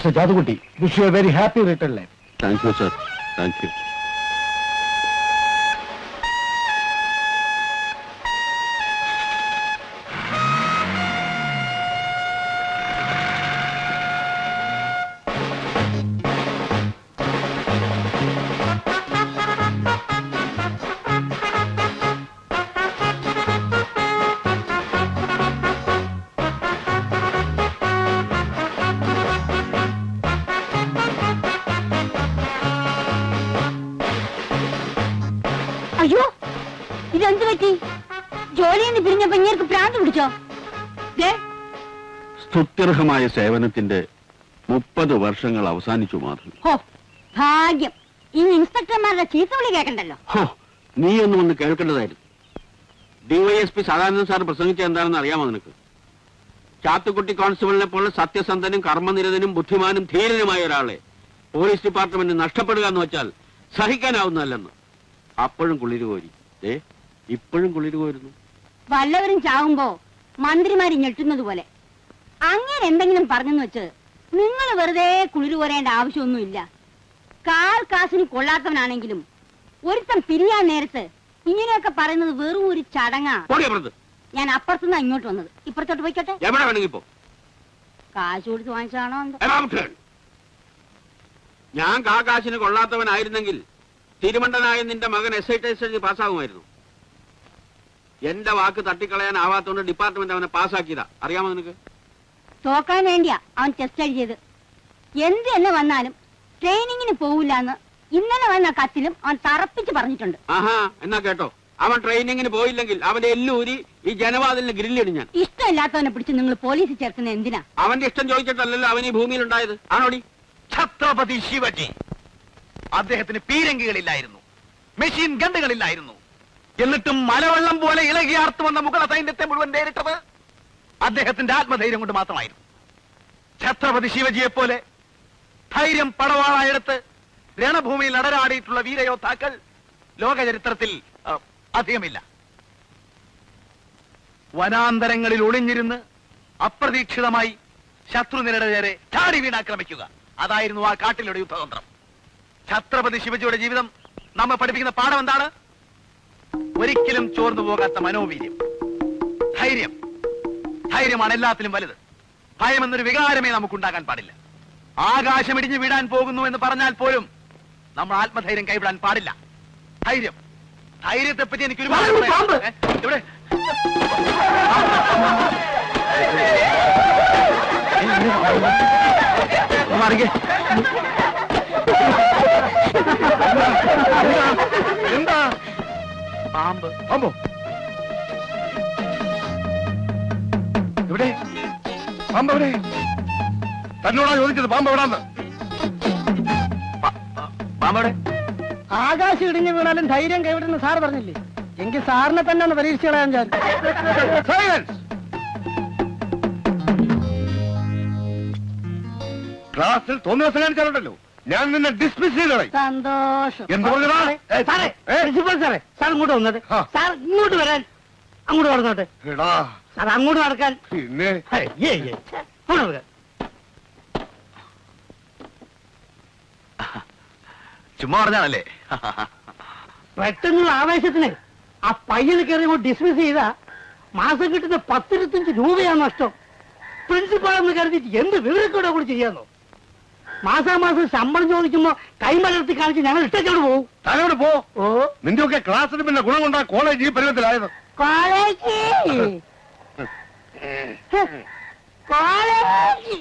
Mister Jathukutty, wish you a very happy return life. Thank you sir, thank you. അയ്യോ, ഇതെന്ത് പറ്റി? ജോലിയിൽ നിന്ന് പിരിഞ്ഞപ്പോ ഇങ്ങനെ പ്രാന്ത് പിടിച്ചോ? സ്തുത്യർഹമായ സേവനത്തിന്റെ 30 വർഷങ്ങൾ അവസാനിച്ചു മാധവി. ഹോ, ഭാഗ്യം. ഇനി ഇൻസ്പെക്ടർമാരുടെ ചീത്ത വിളി കേൾക്കണ്ടല്ലോ. നീ ഒന്നും ഒന്ന് കേൾക്കേണ്ടതായിരുന്നു. DYSP സദാനന്ദൻ സാർ പ്രസംഗിച്ച എന്താണെന്ന് അറിയാമോ നിനക്ക്? ചാത്തുക്കുട്ടി കോൺസ്റ്റബിളിനെ പോലെ സത്യസന്ധനും കർമ്മനിരതനും ബുദ്ധിമാനും ധീരനുമായ ഒരാളെ പോലീസ് ഡിപ്പാർട്ട്മെന്റ് നഷ്ടപ്പെടുക എന്ന് വെച്ചാൽ സഹിക്കാനാവുന്നതല്ലെന്ന്. അപ്പോഴും കുളിര് കോരി, ഇപ്പോഴും കുളിര് കോരുന്നു. വല്ലവരും ചാവുമ്പോ മന്ത്രിമാര് ഞെട്ടുന്നത് പോലെ അങ്ങനെ എന്തെങ്കിലും പറഞ്ഞെന്ന് വെച്ച് നിങ്ങൾ വെറുതെ കുളിര് കോരേണ്ട ആവശ്യമൊന്നുമില്ല. കാൽ കാശിന് കൊള്ളാത്തവനാണെങ്കിലും ഒരുത്തം പിരിയാൻ നേരത്ത് ഇങ്ങനെയൊക്കെ പറയുന്നത് വെറും ഒരു ചടങ്ങാ. ഞാൻ അപ്പുറത്തുനിന്ന് ഇങ്ങോട്ട് വന്നത്. ഇപ്പുറത്തോട്ട് പോയിക്കോട്ടെ. കാശ് കൊടുത്ത് വാങ്ങിച്ചാണോ എന്തോ? ഞാൻ കാശിന് കൊള്ളാത്തവനായിരുന്നെങ്കിൽ തിരുമണ്ടനായ നിന്റെ മകൻ SI ടെസ്റ്റ് എഴുതി പാസ്സാകുമായിരുന്നു. എന്റെ വാക്ക് തട്ടിക്കളയാനാവാത്തോണ്ട് ഡിപ്പാർട്ട്മെന്റ് അവനെ പാസ്സാക്കിയതാ. അറിയാമോ നിനക്ക്? തോക്കാൻ വേണ്ടിയാ അവൻ ടെസ്റ്റ് എഴുതിയത്. എന്ത് തന്നെ വന്നാലും ട്രെയിനിങ്ങിന് പോവില്ല എന്ന് ഇന്നലെ വന്ന കത്തിലും അവൻ തറപ്പിച്ച് പറഞ്ഞിട്ടുണ്ട്. ആഹാ, എന്നാ കേട്ടോ, അവൻ ട്രെയിനിങ്ങിന് പോയില്ലെങ്കിൽ അവന്റെ എല്ലൂരി ഈ ജനവാതിലിന് ഗ്രില്ലിടും ഞാൻ. ഇഷ്ടമില്ലാത്തവനെ പിടിച്ച് നിങ്ങൾ പോലീസിൽ ചേർക്കുന്ന എന്തിനാ? അവന്റെ ഇഷ്ടം ചോദിച്ചിട്ടല്ലല്ലോ അവൻ ഈ ഭൂമിയിൽ ഉണ്ടായത്. ആണോടി? ഛത്രപതി ശിവജി അദ്ദേഹത്തിന് പീരങ്കികളില്ലായിരുന്നു, മെഷീൻ ഗണ്ടുകളില്ലായിരുന്നു. എന്നിട്ടും മലവെള്ളം പോലെ ഇളകിയാർത്തു വന്ന മുഗള സൈന്യത്തെ മുഴുവൻ നേരിട്ടത് അദ്ദേഹത്തിന്റെ ആത്മധൈര്യം കൊണ്ട് മാത്രമായിരുന്നു. ഛത്രപതി ശിവജിയെ പോലെ ധൈര്യം പടവാളായെടുത്ത് രണഭൂമിയിൽ അടരാടിയിട്ടുള്ള വീരയോദ്ധാക്കൾ ലോകചരിത്രത്തിൽ അധികമില്ല. വനാന്തരങ്ങളിൽ ഒളിഞ്ഞിരുന്ന് അപ്രതീക്ഷിതമായി ശത്രുനിരയുടെ നേരെ ചാടി വീണാക്രമിക്കുക, അതായിരുന്നു ആ കാട്ടിലൂടെ യുദ്ധതന്ത്രം. ഛത്രപതി ശിവജിയുടെ ജീവിതം നമ്മെ പഠിപ്പിക്കുന്ന പാഠം എന്താണ്? ഒരിക്കലും ചോർന്നു പോകാത്ത മനോവീര്യം, ധൈര്യം. ധൈര്യമാണ് എല്ലാത്തിലും വലുത്. ഭയം എന്നൊരു വികാരമേ നമുക്കുണ്ടാകാൻ പാടില്ല. ആകാശം ഇടിഞ്ഞു വീഴാൻ പോകുന്നു എന്ന് പറഞ്ഞാൽ പോലും നമ്മൾ ആത്മധൈര്യം കൈവിടാൻ പാടില്ല. ധൈര്യം, ധൈര്യത്തെ പറ്റി എനിക്ക് ഒരുപാട് ഇവിടെ എന്താ? പാമ്പ്. പാമ്പോ? ഇവിടെ പാമ്പ് എവിടെ? തന്നോടാ ചോദിച്ചത് പാമ്പ് എവിടാന്ന്? പാമ്പവിടെ? ആകാശം ഇടിഞ്ഞു വീണാലും ധൈര്യം കൈവിടുന്ന സാർ പറഞ്ഞില്ലേ? എങ്കിൽ സാറിനെ തന്നെ ഒന്ന് പരീക്ഷ കളയാൻ ഞാൻ. ക്ലാസ്സിൽ തോന്നിയ ദിവസം കാണിച്ചാലുണ്ടല്ലോ ഞാൻ നിന്നെ ഡിസ്മിസ് ചെയ്തോളെ. സന്തോഷം. എന്ത് പറഞ്ഞതാ? സാറേ, പ്രിൻസിപ്പൽ സാറേ, സാർ ഇങ്ങോട്ട് വന്നത്. സാർ ഇങ്ങോട്ട് വരാൻ. അങ്ങോട്ട് നടന്നോട്ടെ. സാർ അങ്ങോട്ട് നടക്കാൻ. പിന്നെ ചുമ്മാ പറഞ്ഞാണല്ലേ? പെട്ടെന്നുള്ള ആവേശത്തിന് ആ പയ്യന് കയറി ഡിസ്മിസ് ചെയ്താ മാസം കിട്ടുന്ന 10-25 രൂപയാണ് നഷ്ടം. പ്രിൻസിപ്പാൾ എന്ന് കരുതിയിട്ട് എന്ത് വിവരത്തോടെ കൂടി ചെയ്യാന്നോ? മാസാമാസം ശമ്പളം ചോദിക്കുമ്പോ കൈമലർത്തി കാണിച്ച് ഞങ്ങൾ ഇട്ടോട് പോകും. തലയോട് പോ. ഓ, നിന്റെയൊക്കെ ക്ലാസ്സിന് പിന്നെ ഗുണം കൊണ്ടാ കോളേജ് ഈ പരുവത്തിലായത്. കോളേജ് കോളേജ്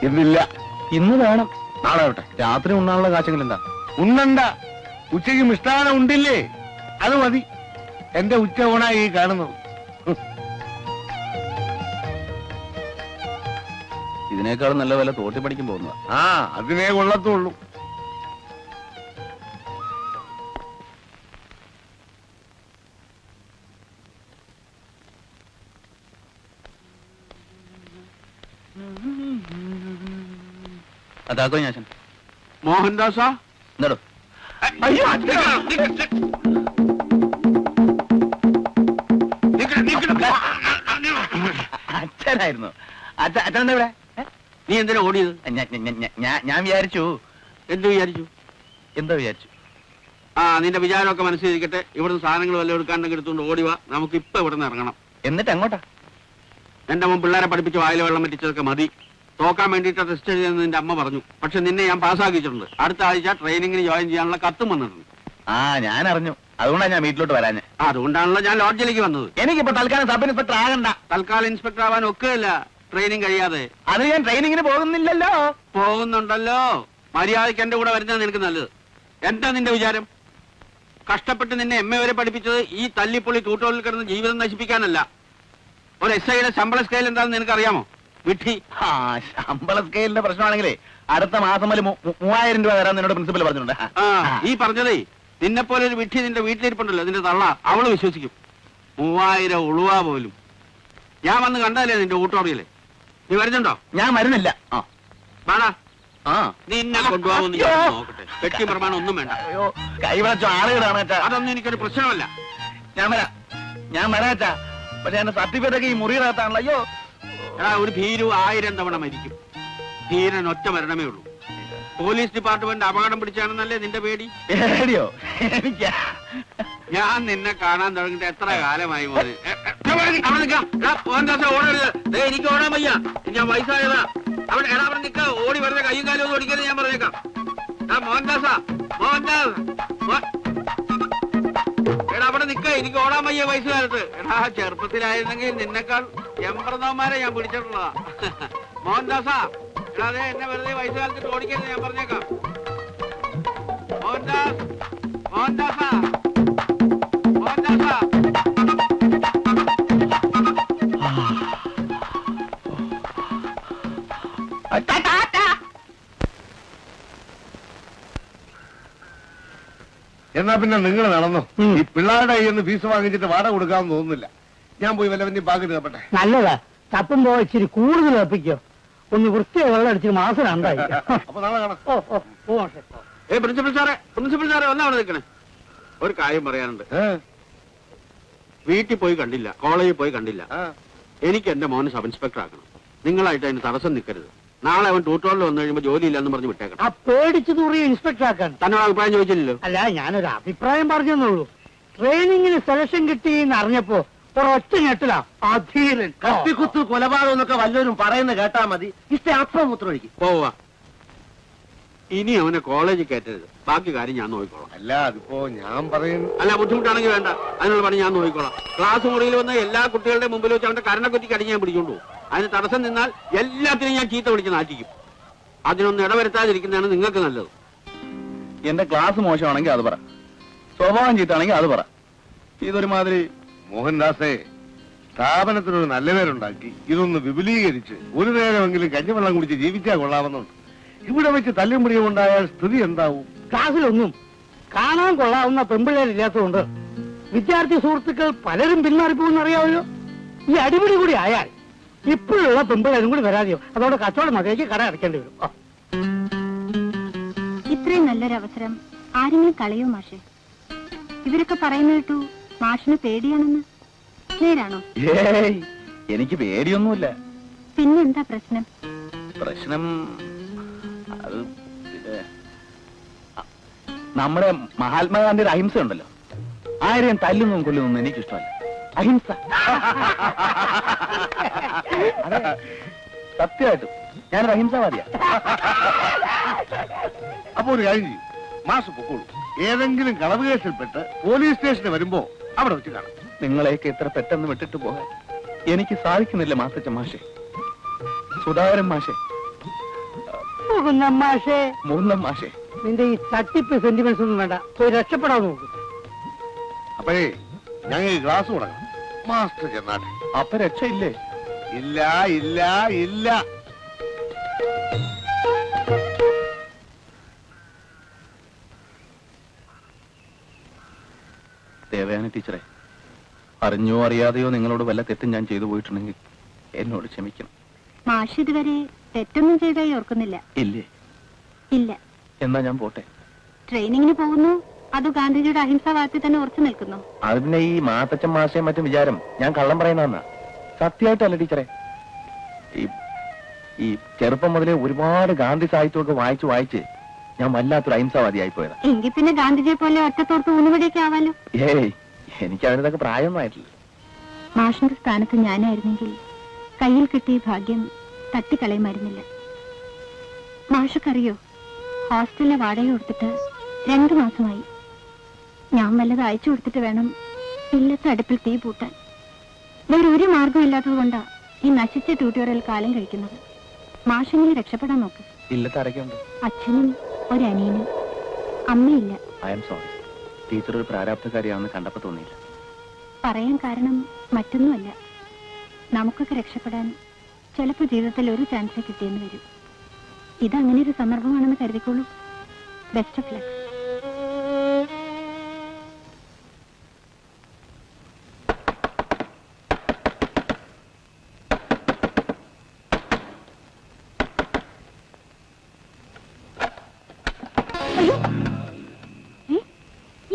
ഇന്നില്ല, ഇന്ന് വേണം. നാളെ ആവട്ടെ. രാത്രി ഉണ്ണാനുള്ള കാശുകൾ എന്താ? ഉണ്ണണ്ട, ഉച്ചയ്ക്ക് മിഷ്ടാനം ഉണ്ടില്ലേ, അത് മതി. എന്റെ ഉച്ച ഊണായി ഈ കാണുന്നത്. ഇതിനേക്കാളും നല്ല വില തോട്ടി പഠിക്കും പോകുന്നതാ. ആ, അതിനേ കൊള്ളത്തുള്ളൂ. അതാക്കോ ഞാൻ മോഹൻദാസാ എന്നോ അയ്യോ അച്ഛനായിരുന്നു. അച്ഛൻ ഇവിടെ നീ എന്തിനാ ഓടിയത്? ഞാൻ വിചാരിച്ചു. എന്ത് വിചാരിച്ചു? എന്താ വിചാരിച്ചു? നിന്റെ വിചാരമൊക്കെ മനസ്സിലിരിക്കട്ടെ. ഇവിടുന്ന് സാധനങ്ങൾ വല്ല എടുക്കാണ്ടെങ്കിൽ എടുത്തുകൊണ്ട് ഓടിവാ. നമുക്ക് ഇപ്പൊ ഇവിടെ നിന്ന് ഇറങ്ങണം. എന്നിട്ട് എങ്ങോട്ടാ? എന്റെ മുൻ പിള്ളേരെ പഠിപ്പിച്ച് വായില വെള്ളം പറ്റിച്ചതൊക്കെ മതി. തോക്കാൻ വേണ്ടിയിട്ട് ടെസ്റ്റ് ചെയ്തെന്ന് നിന്റെ അമ്മ പറഞ്ഞു. പക്ഷെ നിന്നെ ഞാൻ പാസ്സാക്കിയിട്ടുണ്ട്. അടുത്ത ആഴ്ച ട്രെയിനിങ്ങിന് ജോയിൻ ചെയ്യാനുള്ള കത്തും വന്നിട്ടുണ്ട്. ഞാൻ അറിഞ്ഞു. അതുകൊണ്ടാണ് ഞാൻ വീട്ടിലോട്ട് വരാഞ്ഞ്. അതുകൊണ്ടാണല്ലോ ഞാൻ ലോഡ്ജിലേക്ക് വന്നത്. എനിക്കിപ്പോ തൽക്കാലം സബ് ഇൻസ്പെക്ടർ ആകണ്ട. തൽക്കാലം ഇൻസ്പെക്ടർ ആവാൻ ഒക്കെയല്ല, ട്രെയിനിങ് കഴിയാതെ. അത് ഞാൻ ട്രെയിനിങ്ങിന് പോകുന്നില്ലല്ലോ. പോകുന്നുണ്ടല്ലോ. മര്യാദയ്ക്ക് എന്റെ കൂടെ വരുന്നത് നിനക്ക് നല്ലത്. എന്താ നിന്റെ വിചാരം? കഷ്ടപ്പെട്ട് നിന്നെ എം എ വരെ പഠിപ്പിച്ചത് ഈ തല്ലിപ്പൊളി തൂട്ടോളിൽ കിടന്ന് ജീവിതം നശിപ്പിക്കാനല്ല. ഒരു എസ് ഐയുടെ ശമ്പള സ്കെയിൽ എന്താണെന്ന് നിനക്കറിയാമോ? വിഡ്ഢി. ശമ്പള സ്കെയിലിന്റെ പ്രശ്നമാണെങ്കിലേ അടുത്ത മാസം മുതൽ 3000 രൂപ തരാൻ നിന്നോട് പ്രിൻസിപ്പൽ പറഞ്ഞിട്ടുണ്ട്. ഈ പറഞ്ഞതേ നിന്നെപ്പോലെ ഒരു വിഡ്ഢി നിന്റെ വീട്ടിലിരിപ്പുണ്ടല്ലോ, നിന്റെ തള്ള, അവള് വിശ്വസിക്കും. 3000 ഉളുവ പോലും. ഞാൻ വന്ന് കണ്ടല്ലേ നിന്റെ ഊട്ടോറിയല്ലേ? നീ വരുന്നുണ്ടോ? ഞാൻ വരുന്നില്ല. വേടാ, നിന്നെ കൊണ്ടുപോകാമെന്ന് ഞാൻ നോക്കട്ടെ. കെട്ടി പ്രമാണം ഒന്നും വേണ്ട. കൈവളച്ചോ ആളുകളാണ്. അതൊന്നും എനിക്കൊരു പ്രശ്നമല്ല. ഞാൻ വരാച്ചാ. പക്ഷെ എന്റെ സർട്ടിഫിക്കറ്റ് ഒക്കെ ഈ മുറിയിനകത്താണല്ലോ. അയ്യോ, ഒരു ഭീരു 1000 തവണ മരിക്കും. ധീരൻ ഒറ്റ മരണമേ ഉള്ളൂ. പോലീസ് ഡിപ്പാർട്ട്മെന്റ് അപകടം പിടിച്ചാണെന്നല്ലേ നിന്റെ പേടി? പേടിയോ? ഞാൻ നിന്നെ കാണാൻ തുടങ്ങിട്ട് എത്ര കാലമായി മോനെ. ഓടരുത്, എനിക്ക് ഓടാൻ വയ്യ. ഞാൻ വയസ്സായതാ. അവിടെ നിക്ക, ഓടി വരുന്ന കയ്യും കാലും ഒന്നും ഓടിക്കരുത് ഞാൻ പറഞ്ഞേക്കാം. മോഹൻദാസാ, മോഹൻദാസ്, എടാ അവിടെ നിക്ക, എനിക്ക് ഓടാൻ വയ്യ വയസ്സുകാലത്ത്. എടാ ചെറുപ്പത്തിലായിരുന്നെങ്കിൽ നിന്നെക്കാൾ എംപ്രദവന്മാരെ ഞാൻ പിടിച്ചിട്ടുള്ളതാ. മോഹൻദാസാ, എടാ അതെ എന്നെ വെറുതെ വയസ്സുകാലത്ത് ഓടിക്കരുത് ഞാൻ പറഞ്ഞേക്കാം. മോഹൻദാസ്, മോഹൻദാസാ, മോഹൻദാസാ. എന്നാ പിന്നെ നിങ്ങൾ നടന്നോ. ഈ പിള്ളേരുടെ കയ്യിൽ നിന്ന് ഫീസ് വാങ്ങിച്ചിട്ട് വാടക കൊടുക്കാമെന്ന് തോന്നുന്നില്ല. ഞാൻ പോയി വല്ലവന്റെ ബാക്കി തപ്പട്ടെ. നല്ലതാ. തപ്പുമ്പോ ഇച്ചിരി കൂടുതൽ തപ്പിക്കോ. ഒന്ന് വൃത്തിയായി വെള്ളം അടിച്ചിട്ട് മാസം രണ്ടായി. അപ്പൊ നാളെ കാണാം. പ്രിൻസിപ്പൽ സാറേ, പ്രിൻസിപ്പൽ സാറേ വന്നാ അവിടെ നിൽക്കണേ. ഒരു കാര്യം പറയാനുണ്ട്. വീട്ടിൽ പോയി കണ്ടില്ല, കോളേജിൽ പോയി കണ്ടില്ല. എനിക്ക് എന്റെ മോനെ സബ് ഇൻസ്പെക്ടർ ആക്കണം. നിങ്ങളായിട്ട് അതിന് തടസ്സം നിൽക്കരുത്. നാളെ അവൻ ട്യൂട്ടോറിൽ വന്നു കഴിയുമ്പോൾ ജോലിയില്ലെന്ന് പറഞ്ഞ് വിട്ടേക്കണം. പേടിച്ചു തൂറിയ ഇൻസ്പെക്ടർ ആക്കാൻ തന്നോട് അഭിപ്രായം ചോദിച്ചില്ലല്ലോ. അല്ല, ഞാനൊരു അഭിപ്രായം പറഞ്ഞെന്നുള്ളൂ. ട്രെയിനിങ്ങിന് സെലക്ഷൻ കിട്ടിയെന്ന് അറിഞ്ഞപ്പോ ഒരൊറ്റ ഞെട്ടിലാ അധീരൻ. കത്തിക്കുത്ത് കൊലപാതകം എന്നൊക്കെ വല്ലവരും പറയുന്ന കേട്ടാ മതി. ഇഷ്ടം അപ്പം മുത്രമൊഴിക്കും. പോവാ. ഇനി അവനെ കോളേജിൽ കയറ്റരുത്. ബാക്കി കാര്യം ഞാൻ നോക്കിക്കോളാം. അല്ല, അതിപ്പോ ഞാൻ പറയുന്നു. അല്ല, ബുദ്ധിമുട്ടാണെങ്കിൽ വേണ്ട, അതിനുള്ള പണി ഞാൻ നോക്കിക്കോളാം. ക്ലാസ് മുറിയിൽ വന്ന എല്ലാ കുട്ടികളുടെ മുമ്പിൽ വെച്ച് അവന്റെ കരണക്കുറ്റി കടിഞ്ഞ് ഞാൻ പിടിച്ചോണ്ടു. അതിന് തടസ്സം നിന്നാൽ എല്ലാത്തിനും ഞാൻ ചീത്ത വിളിച്ച് നാറ്റിക്കും. അതിനൊന്നും ഇടവരുത്താതിരിക്കുന്നതാണ് നിങ്ങൾക്ക് നല്ലത്. എന്റെ ക്ലാസ് മോശമാണെങ്കിൽ അത് പറ, സ്വഭാവം ചീത്താണെങ്കിൽ അത് പറ. ഇതൊരുമാതിരി. മോഹൻദാസേ, സ്ഥാപനത്തിനൊരു നല്ല പേരുണ്ടാക്കി ഇതൊന്ന് വിപുലീകരിച്ച് ഒരു നേരമെങ്കിലും കഞ്ഞിവെള്ളം കുടിച്ച് ജീവിച്ചാൽ കൊള്ളാമെന്നുണ്ട്. ഇവിടെ വെച്ച് തല്ലും പിടിയും ഉണ്ടായാൽ സ്ഥിതി എന്താവും? ക്ലാസ്സിലൊന്നും കാണാൻ കൊള്ളാവുന്ന പെമ്പിള്ളേരില്ലാത്തതുകൊണ്ട് വിദ്യാർത്ഥി സുഹൃത്തുക്കൾ പലരും പിന്മാറിപ്പോകുന്ന അറിയാമല്ലോ. ഈ അടിപിടി കൂടി ആയാൽ ഇപ്പോഴുള്ള പെമ്പിള്ളേരും കൂടി വരാതെയോ. അതോടെ കച്ചവടം മതിയേക്ക് കട അടയ്ക്കേണ്ടി വരും. ഇത്രയും നല്ലൊരു അവസരം ആരെങ്കിലും കളയോ മാഷെ? ഇവരൊക്കെ പറയുന്ന കേട്ടു മാഷിന് പേടിയാണെന്ന്. നേരാണോ? എനിക്ക് പേടിയൊന്നുമില്ല. പിന്നെന്താ പ്രശ്നം? പ്രശ്നം അത് നമ്മുടെ മഹാത്മാഗാന്ധിയുടെ അഹിംസ ഉണ്ടല്ലോ. ആരെയും തല്ലുന്നതും കൊല്ലുന്നതും എനിക്കിഷ്ടമല്ല. അഹിംസ. അതെ, സത്യമായിട്ടും ഞാനൊരു അഹിംസവാദിയാ. അപ്പൊ ഒരു കാര്യം ചെയ്യും, മാസ് പൊക്കോളൂ. ഏതെങ്കിലും കളവ് കേസിൽപ്പെട്ട് പോലീസ് സ്റ്റേഷനിൽ വരുമ്പോ അവിടെ വെച്ച് കാണാം. നിങ്ങളെയൊക്കെ ഇത്ര പെട്ടെന്ന് വിട്ടിട്ട് പോകാൻ എനിക്ക് സാധിക്കുന്നില്ല മാത്തച്ഛ മാഷെ, സുധാകരൻ മാഷെ, മാഷേ, മൂന്നം മാഷെ. നിന്റെ ഈ തട്ടിപ്പ് സെന്റിമെന്റ്സ് ഒന്നും വേണ്ട. പോയി രക്ഷപ്പെടാൻ നോക്കും. അപ്പോഴേ ഞങ്ങൾ ക്ലാസ് തുടങ്ങാം. മാസ്റ്റർ ചെന്നാട്ടെ. അപ്പൊ രക്ഷയില്ലേ? ഇല്ല ഇല്ല ഇല്ല. ദേവയാനി ടീച്ചറെ, അറിഞ്ഞോ അറിയാതെയോ നിങ്ങളോട് വല്ല തെറ്റും ഞാൻ ചെയ്തു പോയിട്ടുണ്ടെങ്കിൽ എന്നോട് ക്ഷമിക്കണം. മാഷ് ഇതുവരെ തെറ്റൊന്നും ചെയ്തായി ഓർക്കുന്നില്ല. ഇല്ലേ? ഇല്ല. എന്നാ ഞാൻ പോട്ടെ. ട്രെയിനിങ്ങിന് പോകുന്നു, അതോ ഗാന്ധിജിയുടെ അഹിംസാവാദത്തിൽ തന്നെ ഉറച്ചു നിൽക്കുന്നു? അത് പിന്നെ ഈ മാത്തച്ഛൻ മാഷയും മറ്റും വിചാരം ഞാൻ കള്ളം പറയുന്നതെന്നാ. സത്യമായിട്ടല്ല ടീച്ചറെ. ഈ ചെറുപ്പം മുതലേ ഒരുപാട് ഗാന്ധി സാഹിത്യമൊക്കെ വായിച്ച് ഞാൻ വല്ലാത്തൊരു അഹിംസാവാദിയായി പോയതാ. എങ്കിൽ പിന്നെ ഗാന്ധിജിയെ പോലെ ഒറ്റത്തോർത്ത് ഊന്നുവടിയൊക്കെ ആവാലോ. ഏയ്, എനിക്ക് അവനതൊക്കെ പ്രായമൊന്നും ആയിട്ടില്ല. മാഷിന്റെ സ്ഥാനത്ത് ഞാനായിരുന്നെങ്കിൽ കയ്യിൽ കിട്ടിയ ഭാഗ്യം തട്ടിക്കളയുമായിരുന്നില്ല. മാഷക്കറിയോ, ഹോസ്റ്റലിലെ വാടക കൊടുത്തിട്ട് 2 മാസമായി. ഞാൻ വല്ലത് അയച്ചു കൊടുത്തിട്ട് വേണം ഇല്ലത്തെ അടുപ്പിൽ തീ പൂട്ടാൻ. വേറെ ഒരു മാർഗമില്ലാത്തത് കൊണ്ടാ ഈ നശിച്ച ട്യൂട്ടോറിയൽ കാലം കഴിക്കുന്നത്. മാഷെങ്കിലും രക്ഷപ്പെടാൻ നോക്ക്. ഇല്ലത്തെ ആരൊക്കെയുണ്ട്? അച്ഛനും ഒരനിയനും. അമ്മയില്ല. I am sorry. ടീച്ചർ ഒരു പ്രാരാബ്ധക്കാരിയാണെന്ന് കണ്ടപ്പോ തോന്നിയില്ല. പറയാൻ കാരണം മറ്റൊന്നുമല്ല, നമുക്കൊക്കെ രക്ഷപ്പെടാൻ ചിലപ്പോൾ ജീവിതത്തിൽ ഒരു ചാൻസ് കിട്ടിയെന്ന് വരും. ഇതങ്ങനെ ഒരു സന്ദർഭമാണെന്ന് കരുതിക്കോളൂ. Best of luck.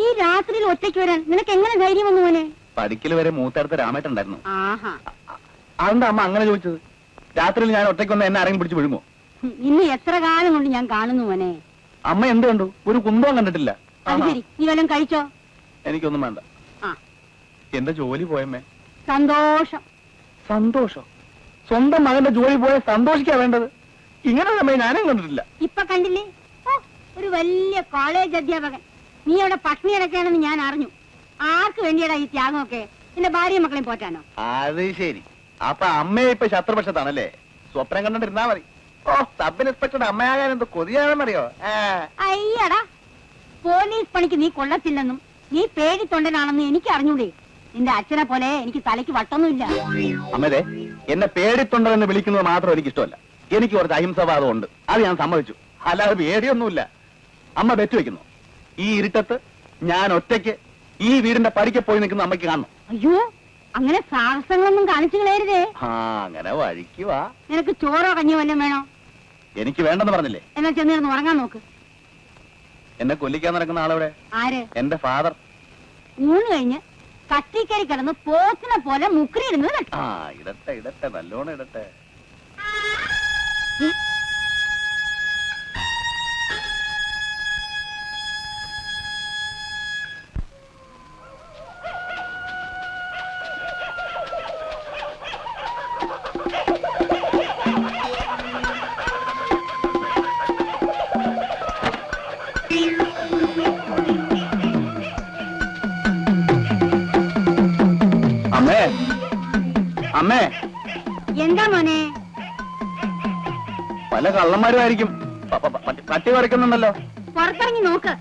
ഈ രാത്രിയിൽ ഒറ്റയ്ക്ക് വരാൻ നിനക്ക് എങ്ങനെ ധൈര്യം വന്നു മോനെ? പഠിക്കൽ വരെ മൂത്തടുത്ത് രാമേട്ടുണ്ടായിരുന്നു. ആഹാ, അതെന്താ അമ്മ അങ്ങനെ ചോദിച്ചത്? രാത്രിയിൽ ഞാൻ ഒറ്റയ്ക്ക് വന്ന് എന്നെ ആരെങ്കിലും പിടിച്ച് വിഴുങ്ങോ? ഇന്ന് എത്ര കാലം കൊണ്ട് ഞാൻ കാണുന്നു മോനെ. അമ്മ എന്ത് കണ്ടു? ഒരു കുന്തവും കണ്ടിട്ടില്ല. അത് ശരി, നീ വല്ലതും കഴിച്ചോ? എനിക്കൊന്നും വേണ്ട. ആ, എന്റെ ജോലി പോയമ്മേ. സന്തോഷം. സന്തോഷം? സ്വന്തം മകന്റെ ജോലി പോയ സന്തോഷിക്കാ വേണ്ടത്. ഇങ്ങനെ അമ്മയെ ഞാനും കണ്ടിട്ടില്ല. ഇപ്പൊ കണ്ടില്ലേ? ഓ, ഒരു വലിയ കോളേജ് അധ്യാപകൻ. നീ അവിടെ പട്ടിണി കിടക്കുകയാണെന്ന് ഞാൻ അറിഞ്ഞു. ആർക്ക് വേണ്ടിയടാ ഈ ത്യാഗമൊക്കെ? നിന്റെ ഭാര്യയും മക്കളെയും പോറ്റാനോ? അത് ശരി. അപ്പൊ അമ്മയെ ഇപ്പൊ ശത്രുപക്ഷത്താണല്ലേ? സ്വപ്നം കണ്ടിട്ടിരുന്നാ മതി. ഓ, സബ് ഇൻസ്പെക്ടറുടെ അമ്മയാകാൻ എന്ത് കൊതിയാണെന്നറിയോ? അയ്യടാ, പോലീസ് പണിക്ക് നീ കൊള്ളത്തില്ലെന്നും നീ പേടിത്തൊണ്ടനാണെന്നും എനിക്ക് അറിഞ്ഞൂടെ? നിന്റെ അച്ഛനെ പോലെ എനിക്ക് തലയ്ക്ക് വട്ടൊന്നുമില്ല. അമ്മേ, എന്നെ പേടിത്തൊണ്ടെന്ന് വിളിക്കുന്നത് മാത്രം എനിക്ക് ഇഷ്ടമല്ല. എനിക്ക് കുറച്ച് അഹിംസവാദം ഉണ്ട്, അത് ഞാൻ സമ്മതിച്ചു. അല്ലാതെ പേടിയൊന്നുമില്ല. അമ്മ ബെറ്റ് വെക്കുന്നു, ഈ ഇരുട്ടത്ത് ഞാൻ ഒറ്റയ്ക്ക് ഈ വീടിന്റെ പടിക്ക് പോയി നിൽക്കുന്ന അമ്മയ്ക്ക് കാണണം. അയ്യോ, അങ്ങനെ സാഹസങ്ങളൊന്നും കാണിച്ചു കളയരുതേ. അങ്ങനെ വഴിക്കുവാ. നിനക്ക് ചോറോ കഞ്ഞിയോ വല്ലതും വേണോ? എനിക്ക് വേണ്ടെന്ന് പറഞ്ഞില്ലേ? എന്നാ ചെന്നിരുന്ന് ഉറങ്ങാൻ നോക്ക്. എന്നെ കൊല്ലിക്കാൻ നടക്കുന്ന ആളെവിടെ? ആര്? എന്റെ ഫാദർ. ഊണ് കഴിഞ്ഞ് കട്ടിക്കരി കിടന്ന് പോത്തിനെ പോലെ മുക്കറിയിടുന്നത് കേട്ടോ. ഇടട്ടെ ഇടട്ടെ, നല്ലോണം ഇടട്ടെ. അമ്മേ, അമ്മേ. എന്താ മോനെ? പല കള്ളന്മാരുമായിരിക്കും. പട്ടി വരയ്ക്കുന്നുണ്ടല്ലോ. പുറത്തിറങ്ങി നോക്ക്,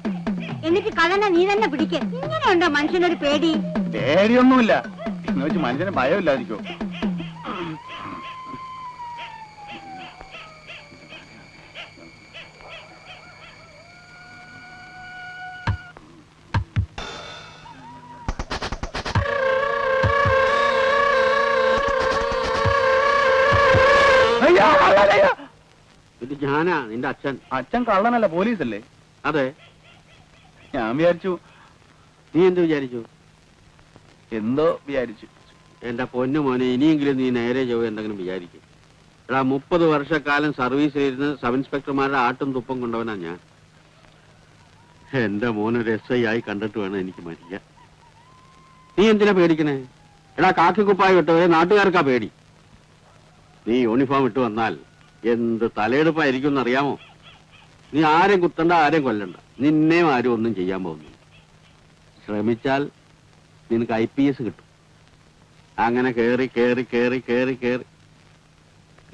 എന്നിട്ട് കള്ളനെ നീ തന്നെ പിടിക്ക്. ഇങ്ങനെയുണ്ടോ മനുഷ്യനൊരു പേടി? പേടിയൊന്നുമില്ല എന്ന് വെച്ച് മനുഷ്യന് ഭയമില്ലാതിരിക്കോ? ഇത് ഞാനാ, നിന്റെ അച്ഛൻ. അച്ഛൻ കള്ളനല്ല, പോലീസല്ലേ? അതെ. ഞാൻ വിചാരിച്ചു. നീ എന്ത് വിചാരിച്ചു? എന്തോ വിചാരിച്ചു. എന്റെ പൊന്നു മോനെ, ഇനിയെങ്കിലും നീ നേരെ ചൊവ്വ എന്തെങ്കിലും വിചാരിക്കും. എടാ, 30 വർഷക്കാലം സർവീസിലിരുന്ന് സബ് ഇൻസ്പെക്ടർമാരുടെ ആട്ടും തുപ്പം കൊണ്ടവനാ ഞാൻ. എന്റെ മോനൊരു SI ആയി കണ്ടിട്ട് വേണം എനിക്ക് മരിക്കാൻ. നീ എന്തിനാ പേടിക്കണേ? എടാ, കാക്കിക്കുപ്പായി വിട്ടവരെ നാട്ടുകാർക്കാ പേടി. നീ യൂണിഫോം ഇട്ട് വന്നാൽ എന്ത് തലയെടുപ്പായിരിക്കും എന്നറിയാമോ? നീ ആരെയും കുത്തണ്ട, ആരെയും കൊല്ലണ്ട. നിന്നെയും ആരും ഒന്നും ചെയ്യാൻ പോകുന്നു. ശ്രമിച്ചാൽ നിനക്ക് IPS കിട്ടും. അങ്ങനെ കേറി കേറി കേറി കേറി കേറി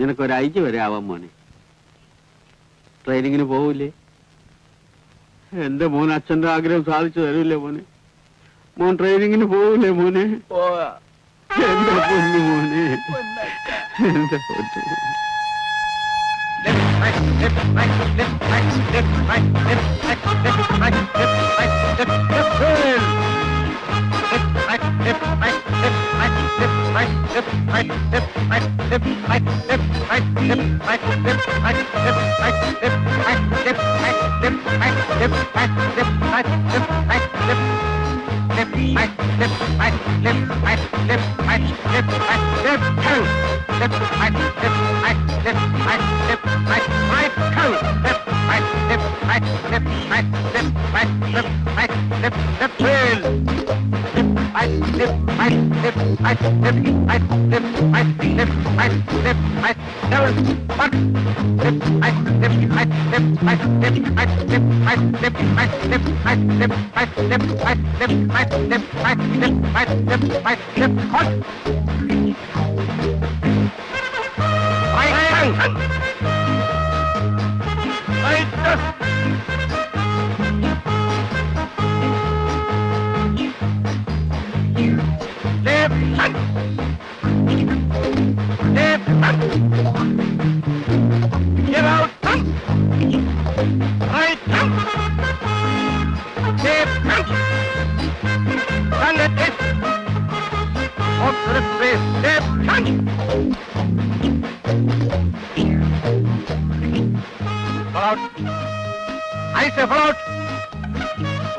നിനക്കൊരു IG വരെ ആവാൻ മോനെ. ട്രെയിനിങ്ങിന് പോവില്ലേ? എന്റെ മോൻ അച്ഛന്റെ ആഗ്രഹം സാധിച്ചു തരൂല്ലേ മോനെ? മോൻ ട്രെയിനിങ്ങിന് പോവില്ലേ മോനെ? എന്റെ പൊന്നു മോനെ, എന്റെ പൊന്നു. Left, right,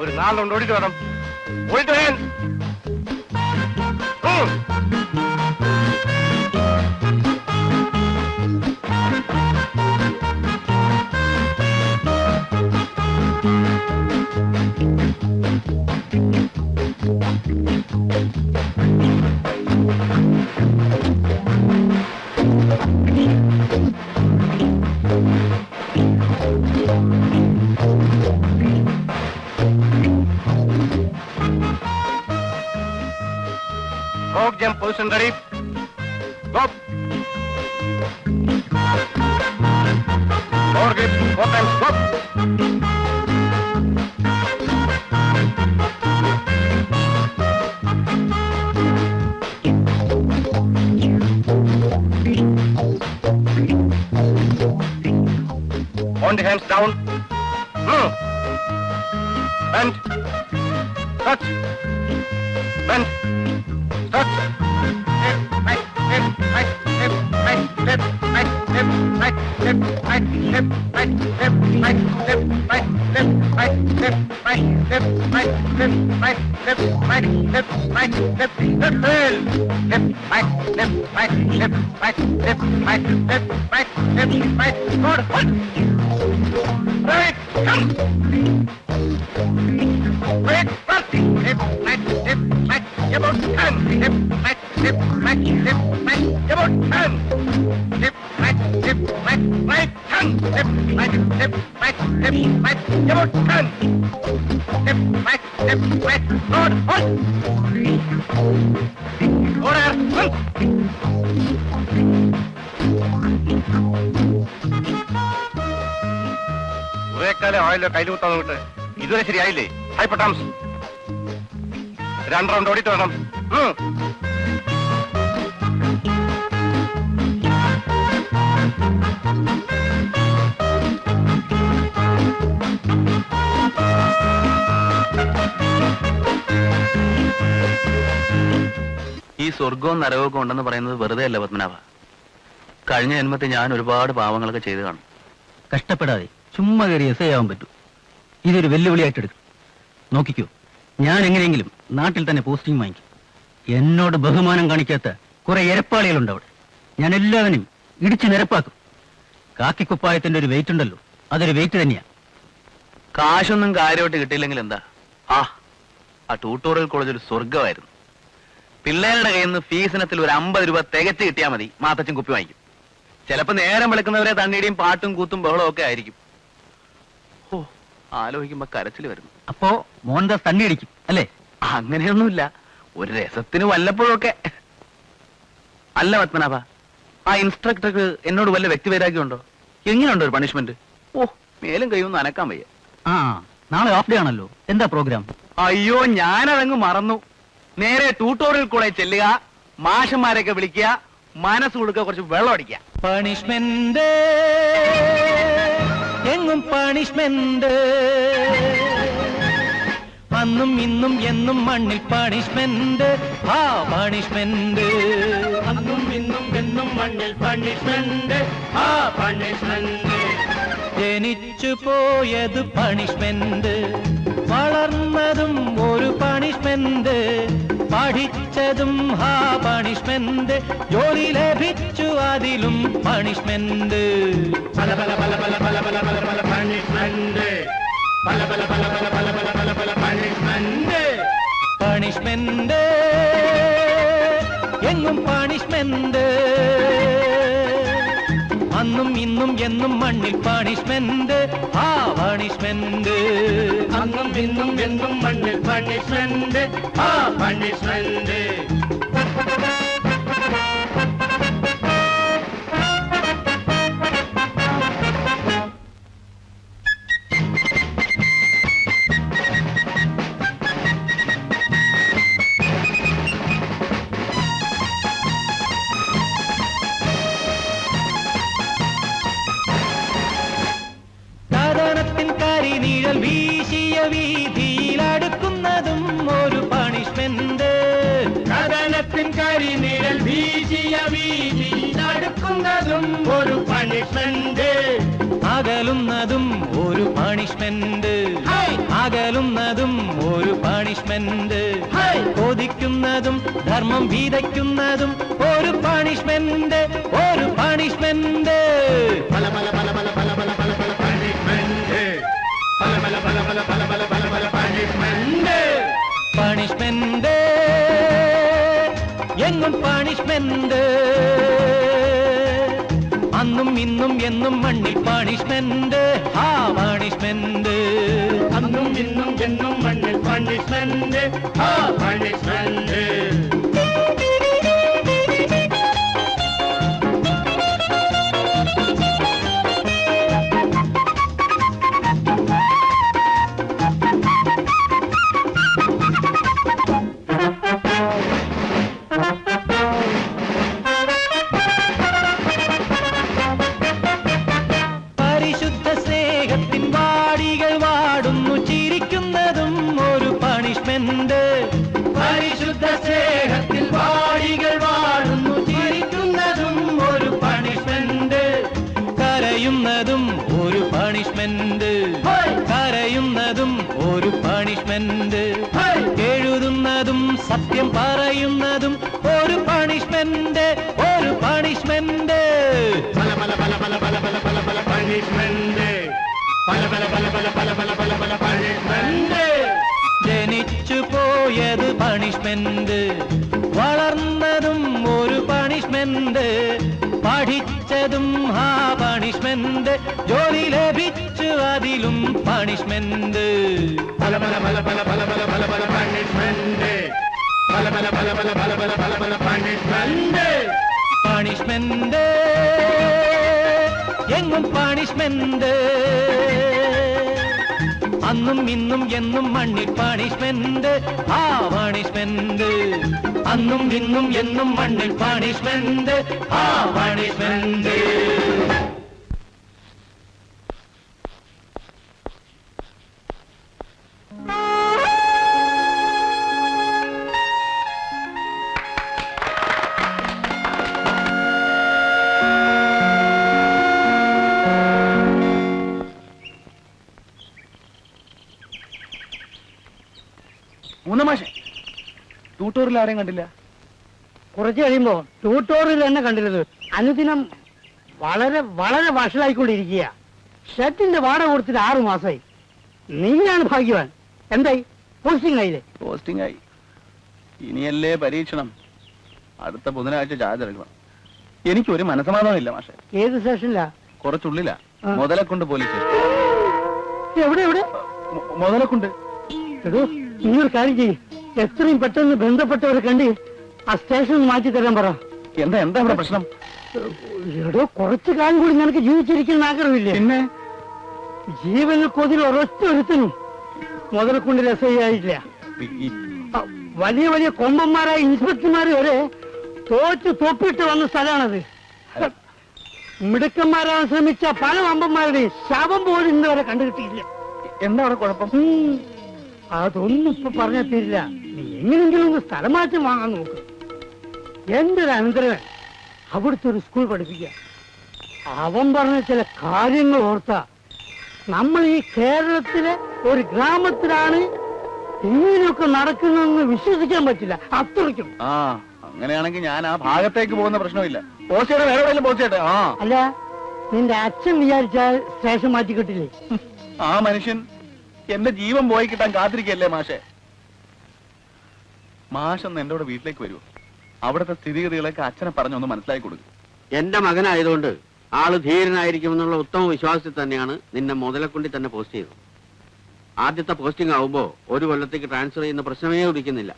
ഒരു നാളുകൊണ്ട് ഓടിട്ട് വേണം ഓടിട്ട് വേണം. Frog jump position ready. Go. Forget. Open. Go. On the hands down. Bend. Touch. Bend. Touch. കുറേക്കാലം ആയല്ലോ കയ്യിലുത്താൻ നോക്കിട്ട് ഇതുവരെ ശരിയായില്ലേ? ഹൈപ്പട്ടാംസ് 2 റൗണ്ട് ഓടിട്ട് വേണം. ഈ സ്വർഗവും നരകവും ഉണ്ടെന്ന് പറയുന്നത് വെറുതെ അല്ല പത്മനാഭ. കഴിഞ്ഞ ജന്മത്തിൽ ഞാൻ ഒരുപാട് പാവങ്ങളൊക്കെ ചെയ്തു കാണും. കഷ്ടപ്പെടാതെ ചുമ്മാ കയറി എസ് ആവാൻ പറ്റൂ. ഇതൊരു വെല്ലുവിളിയായിട്ട് എടുക്കും. നോക്കിക്കോ, ഞാൻ എങ്ങനെയെങ്കിലും നാട്ടിൽ തന്നെ പോസ്റ്റിംഗ് വാങ്ങിക്കും. എന്നോട് ബഹുമാനം കാണിക്കാത്ത കുറെ എരപ്പാളികളുണ്ട് അവിടെ. ഞാൻ എല്ലാവരും ഇടിച്ചു നിരപ്പാക്കും. കാക്കിക്കുപ്പായത്തിന്റെ ഒരു വെയിറ്റ് ഉണ്ടല്ലോ, അതൊരു വെയിറ്റ് തന്നെയാ. കാശൊന്നും കാര്യമായിട്ട് കിട്ടിയില്ലെങ്കിൽ എന്താ? ആ ട്യൂട്ടോറിയൽ കോളേജ് ഒരു സ്വർഗമായിരുന്നു. പിള്ളേരുടെ കയ്യിൽ നിന്ന് ഫീസിനത്തിൽ ഒരു 50 രൂപ തികച്ച് കിട്ടിയാൽ മതി, മാത്തച്ഛൻ കുപ്പി വാങ്ങിക്കും. ചിലപ്പോ നേരം വിളിക്കുന്നവരെ തണ്ണിയുടെയും പാട്ടും കൂത്തും ബഹളവും ഒക്കെ ആയിരിക്കും. ആലോചിക്കുമ്പോ കരച്ചിൽ വരുന്നു. അപ്പോ മോഹൻദാസ് തണ്ണി അടിക്കും അല്ലേ? അങ്ങനെയൊന്നുമില്ല, ഒരു രസത്തിന് വല്ലപ്പോഴൊക്കെ. അല്ല പത്മനാഭ, ആ ഇൻസ്ട്രക്ടർക്ക് എന്നോട് വല്ല വ്യക്തിവൈരാഗ്യമുണ്ടോ? എങ്ങനെയുണ്ടോ ഒരു പണിഷ്മെന്റ്? മേലും കൈയൊന്നും അനക്കാൻ വയ്യ. നാളെ ഓഫ് ഡേ ആണല്ലോ, എന്താ പ്രോഗ്രാം? അയ്യോ, ഞാനതങ്ങ് മറന്നു. നേരെ ട്യൂട്ടോറിയൽ കൂടെ ചെല്ലുക, മാഷന്മാരെയൊക്കെ വിളിക്കുക, മനസ്സ് കൊടുക്കുക, കുറച്ച് വെള്ളം അടിക്കുക. പണിഷ്മെന്റ് എങ്ങും പണിഷ്മെന്റ്, അന്നും ഇന്നും എന്നും മണ്ണിൽ പണിഷ്മെന്റ്, ആ പണിഷ്മെന്റ്. അന്നും ഇന്നും എന്നും മണ്ണിൽ പണിഷ്മെന്റ്, ആ പണിഷ്മെന്റ്. ജനിച്ചു പോയത് പണിഷ്മെന്റ്, വളർന്നതും ഒരു പണിഷ്മെന്റ്, പഠിച്ചതും ആ പണിഷ്മെന്റ്, ജോലി ലഭിച്ചു അതിലും പണിഷ്മെന്റ്. പല പല പല പല പല പല പല പല പണിഷ്മെന്റ്, പല പല പല പല പല പല പല പല പണിഷ്മെന്റ്. പണിഷ്മെന്റ് എങ്ങും പണിഷ്മെന്റ്, അന്നും ഇന്നും എന്നും മണ്ണിൽ പണിഷ്മെന്റ്, ആ പണിഷ്മെന്റ്. അന്നും ഇന്നും എന്നും മണ്ണിൽ പണിഷ്മെന്റ്, ആ പണിഷ്മെന്റ്. കരിനീഴൽ വീശിയ വീതിയിൽ അടുക്കുന്നതും ഒരു പണിഷ്മെന്റ്, കഥനത്തിൻ കരിനീഴൽ വീശിയ വീതിയിൽ അടുക്കുന്നതും ഒരു പണിഷ്മെന്റ്. അകലുന്നതും ഒരു പണിഷ്മെന്റ്, അകലുന്നതും ഒരു പണിഷ്മെന്റ്. കൊതിക്കുന്നതും ധർമ്മം വിതയ്ക്കുന്നതും ഒരു പണിഷ്മെന്റ്, ഒരു പണിഷ്മെന്റ്. പല പല പല പല പല പല പല പല പണിഷ്മെന്റ്, പല പല പല പല പല പല പല പല പണിഷ്മെന്റ്. പണിഷ്മെന്റ് എങ്ങും പണിഷ്മെന്റ്, അന്നും ഇന്നും എന്നും മണ്ണിൽ പണിഷ്മെന്റ്, ആ പണിഷ്മെന്റ്. അന്നും ഇന്നും എന്നും മണ്ണിൽ പണിഷ്മെന്റ്, ആ പണിഷ്മെന്റ്. പരിശുദ്ധ സ്നേഹത്തിൽ വാടികൾ വാടുന്നു ചിരിക്കുന്നതും ഒരു പണിഷ്മെന്റ്, കരയുന്നതും ഒരു പണിഷ്മെന്റ്, കരയുന്നതും ഒരു പണിഷ്മെന്റ്, എഴുതുന്നതും സത്യം പറയുന്നതും ഒരു പണിഷ്മെന്റ്, ഒരു പണിഷ്മെന്റ്. പല പല പല പല പല പല പല പല പണിഷ്മെന്റ്, പല പല പല പല പല പല പല പല പണിഷ്മെന്റ്. ജനിച്ചു പോയത് പണിഷ്മെന്റ്, വളർന്നതും ഒരു പണിഷ്മെന്റ്, പഠിച്ചതും ആ പണിഷ്മെന്റ്, ജോലി ലഭിച്ചു അതിലും പണിഷ്മെന്റ്. പല പല പല പല പല പല പല പല പണിഷ്മെന്റ്, പല പല പല പല പല പല പല പല പണിഷ്മെന്റ്. പണിഷ്മെന്റ് എങ്ങും പണിഷ്മെന്റ്, അന്നും ഇന്നും എന്നും മണ്ണിൽ പണിഷ്മെന്റ്, ആ പണിഷ്മെന്റ്. അന്നും ഇന്നും എന്നും മണ്ണിൽ പണിഷ്മെന്റ്, ആ പണിഷ്മെന്റ്. മൂന്നമാഷെ ട്യൂട്ടോറിൽ ആരെയും കണ്ടില്ല. കുറച്ച് കഴിയുമ്പോ ട്യൂട്ടോറിയൽ തന്നെ കണ്ടിരുന്നത് അനുദിനം വളരെ വളരെ വഷളായിക്കൊണ്ടിരിക്കുക. ഷർട്ടിന്റെ വാടക കൊടുത്തിട്ട് 6 മാസമായി. നീയാണ് ഭാഗ്യവാൻ. എന്തായി? പോസ്റ്റിംഗ് ആയില്ലേ? പോസ്റ്റിംഗ് ആയി. ഇനിയല്ലേ പരീക്ഷണം. അടുത്ത ബുധനാഴ്ച ചാർജ് എടുക്കണം. എനിക്കൊരു മനസ്സമാധാനമില്ല മാഷെ. ഏത് സ്റ്റേഷനിലാ? കുറച്ചുള്ളിലാ. മുതലക്കുണ്ട് പോലീസ്. എവിടെ എവിടെ? മുതലക്കുണ്ട്. എടോ, ഇങ്ങനൊരു കാര്യം ചെയ്യും. എത്രയും പെട്ടെന്ന് ബന്ധപ്പെട്ടവരെ കണ്ട് ആ സ്റ്റേഷൻ മാറ്റി തരാൻ പറ. എന്താ എന്താ ഇവിടെ പ്രശ്നം? എടോ, കുറച്ചു കാലം കൂടി നിനക്ക് ജീവിച്ചിരിക്കുന്ന ആഗ്രഹമില്ലേ? പിന്നെ ജീവനിൽ കൊതിൽ ഒരൊറ്റ ഒരുത്തനും മുതലക്കുണ്ടിൽ എസ് ഐ ആയില്ല. വലിയ വലിയ കൊമ്പന്മാരായ ഇൻസ്പെക്ടർമാർ വരെ തോറ്റ് തൊപ്പിട്ട് വന്ന സ്ഥലമാണത്. മിടുക്കന്മാരാൻ ശ്രമിച്ച പല വമ്പന്മാരുടെയും ശവം പോലും ഇന്ന് വരെ കണ്ടുകിട്ടിയില്ല. എന്താ അവിടെ കുഴപ്പം? അതൊന്നും ഇപ്പൊ പറഞ്ഞാ തീരില്ല. നീ എങ്ങനെങ്കിലും ഒന്ന് സ്ഥലമാറ്റം വാങ്ങാൻ നോക്ക്. എന്റെ ഒരു അനന്തരവൻ അവിടുത്തെ ഒരു സ്കൂൾ പഠിപ്പിക്കുക. അവൻ പറഞ്ഞ ചില കാര്യങ്ങൾ ഓർത്താ നമ്മൾ ഈ കേരളത്തിലെ ഒരു ഗ്രാമത്തിലാണ് ഇങ്ങനെയൊക്കെ നടക്കുന്നതെന്ന് വിശ്വസിക്കാൻ പറ്റില്ല. അത്രയ്ക്കും. ആ അങ്ങനെയാണെങ്കിൽ ഞാൻ ആ ഭാഗത്തേക്ക് പോകുന്ന പ്രശ്നമില്ല. പോസ്റ്റേടെ വേറെ എവിടെയെങ്കിലും പോസ്റ്റേട്ടെ. ആ അല്ല, നിന്റെ അച്ഛൻ വിചാരിച്ചാൽ സ്റ്റേഷൻ മാറ്റി കിട്ടില്ലേ? ആ മനുഷ്യൻ എന്റെ ജീവൻ പോയി കിട്ടാൻ കാത്തിരിക്കല്ലേ മാഷെ. മാഷെന്ന് എന്റെ കൂടെ വീട്ടിലേക്ക് വരുമോ? അവിടുത്തെ സ്ഥിതിഗതികളൊക്കെ അച്ഛനെ പറഞ്ഞൊന്ന് മനസ്സിലാക്കി കൊടുക്കും. എന്റെ മകനായതുകൊണ്ട് ആള് ധീരനായിരിക്കുമെന്നുള്ള ഉത്തമ വിശ്വാസത്തിൽ തന്നെയാണ് നിന്നെ മുതലക്കുണ്ടി തന്നെ പോസ്റ്റ് ചെയ്തത്. ആദ്യത്തെ പോസ്റ്റിംഗ് ആവുമ്പോ ഒരു കൊല്ലത്തേക്ക് ട്രാൻസ്ഫർ ചെയ്യുന്ന പ്രശ്നമേ ഉദിക്കുന്നില്ല.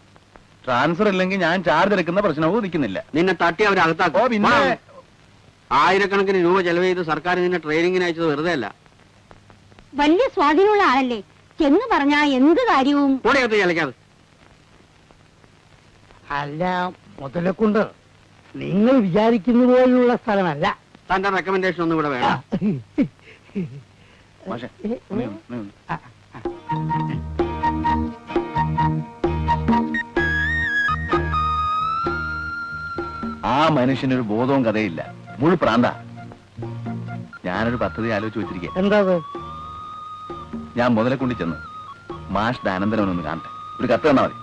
ട്രാൻസ്ഫർ ഇല്ലെങ്കിൽ ഞാൻ ചാർജ് എടുക്കുന്ന പ്രശ്നവും ഉദിക്കുന്നില്ല. നിന്നെ തട്ടി അവരകത്താക്കും. പിന്നെ ആയിരക്കണക്കിന് രൂപ ചെലവ് ചെയ്ത് സർക്കാർ നിന്നെ ട്രെയിനിങ്ങിന് അയച്ചത് വെറുതെ അല്ല. വലിയ സ്വാധീനമുള്ള ആളല്ലേ, ചെന്ന് പറഞ്ഞാ എന്ത് കാര്യവും. കൂടെയകത്ത് ചലക്കാതെ. അല്ല മുതലക്കുണ്ട് നിങ്ങൾ വിചാരിക്കുന്ന പോലുള്ള സ്ഥലമല്ല. തന്റെ റെക്കമെൻഡേഷൻ ഒന്നും ഇവിടെ വേണം. മാഷെ ആ മനുഷ്യനൊരു ബോധവും കഥയില്ല, മുഴു പ്രാന്ത. ഞാനൊരു പദ്ധതി ആലോചിച്ച് വെച്ചിരിക്കുക. എന്താ? ഞാൻ മുതലക്കുണ്ടി ചെന്ന് മാഷ് അനന്തരവനൊന്ന് കാണട്ടെ. ഒരു കത്ത് തന്നാ മതി.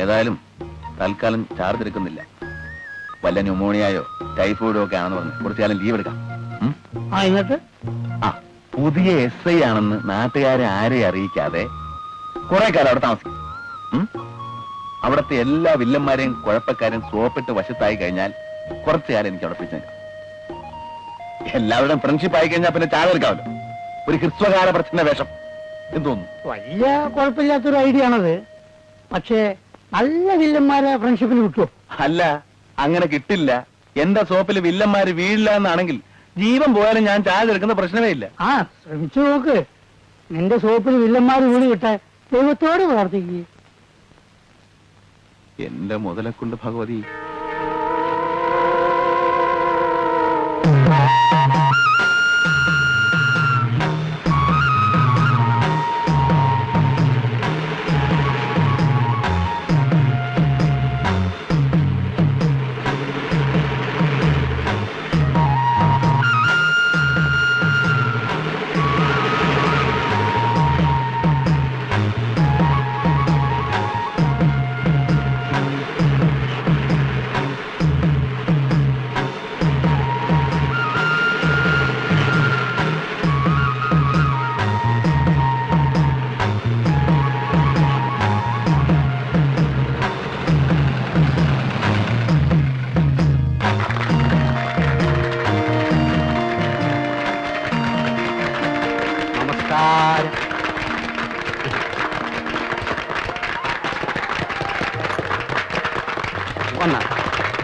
ഏതായാലും തൽക്കാലം ചാർജ് എടുക്കുന്നില്ല. വല്ല ന്യൂമോണിയായോ ടൈഫോയിഡോ ഒക്കെ ആണെന്ന് പറഞ്ഞ് കുറച്ചു കാലം ലീവ് എടുക്കാം. എന്നിട്ട് പുതിയ SI ആണെന്ന് നാട്ടുകാരെ ആരെയും അറിയിക്കാതെ കുറെ കാലം അവിടെ താമസിക്കും. അവിടുത്തെ എല്ലാ വില്ലന്മാരെയും കുഴപ്പക്കാരെയും സോപ്പിട്ട് വശത്തായി കഴിഞ്ഞാൽ കുറച്ചു കാലം എനിക്ക് അവിടെ പിടിച്ചു നിൽക്കാം. എല്ലാവരുടെയും ഫ്രണ്ട്ഷിപ്പ് ആയി കഴിഞ്ഞാൽ പിന്നെ ചായ എടുക്കാമല്ലോ. ഒരു ഹ്രസ്വകാല പ്രശ്ന വേഷം എന്തോന്നു. വലിയ കുഴപ്പമില്ലാത്തൊരു ഐഡിയ ആണത്. പക്ഷേ നല്ല വില്ലന്മാരെ ഫ്രണ്ട്ഷിപ്പിന് കിട്ടുമോ? അല്ല, അങ്ങനെ കിട്ടില്ല. എന്റെ സോപ്പിൽ വില്ലന്മാര് വീഴില്ല എന്നാണെങ്കിൽ ജീവൻ പോയാലും ഞാൻ ചാർജ് എടുക്കുന്ന പ്രശ്നമേ ഇല്ല. ശ്രമിച്ചു നോക്ക്. നിന്റെ സോപ്പിൽ വില്ലന്മാര് വീണ് കിട്ടാൻ ദൈവത്തോട് പ്രാർത്ഥിക്കുക. എന്റെ മുതലക്കുണ്ട് ഭഗവതി.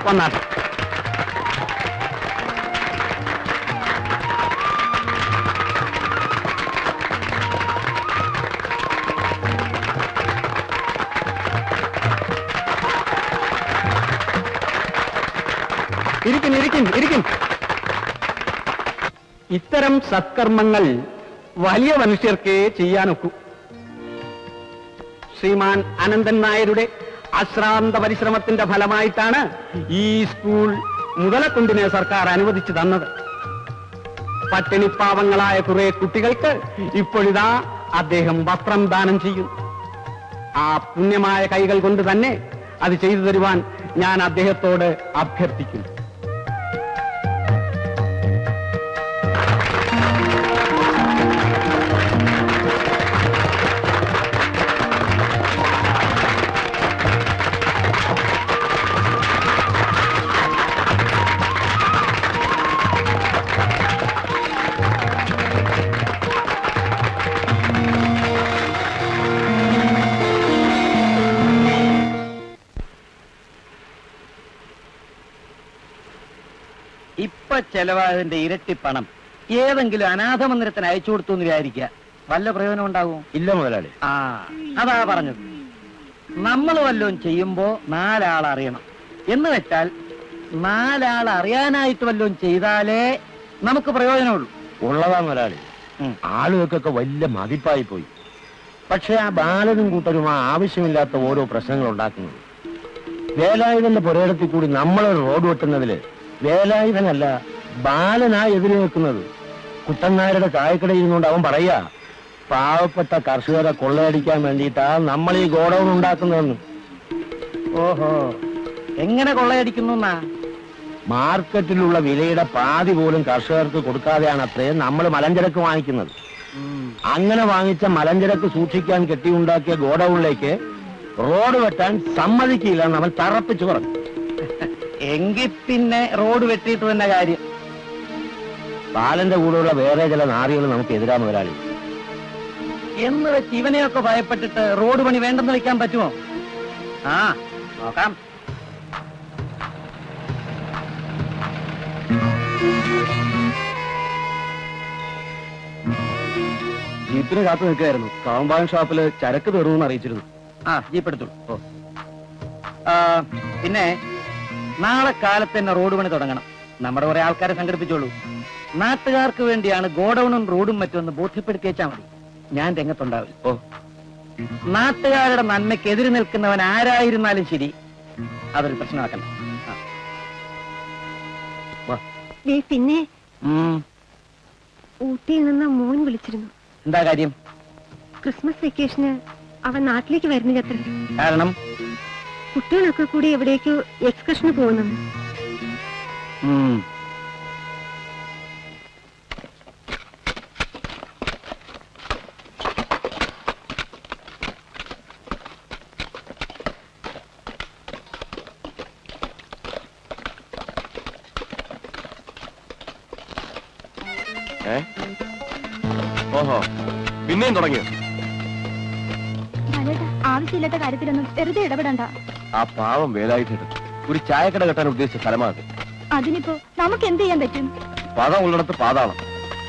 വന്നാട്ടെ. ഇരിക്കും. ഇത്തരം സത്കർമ്മങ്ങൾ വലിയ മനുഷ്യർക്ക് ചെയ്യാനൊക്കൂ. ശ്രീമാൻ അനന്തൻ നായരുടെ അശ്രാന്ത പരിശ്രമത്തിന്റെ ഫലമായിട്ടാണ് ഈ സ്കൂൾ മുതലക്കുണ്ടിനെ സർക്കാർ അനുവദിച്ചു തന്നത്. പട്ടിണിപ്പാവങ്ങളായ കുറെ കുട്ടികൾക്ക് ഇപ്പോഴിതാ അദ്ദേഹം വസ്ത്രം ദാനം ചെയ്യും. ആ പുണ്യമായ കൈകൾ കൊണ്ട് തന്നെ അത് ചെയ്തു തരുവാൻ ഞാൻ അദ്ദേഹത്തോട് അഭ്യർത്ഥിക്കുന്നു. ചെലവായതിന്റെ ഇരട്ടി പണം ഏതെങ്കിലും അനാഥ മന്ദിരത്തിന് അയച്ചു കൊടുത്തു എന്ന് വിചാരിക്കുക, വല്ല പ്രയോജനം ഉണ്ടാവും? ഇല്ല മുതലാളി. അതാ പറഞ്ഞത്. നമ്മൾ വല്ലതും ചെയ്യുമ്പോ നാലാൾ അറിയണം എന്ന് വെച്ചാൽ നാലാൾ അറിയാനായിട്ട് വല്ലതും ചെയ്താലേ നമുക്ക് പ്രയോജനമുള്ളൂ. ഉള്ളതാ മുതലാളി. ആളുകൾക്കൊക്കെ വലിയ മതിപ്പായി പോയി. പക്ഷെ ആ ബാലനും കൂട്ടരും ആ ആവശ്യമില്ലാത്ത ഓരോ പ്രശ്നങ്ങൾ ഉണ്ടാക്കുന്നത്. വേലായുധന്റെ പുരയിടത്തിൽ കൂടി നമ്മളൊരു റോഡ് വെട്ടുന്നതില് വേലായുധനല്ല ബാലനാ എതിര് നിൽക്കുന്നത്. കുട്ടനായരുടെ ചായക്കടയിൽ നിന്നുകൊണ്ട് അവൻ പറയാ, പാവപ്പെട്ട കർഷകരെ കൊള്ളയടിക്കാൻ വേണ്ടിയിട്ടാ നമ്മൾ ഈ ഗോഡൌൺ ഉണ്ടാക്കുന്നതെന്ന്. ഓഹോ, എങ്ങനെ കൊള്ളയടിക്കുന്നു? മാർക്കറ്റിലുള്ള വിലയുടെ പാതി പോലും കർഷകർക്ക് കൊടുക്കാതെയാണ് അത്രയും നമ്മൾ മലഞ്ചരക്ക് വാങ്ങിക്കുന്നത്. അങ്ങനെ വാങ്ങിച്ച മലഞ്ചരക്ക് സൂക്ഷിക്കാൻ കെട്ടിയുണ്ടാക്കിയ ഗോഡൌണിലേക്ക് റോഡ് വെട്ടാൻ സമ്മതിക്കില്ല എന്ന് അവൻ തറപ്പിച്ചു പറഞ്ഞു. എങ്കിൽ പിന്നെ റോഡ് വെട്ടിയിട്ട് തന്നെ കാര്യം. ബാലന്റെ കൂടെയുള്ള വേറെ ചില നാറികൾ നമുക്ക് എതിരാ മുതലാളി. എന്ന് വെച്ച് ഇവനെയൊക്കെ ഭയപ്പെട്ടിട്ട് റോഡ് പണി വേണ്ടെന്ന് വെക്കാൻ പറ്റുമോ? ആ നോക്കാം. ജീപ്പിന് കാത്തു നിൽക്കുകയായിരുന്നു. കാമ്പാൻ ഷോപ്പില് ചരക്ക് തീർന്നു അറിയിച്ചിരുന്നു. ആ, ജീപ്പ് എടുത്തോളൂ. പിന്നെ നാളെ കാലത്ത് തന്നെ റോഡ് പണി തുടങ്ങണം. നമ്മുടെ കുറെ ആൾക്കാരെ സംഘടിപ്പിച്ചോളൂ. നാട്ടുകാർക്ക് വേണ്ടിയാണ് ഗോഡൌണും റോഡും മറ്റൊന്ന് ബോധ്യപ്പെടുത്തിയേച്ചാൽ മതി. ഞാൻ രംഗത്തുണ്ടാവില്ല. നാട്ടുകാരുടെ നന്മയ്ക്ക് എതിര് നിൽക്കുന്നവൻ ആരായിരുന്നാലും ശരി, അതൊരു പ്രശ്നമാക്കണ്ട. പിന്നെ ഊട്ടിയിൽ നിന്ന് മോൻ വിളിച്ചിരുന്നു. എന്താ കാര്യം? ക്രിസ്മസ് വെക്കേഷന് അവൻ നാട്ടിലേക്ക് വരുന്നില്ല. കാരണം കുട്ടികളൊക്കെ കൂടി എവിടേക്കോ എക്സ്കർഷന് പോകുന്നുണ്ട്. ഓഹോ, പിന്നെയും തുടങ്ങിയോ? ആവശ്യമില്ലാത്ത കാര്യത്തിലൊന്നും വെറുതെ ഇടപെടണ്ട. ആ പാവം വേലായുധൻ ഒരു ചായക്കട കെട്ടാൻ ഉദ്ദേശിച്ച സ്ഥലമാണ്. അതിനിപ്പോ നമുക്ക് എന്ത് ചെയ്യാൻ പറ്റും? പദം ഉള്ളിടത്ത് പാതാളം.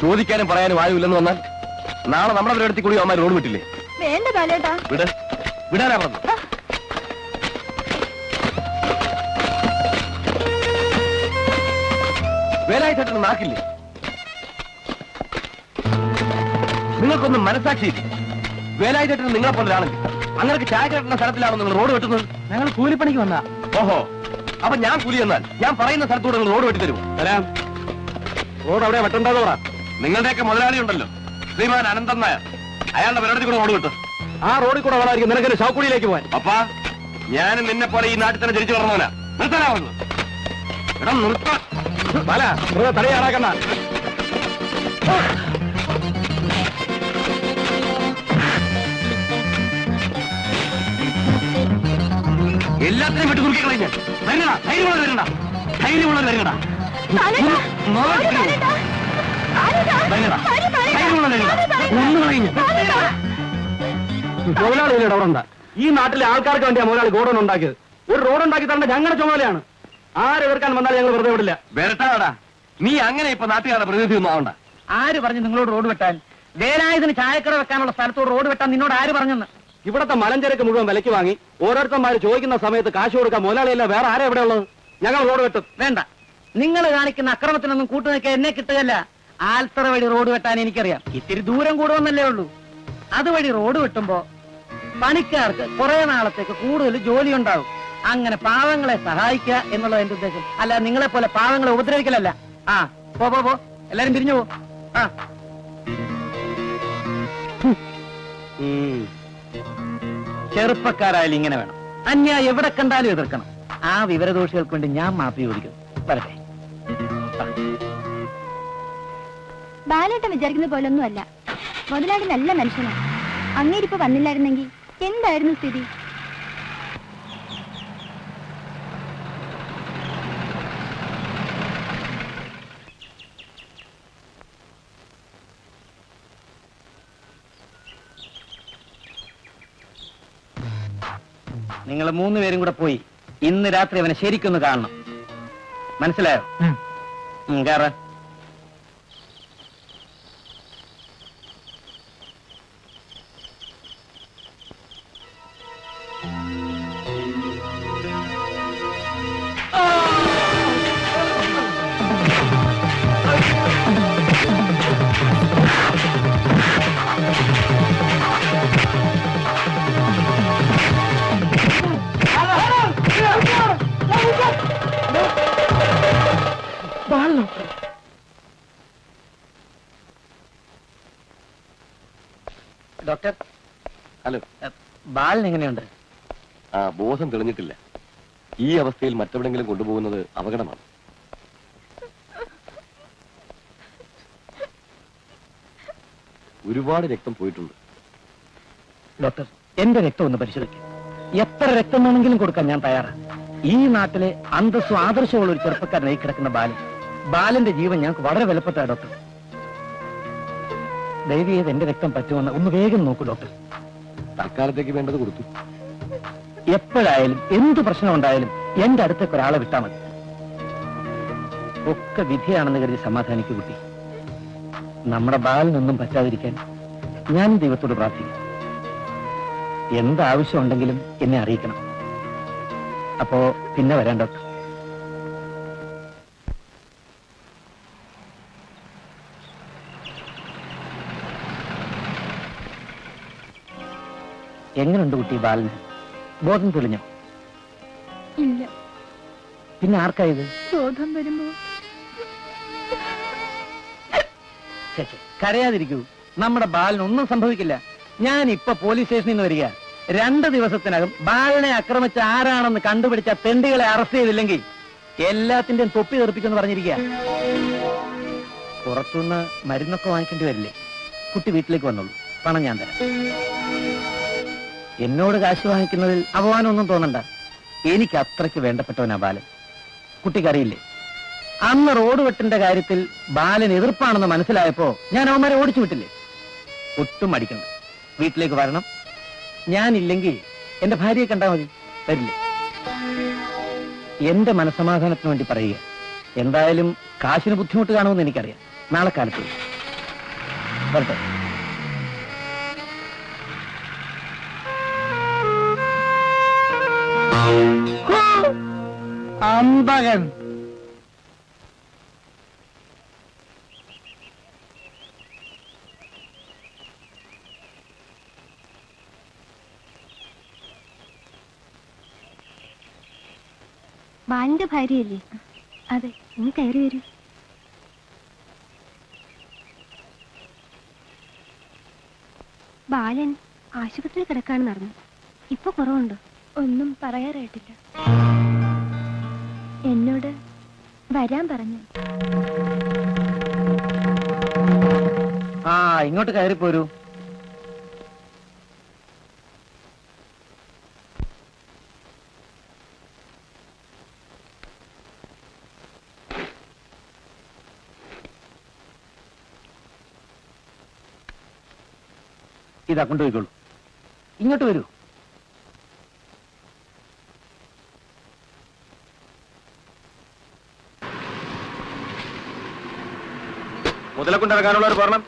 ചോദിക്കാനും പറയാനും ആരുമില്ലെന്ന് വന്നാൽ നാളെ നമ്മുടെ പരിടത്തിൽ കൂടി അവന്മാർ റോഡ് വിട്ടില്ലേ? വേണ്ട ബാലേട്ടാ, വിടാനാ പറഞ്ഞു. വേലായുധേട്ടന് നാക്കില്ലേ? നിങ്ങൾക്കൊന്നും മനസ്സാക്ഷിയില്ല. വേലായുധേട്ടന് നിങ്ങളെ പോലെ ഒരാളെങ്കിൽ അങ്ങനെ ചായ കെട്ടുന്ന സ്ഥലത്തിലാണോ നിങ്ങൾ റോഡ് വെട്ടുന്നത്? ഞങ്ങൾ കൂലിപ്പണിക്ക് വന്നാ. ഓഹോ, അപ്പൊ ഞാൻ കൂലി എന്നാൽ ഞാൻ പറയുന്ന സ്ഥലത്തൂടെ നിങ്ങൾ റോഡ് വെട്ടി തരുമോ? തരാം. റോഡ് അവിടെ വെട്ടേണ്ടതോ? നിങ്ങളുടെയൊക്കെ മുതലാളി ഉണ്ടല്ലോ, ശ്രീമാൻ അനന്തൻ നായർ. അയാളുടെ പരിടത്തിൽ കൂടെ റോഡ് വിട്ടു. ആ റോഡിൽ കൂടെ വേണമായിരിക്കും നിനക്ക് ഷൗക്കുടിയിലേക്ക് പോകാൻ. അപ്പാ, ഞാനും നിന്നെ പോലെ ഈ നാട്ടിൽ തന്നെ ജനിച്ചു വളർന്നവനാ. നിർത്താനാ പറഞ്ഞത്. എടാ നിർത്താൻ. പല തലയാറാക്കണ്ട. എല്ലാത്തിനും വിട്ടു കുറുക്കി കളഞ്ഞ വരണടാ. ധൈര്യമുള്ളത് വരണ്ട, ധൈര്യമുള്ളത് വരണ്ട. മുതലാളിയുടെ അവിടെ ഈ നാട്ടിലെ ആൾക്കാർക്ക് വേണ്ടിയാ മുതലാളി ഗോഡൌൺ ഉണ്ടാക്കിയത്. ഒരു റോഡ് ഉണ്ടാക്കി തരേണ്ട ഞങ്ങളുടെ ചുമതലയാണ്. ആര് എതിർക്കാൻ വന്നാലും ഞങ്ങൾ വെറുതെ വിടില്ല. വരട്ടാടാ, നീ അങ്ങനെ ഇപ്പൊ നാട്ടുകാരുടെ പ്രതിനിധി ഒന്നും ആവണ്ട. ആര് പറഞ്ഞു നിങ്ങളോട് റോഡ് വെട്ടാൻ? വേലായുധന് ചായക്കട വെക്കാനുള്ള സ്ഥലത്തോട് റോഡ് വെട്ടാൻ നിന്നോട് ആര് പറഞ്ഞെന്ന്? ഇവിടത്തെ മലഞ്ചരക്ക് മുഴുവൻ വിലയ്ക്ക് വാങ്ങി ഓരോരുത്തന്മാര് ചോദിക്കുന്ന സമയത്ത് കാശ് കൊടുക്കാൻ മുതലാളിയല്ല വേറെ ആരാ എവിടെ ഉള്ളത്? ഞങ്ങൾ റോഡ് വെട്ടും. വേണ്ട, നിങ്ങൾ കാണിക്കുന്ന അക്രമത്തിനൊന്നും കൂട്ടുനിൽക്കാൻ എന്നെ കിട്ടുകയല്ല. ആൽത്തറ വഴി റോഡ് വെട്ടാൻ എനിക്കറിയാം. ഇത്തിരി ദൂരം കൂടുവെന്നല്ലേ ഉള്ളൂ. അതുവഴി റോഡ് വെട്ടുമ്പോ പണിക്കാർക്ക് കുറെ നാളത്തേക്ക് കൂടുതൽ ജോലി ഉണ്ടാവും. അങ്ങനെ പാവങ്ങളെ സഹായിക്കുക എന്നുള്ളത് എന്റെ ഉദ്ദേശം. അല്ല നിങ്ങളെ പോലെ പാവങ്ങളെ ഉപദ്രവിക്കലല്ല. ആ പോ, എല്ലാരും പിരിഞ്ഞു പോ. ആ ചെറുപ്പക്കാരായാലും ഇങ്ങനെ വേണം. അന്യായം എവിടെ കണ്ടാലും എതിർക്കണം. ആ വിവരദോഷികൾക്ക് വേണ്ടി ഞാൻ മാപ്പി ചോദിക്കുന്നു. വരട്ടെ. ബാലേട്ടൻ വിചാരിക്കുന്ന പോലൊന്നും അല്ല. മുതലാളി നല്ല മനുഷ്യനാണ്. അങ്ങേരിപ്പോ വന്നില്ലായിരുന്നെങ്കിൽ എന്തായിരുന്നു സ്ഥിതി? നിങ്ങൾ 3 പേരും കൂടെ പോയി ഇന്ന് രാത്രി അവനെ ശരിക്കൊന്ന് കാണണം. മനസ്സിലായോ? കേറ. ഹലോ. ബാലൻ എങ്ങനെയുണ്ട്? ആ, ബോധം തെളിഞ്ഞിട്ടില്ല. ഈ അവസ്ഥയിൽ മറ്റെവിടെങ്കിലും കൊണ്ടുപോകുന്നത് അപകടമാണ്. ഒരുപാട് രക്തം പോയിട്ടുണ്ട്. ഡോക്ടർ, എന്റെ രക്തം ഒന്ന് പരിശോധിക്കും. എത്ര രക്തം വേണമെങ്കിലും കൊടുക്കാൻ ഞാൻ തയ്യാറാണ്. ഈ നാട്ടിലെ അന്തസ്സും ആദർശമുള്ള ഒരു ചെറുപ്പക്കാരനായി കിടക്കുന്ന ബാലന്റെ ജീവൻ ഞങ്ങൾക്ക് വളരെ വിലപ്പെട്ട ഡോക്ടർ. ദയവ് ചെയ്ത് എന്റെ രക്തം പറ്റുമെന്ന് ഒന്ന് വേഗം നോക്കൂ ഡോക്ടർ. തൽക്കാലത്തേക്ക് വേണ്ടത് കൊടുത്തു. എപ്പോഴായാലും എന്ത് പ്രശ്നം ഉണ്ടായാലും എന്റെ അടുത്തേക്ക് ഒരാളെ വിട്ടാൽ മതി. ഒക്കെ വിധിയാണെന്ന് കരുതി സമാധാനിക്കു കുട്ടി. നമ്മുടെ ബാലിനൊന്നും പറ്റാതിരിക്കാൻ ഞാൻ ദൈവത്തോട് പ്രാർത്ഥിക്കും. എന്താവശ്യമുണ്ടെങ്കിലും എന്നെ അറിയിക്കണം. അപ്പോ പിന്നെ വരാം ഡോക്ടർ. എങ്ങനെയുണ്ട് കുട്ടി ബാലന്? ബോധം തെളിഞ്ഞോ? ഇല്ല. പിന്നെ ആർക്കാ ഇത്? ബോധം വരുമ്പോ കരയാതിരിക്കൂ. നമ്മുടെ ബാലനൊന്നും സംഭവിക്കില്ല. ഞാൻ ഇപ്പൊ പോലീസ് സ്റ്റേഷനിൽ നിന്ന് വരിക. 2 ദിവസത്തിനകം ബാലനെ ആക്രമിച്ച ആരാണെന്ന് കണ്ടുപിടിച്ച തെണ്ടികളെ അറസ്റ്റ് ചെയ്തില്ലെങ്കിൽ എല്ലാത്തിന്റെയും തൊപ്പി തെറിപ്പിക്കുമെന്ന് പറഞ്ഞിരിക്കുക. പുറത്തുനിന്ന് മരുന്നൊക്കെ വാങ്ങിക്കേണ്ടി വരില്ലേ? കുട്ടി വീട്ടിലേക്ക് വന്നോളൂ, പണം ഞാൻ തരാം. എന്നോട് കാശ് വാങ്ങിക്കുന്നതിൽ അപമാനമൊന്നും തോന്നണ്ട. എനിക്ക് അത്രയ്ക്ക് വേണ്ടപ്പെട്ടവനാ ബാലൻ. കുട്ടിക്കറിയില്ലേ, അന്ന് റോഡ് വെട്ടിന്റെ കാര്യത്തിൽ ബാലൻ എതിർപ്പാണെന്ന് മനസ്സിലായപ്പോ ഞാൻ അവന്മാരെ ഓടിച്ചു വിട്ടില്ലേ? ഒട്ടും മടിക്കണം. വീട്ടിലേക്ക് വരണം. ഞാനില്ലെങ്കിൽ എന്റെ ഭാര്യയെ കണ്ടാൽ മതി. വരില്ലേ? എന്റെ മനസ്സമാധാനത്തിന് വേണ്ടി പറയുക. എന്തായാലും കാശിന് ബുദ്ധിമുട്ട് കാണുമെന്ന് എനിക്കറിയാം. നാളെ കാലത്ത് വരട്ടെ. അമ്പകൻ ബാലന്റെ ഭാര്യയല്ലേ? അതെ. ഒന്ന് കയറി വരൂ. ബാലൻ ആശുപത്രിയിൽ കിടക്കാണെന്ന് അറിഞ്ഞു. ഇപ്പൊ കുറവുണ്ടോ? ഒന്നും പറയാറായിട്ടില്ല. എന്നോട് വരാൻ പറഞ്ഞു. ഇങ്ങോട്ട് കയറിപ്പോരൂ. ഇതാ കൊണ്ടുപോയിക്കോളൂ. ഇങ്ങോട്ട് വരൂ. മുതലെ കൊണ്ടിറക്കാനുള്ളവർ പോരണം.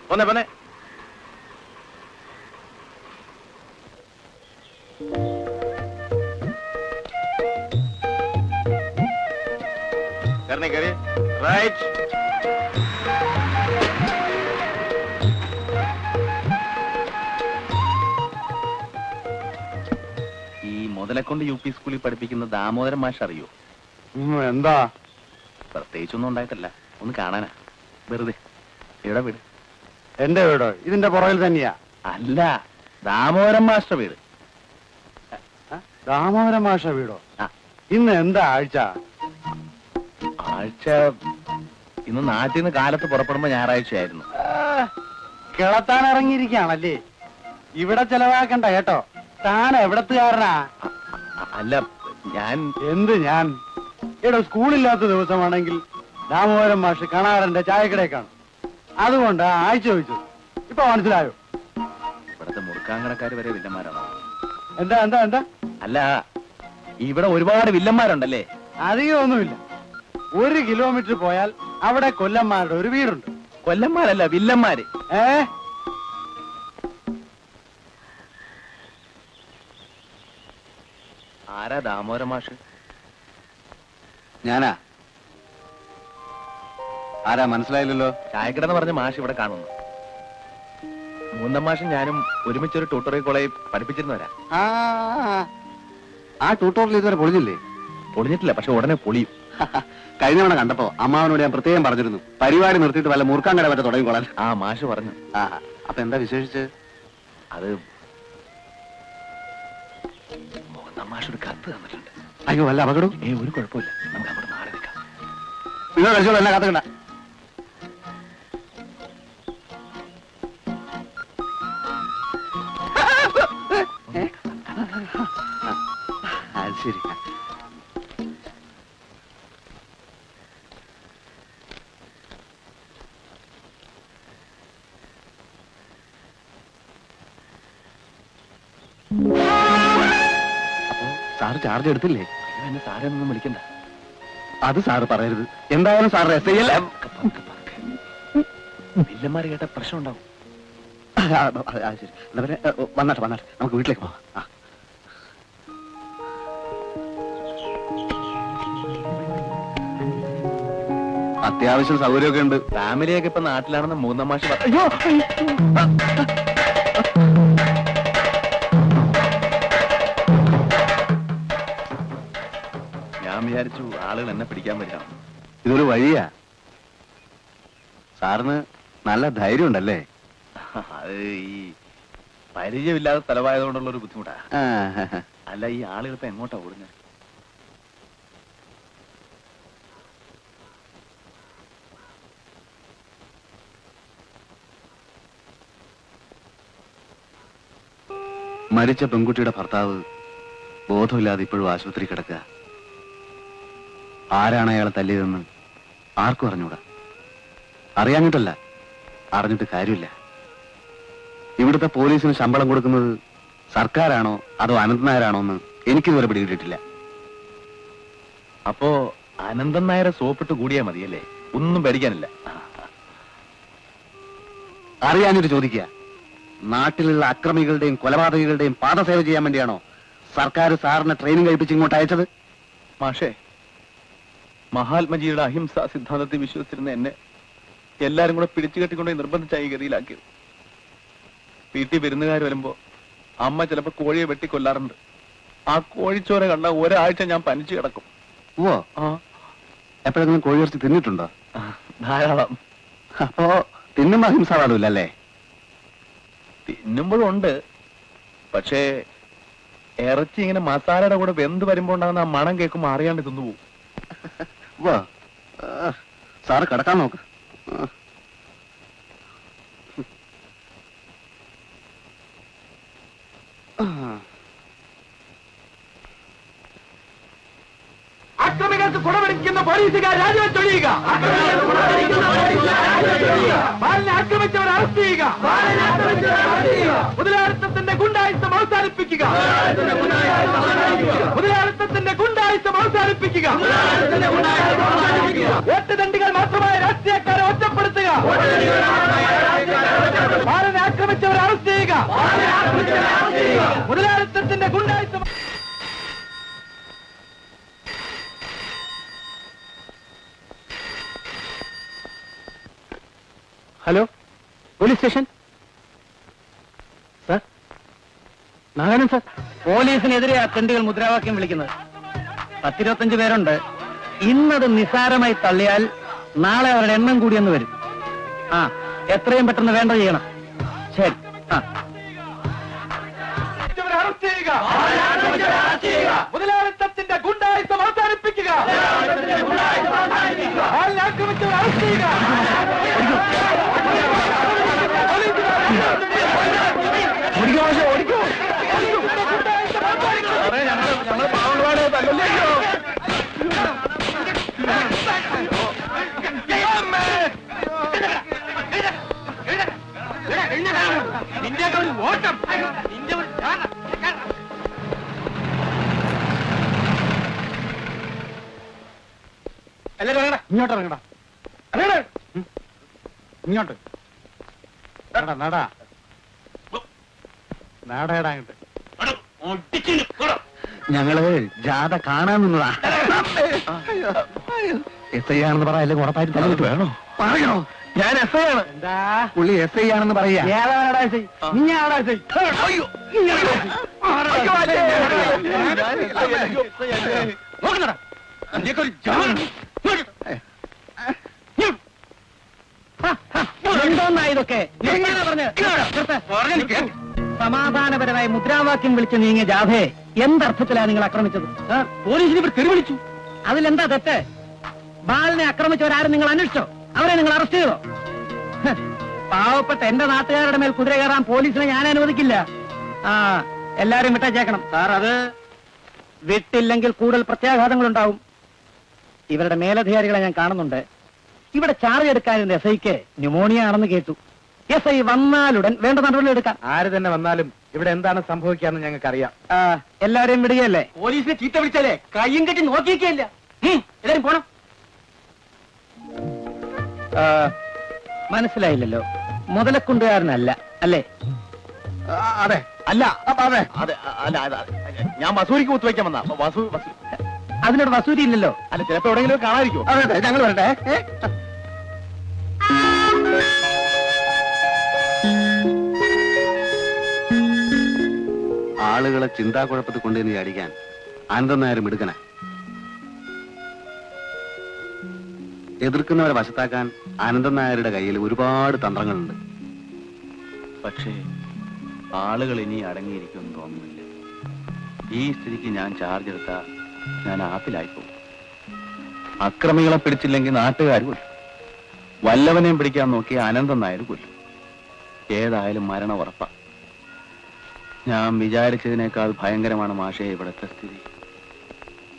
പോന്നെ പോന്നെ. കയറി റൈറ്റ്. ഈ മുതലക്കൊണ്ട് UP സ്കൂളിൽ പഠിപ്പിക്കുന്ന ദാമോദരൻ മാഷ് അറിയോ? എന്താ? പ്രത്യേകിച്ചൊന്നും ഉണ്ടായിട്ടല്ല, ഒന്ന് കാണാനാ വെറുതെ. എവിടെ വീട്? എന്റെ വീടോ? ഇതിന്റെ പുറകിൽ തന്നെയാ. അല്ല, ദാമോദരൻ മാസ്റ്റർ വീട്. ദാമോദരൻ മാഷ വീടോ? ഇന്ന് എന്താ ആഴ്ച? ആഴ്ച ഇന്ന് നാട്ടിൽ നിന്ന് കാലത്ത് പുറപ്പെടുമ്പോ ഞായറാഴ്ചയായിരുന്നു. കിളത്താൻ ഇറങ്ങിയിരിക്കുകയാണല്ലേ? ഇവിടെ ചെലവാക്കണ്ട കേട്ടോ. താൻ എവിടത്തുകാരനാ? അല്ല, ഞാൻ എന്ത് ഞാൻ? ഇവിടെ സ്കൂളില്ലാത്ത ദിവസമാണെങ്കിൽ ദാമോദരൻ മാഷ് കണാരന്റെ ചായക്കടയിൽ കാണും. അതുകൊണ്ട് ആഴ്ച ചോദിച്ചു. ഇപ്പൊ മനസ്സിലായോ? ഇവിടത്തെ മുറുക്കാങ്കടക്കാര് വരെ വില്ലന്മാരാണോ? എന്താ എന്താ എന്താ? അല്ല, ഇവിടെ ഒരുപാട് വില്ലന്മാരുണ്ടല്ലേ? അധികമൊന്നുമില്ല. 1 കിലോമീറ്റർ പോയാൽ അവിടെ കൊല്ലന്മാരുടെ ഒരു വീടുണ്ട്. കൊല്ലന്മാരല്ല, വില്ലന്മാര്. ആരാ ദാമോദരൻ മാഷ്? ഞാനാ. ആരാ മനസ്സിലായില്ലല്ലോ? ചായക്കടന്ന് പറഞ്ഞ മാഷ് ഇവിടെ കാണുന്നു. മൂന്നാം മാഷും ഞാനും ഒരുമിച്ചൊരു ട്യൂട്ടോറിയൽ കോളേജിൽ പഠിപ്പിച്ചിരുന്നവരാ. ആ ട്യൂട്ടോറിയൽ ഇതുവരെ പൊളിഞ്ഞില്ലേ? പൊളിഞ്ഞിട്ടില്ല, പക്ഷെ ഉടനെ പൊളിയും. കഴിഞ്ഞ തവണ കണ്ടപ്പോ അമ്മാവനോട് ഞാൻ പ്രത്യേകം പറഞ്ഞിരുന്നു, പരിപാടി നിർത്തിയിട്ട് വല്ല മുറുക്കാങ്കട മറ്റേ തുടങ്ങിക്കോളാൻ. ആ മാഷ് പറഞ്ഞു. അപ്പൊ എന്താ വിശേഷിച്ച്? അത് മാഷൊരു കത്ത് തന്നിട്ടുണ്ട്. അയ്യോ വല്ല അപകടവും? ഒരു കുഴപ്പമില്ല, നമുക്ക് അവിടെ നാളെ നിൽക്കാം. നിങ്ങൾ കഴിച്ചോളൂ, എന്നെ കാത്തുകണ്ട. ശരി. സാറ് ചാർജ് എടുത്തില്ലേ? എന്നെ സാറൊന്നും വിളിക്കണ്ട. അത് സാറ് പറയരുത്. എന്തായാലും സാറ് എസ് ഐ അല്ലേ? വില്ലന്മാര് കേട്ട പ്രശ്നം ഉണ്ടാവും. ശരി, വന്നാട്ടെ നമുക്ക് വീട്ടിലേക്ക് പോവാം. അത്യാവശ്യം സൗകര്യമൊക്കെ ഉണ്ട്. ഫാമിലിയൊക്കെ ഇപ്പൊ നാട്ടിലാണെന്ന് മൂന്നാം മാഷ് ഞാൻ വിചാരിച്ചു ആളുകൾ എന്നെ പിടിക്കാൻ പറ്റാം. ഇതൊരു വഴിയാ. സാറിന് നല്ല ധൈര്യം ഉണ്ടല്ലേ? അത് ഈ പരിചയമില്ലാത്ത സ്ഥലമായതുകൊണ്ടുള്ള ഒരു ബുദ്ധിമുട്ടാ. അല്ല, ഈ ആളുകൾ ഇപ്പൊ എങ്ങോട്ടാ ഓടുന്നത്? മരിച്ച പെൺകുട്ടിയുടെ ഭർത്താവ് ബോധമില്ലാതെ ഇപ്പോഴും ആശുപത്രി കിടക്കുക. ആരാണ് അയാളെ തല്ലിയതെന്ന് ആർക്കും അറിഞ്ഞൂടാ. അറിയാഞ്ഞിട്ടല്ല, അറിഞ്ഞിട്ട് കാര്യമില്ല. ഇവിടുത്തെ പോലീസിന് ശമ്പളം കൊടുക്കുന്നത് സർക്കാരാണോ അതോ അനന്തൻ നായരാണോ എന്ന് എനിക്കിതുവരെ പിടികിട്ടിട്ടില്ല. അപ്പോ അനന്തൻ നായരെ സോപ്പിട്ട് കൂടിയാ മതിയല്ലേ? ഒന്നും പേടിക്കാനില്ല. അറിയാഞ്ഞിട്ട് ചോദിക്കുക. നാട്ടിലുള്ള അക്രമികളുടെയും കൊലപാതകികളുടെയും പാദസേവ ചെയ്യാൻ വേണ്ടിയാണോ സർക്കാർ സാറിനെ ട്രെയിനിങ് കഴിപ്പിച്ച് ഇങ്ങോട്ട് അയച്ചത്? മാഷേ, മഹാത്മജിയുടെ അഹിംസാ സിദ്ധാന്തത്തിൽ വിശ്വസിച്ചിരുന്ന എന്നെ എല്ലാരും കൂടെ പിടിച്ചു കെട്ടിക്കൊണ്ട് നിർബന്ധിച്ചായി ഗതിയിലാക്കിയത്. വീട്ടിൽ വിരുന്നുകാർ വരുമ്പോ അമ്മ ചിലപ്പോ കോഴിയെ വെട്ടിക്കൊല്ലാറുണ്ട്. ആ കോഴിച്ചോര കണ്ട ഒരാഴ്ച ഞാൻ പനിച്ചു കിടക്കും. ഓ, എപ്പോഴെങ്കിലും കോഴി ഇറച്ചി തിന്നിട്ടുണ്ടോ? ധാരാളം. അപ്പോ തിന്നുമ്പോ അഹിംസാവാദമില്ല അല്ലേ? തിന്നുമ്പോഴും ഉണ്ട്. പക്ഷേ ഇറച്ചി ഇങ്ങനെ മസാലയുടെ കൂടെ വെന്ത് വരുമ്പോ ഉണ്ടാകുന്ന ആ മണം കേൾക്കുമ്പോ അറിയാണ്ട് തിന്നുപോകും. വാ, സാറ് കിടക്കാൻ നോക്ക്. അക്രമികൾക്ക് കുടപിടിക്കുന്ന പോലീസുകാർ രാജിവെച്ചൊഴിയുക. ബാലനെ ആക്രമിച്ചവർ അറസ്റ്റ് ചെയ്യുക. മുതലാളിത്തത്തിന്റെ ഗുണ്ടായുസം അവസാനിപ്പിക്കുക. മുതലാളിത്തത്തിന്റെ ഗുണ്ടായുസം അവസാനിപ്പിക്കുക. വോട്ടുദണ്ഡികൾ മാത്രമായ രാഷ്ട്രീയക്കാരെ ഒറ്റപ്പെടുത്തുക. ബാലനെ ആക്രമിച്ചവർ അറസ്റ്റ് ചെയ്യുക. മുതലാളിത്തത്തിന്റെ ഗുണ്ടായുസം. Hello, police station sir. Naganand sir, പോലീസിനെതിരെ അത്തണ്ടികൾ മുദ്രാവാക്യം വിളിക്കുന്നത് 10-25 പേരുണ്ട്. ഇന്നത് നിസ്സാരമായി തള്ളിയാൽ നാളെ അവരുടെ എണ്ണം കൂടിയെന്ന് വരും. എത്രയും പെട്ടെന്ന് വേണ്ട ചെയ്യണം. ശരി. മുതലാളിത്തത്തിന്റെ ഗുണ്ടായുസം അവസാനിപ്പിക്കുക. ആക്രമിച്ചവർ അറസ്റ്റ് ചെയ്യുക. ഓടിക്കോ. ഞങ്ങൾ പാവങ്ങളാണ്, തല്ലല്ലോ. നിന്റെ ഒരു ഓട്ടം, നിന്റെ ഒരു എല്ലാരും ഇങ്ങോട്ട് ഇറങ്ങടാ. ഇങ്ങോട്ട് നാടാ നാടേടാ ഇങ്ങോട്ട്. ഞങ്ങള് ജാഥ കാണാൻ നിന്നതാ. എസ് ഐ ആണെന്ന് പറയാ, അല്ലെങ്കിൽ ഉറപ്പായിട്ട് വേണോ? പറയണോ? ഞാൻ എസ് ഐ ആണ്. എന്താ പുള്ളി എസ് ഐ ആണെന്ന് പറയാ. ഏതാടാ എസ് ഐ? നീ ആടാ എസ് ഐ? നോക്കണടാ, എന്തോന്നാ ഇതൊക്കെ? പറഞ്ഞ സമാധാനപരമായി മുദ്രാവാക്യം വിളിച്ച് നീങ്ങിയ ജാഥയെ എന്തർത്ഥത്തിലാണ് നിങ്ങൾ ആക്രമിച്ചത്? പോലീസിനെ ഇവർ തെരുവിളിച്ചു. അതിലെന്താ തെറ്റ്? ബാലനെ ആക്രമിച്ചവരാരും നിങ്ങൾ അന്വേഷിച്ചോ? അവരെ നിങ്ങൾ അറസ്റ്റ് ചെയ്തോ? പാവപ്പെട്ട എന്റെ നാട്ടുകാരുടെ മേൽ കുതിര കയറാൻ പോലീസിനെ ഞാൻ അനുവദിക്കില്ല. എല്ലാരും വിട്ടേച്ചേക്കണം. സാർ, അത് വിട്ടില്ലെങ്കിൽ കൂടുതൽ പ്രത്യാഘാതങ്ങളുണ്ടാവും. ഇവരുടെ മേലധികാരികളെ ഞാൻ കാണുന്നുണ്ട്. ഇവിടെ ചാർജ് എടുക്കാനിരുന്ന SIക്ക് ന്യൂമോണിയ ആണെന്ന് കേട്ടു. SI വന്നാലുടൻ വേണ്ട നടപടി എടുക്കാം. ആര് തന്നെ വന്നാലും ഇവിടെ എന്താണ് സംഭവിക്കാന്ന് ഞങ്ങൾക്ക് അറിയാം. എല്ലാരെയും വിടുകയല്ലേ? പോലീസിനെ ചീത്ത വിളിച്ചാലേ കയ്യും കെട്ടി നോക്കിയിരിക്കല്ല. എല്ലാരും പോണം. മനസ്സിലായില്ലല്ലോ. മുതലക്കുണ്ടുകാരനല്ല അല്ലേ? അതെ. അല്ല. അതെ. അതെ. അല്ല. ഞാൻ വസൂരിക്ക് കുത്തുവയ്ക്കാൻ വന്ന അതിനോട് വസൂരി ഇല്ലല്ലോ. അല്ല, ചിലപ്പോ എവിടെയെങ്കിലും കാണാതിരിക്കും. അതെ, ഞങ്ങൾ വരട്ടെ. ആളുകളെ ചിന്താക്കുഴപ്പത്തിൽ കൊണ്ടുവന്ന് ചാടിക്കാൻ അനന്തൻ നായർ മിടുക്കന. എതിർക്കുന്നവരെ വശത്താക്കാൻ അനന്തൻ നായരുടെ കയ്യിൽ ഒരുപാട് തന്ത്രങ്ങളുണ്ട്. പക്ഷേ ആളുകൾ ഇനി അടങ്ങിയിരിക്കുമെന്ന് തോന്നുന്നില്ല. ഈ സ്ഥിതിക്ക് ഞാൻ ചാർജ് എടുത്താൽ ഞാൻ ആപ്പിലായിപ്പോകും. അക്രമികളെ പിടിച്ചില്ലെങ്കിൽ നാട്ടുകാർ കൊല്ലും. വല്ലവനെയും പിടിക്കാൻ നോക്കിയ അനന്തൻ നായർ കൊല്ലും. ഏതായാലും മരണം ഉറപ്പാ. ഞാൻ വിചാരിച്ചതിനേക്കാൾ ഭയങ്കരമാണ് മാഷേ ഇവിടുത്തെ സ്ഥിതി.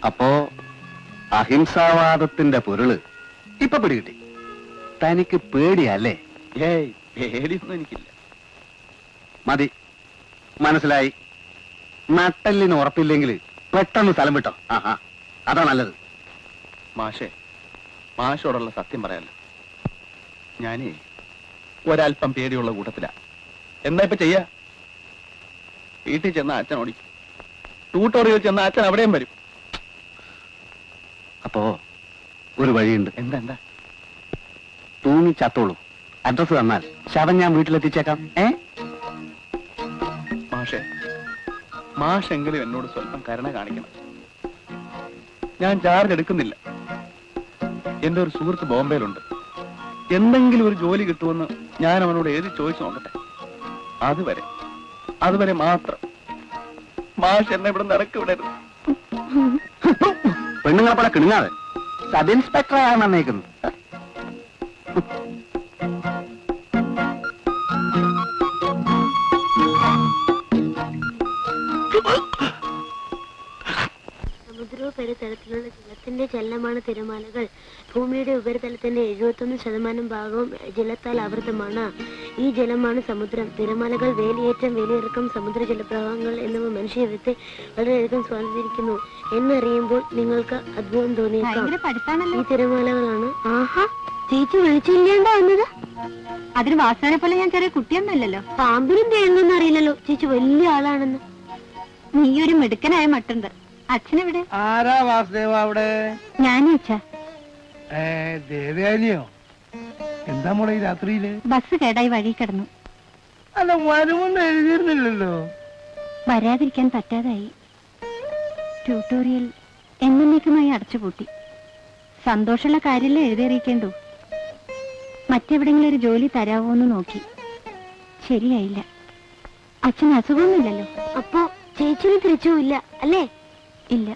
അപ്പോ അഹിംസാവാദത്തിന്റെ പൊരുള് ഇപ്പൊ പിടികിട്ടി. തനിക്ക് പേടിയല്ലേ? ഏയ്, പേടിയൊന്നും എനിക്കില്ല. മതി, മനസ്സിലായി. നട്ടലിന് ഉറപ്പില്ലെങ്കിൽ പെട്ടെന്ന് സ്ഥലം വിട്ടോ. അതാ നല്ലത്. മാഷേ, മാഷോടുള്ള സത്യം പറയാലോ, ഞാനേ ഒരൽപ്പം പേടിയുള്ള കൂട്ടത്തിലാ. എന്താ ഇപ്പൊ ചെയ്യാ? വീട്ടിൽ ചെന്ന അച്ഛൻ ഓടിക്കും. ട്യൂട്ടോറിയൽ ചെന്ന അച്ഛൻ അവിടെയും വരും. അപ്പോ ഒരു വഴിയുണ്ട്. എന്താ? തൂങ്ങി ചത്തോളൂ. അഡ്രസ് തന്നാൽ ശവം ഞാൻ വീട്ടിലെത്തിച്ചേക്കാം. മാഷേ, മാഷെങ്കിലും എന്നോട് സ്വല്പം കരുണ കാണിക്കണം. ഞാൻ ചാർജ് എടുക്കുന്നില്ല. എന്റെ ഒരു സുഹൃത്ത് ബോംബെയിലുണ്ട്. എന്തെങ്കിലും ഒരു ജോലി കിട്ടുമെന്ന് ഞാൻ അവനോട് എഴുതി ചോദിച്ചു നോക്കട്ടെ. അതുവരെ മാത്രം മാഷ് എന്നെ ഇവിടെ നിറക്കി വിടരുത്. പെണ്ണുങ്ങളെ പോലെ കിണുങ്ങാതെ. സബ് ഇൻസ്പെക്ടറാണ് വന്നേക്കുന്നത്. സമുദ്രോപരിതലത്തിലുള്ള ജലത്തിന്റെ ചലനമാണ് തിരമാലകൾ. ഭൂമിയുടെ ഉപരിതലത്തിന്റെ 71% ഭാഗവും ജലത്താൽ ആവൃതമാണ്. ഈ ജലമാണ് സമുദ്രം. തിരമാലകൾ, വേലിയേറ്റം, വേലിയിറക്കം, സമുദ്ര ജലപ്രവാഹങ്ങൾ എന്നിവ മനുഷ്യജീവിതത്തെ വളരെയധികം സ്വാധീനിക്കുന്നു എന്നറിയുമ്പോൾ നിങ്ങൾക്ക് അത്ഭുതം തോന്നിയേക്കാം. ഈ തിരമാലകളാണ്. ആഹാ, ചേച്ചി വിളിച്ചില്ലാണ്ടാ വന്നത്? അതിന് വാസനെ പോലെ ഞാൻ ചെറിയ കുട്ടിയൊന്നുമല്ലല്ലോ. പാമ്പിനും തേങ്ങൊന്നും അറിയില്ലല്ലോ. ചേച്ചി വലിയ ആളാണെന്ന്. നീ ഒരു മിടുക്കനായ മട്ടുണ്ട്. അച്ഛനെവിടെ? ആരാ വാസുദേവ അവിടെ? ഞാനും അച്ഛാ. ദേവയാനിയോ? എന്താ മോളെ ഈ രാത്രിയില്? ബസ് കേടായി വഴി കിടന്നു. അല്ല, വരുമെന്ന് എഴുതിയിരുന്നില്ലല്ലോ. വരാതിരിക്കാൻ പറ്റാതായി. ട്യൂട്ടോറിയൽ എന്നേക്കുമായി അടച്ചുപൂട്ടി. സന്തോഷമുള്ള കാര്യമല്ലേ എഴുതിയറിയിക്കേണ്ടു. മറ്റെവിടെങ്കിലും ഒരു ജോലി തരാവോന്ന് നോക്കി. ശരിയായില്ല. അച്ഛന് അസുഖമൊന്നുമില്ലല്ലോ. അപ്പോ ചേച്ചിന് തിരിച്ചുമില്ല അല്ലേ? ഇല്ല.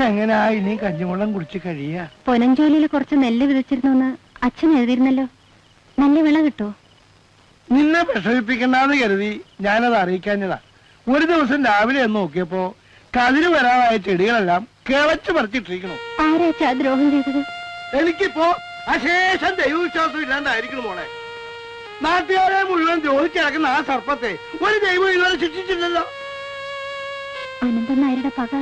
എങ്ങനാ ഇനി കഞ്ഞിവെള്ളം കുടിച്ച് കഴിയാ? പൊനഞ്ചോലിയിൽ കുറച്ച് നെല്ല് വിതച്ചിരുന്നു അച്ഛൻ എഴുതിയിരുന്നല്ലോ. നല്ല വിള കിട്ടോ? നിന്നെ വിഷമിപ്പിക്കണ്ടെന്ന് കരുതി ഞാനത് അറിയിക്കാഞ്ഞതാ. ഒരു ദിവസം രാവിലെ എന്ന് നോക്കിയപ്പോ കതിര് വരാറായ ചെടികളെല്ലാം കിളച്ചു പറിച്ചിട്ടിരിക്കണു. ആരാച്ചാ ദ്രോഹം ചെയ്തത്? എനിക്കിപ്പോ അശേഷം ദൈവവിശ്വാസം ഇല്ലാണ്ടായിരിക്കണം മോളെ. നാട്ടുകാരെ മുഴുവൻ ദ്രോഹിച്ച് കിടക്കുന്ന ആ സർപ്പത്തെ ഒരു ദൈവം ഇതുവരെ ശിക്ഷിച്ചില്ലല്ലോ. അനന്തൻ നായരുടെ പക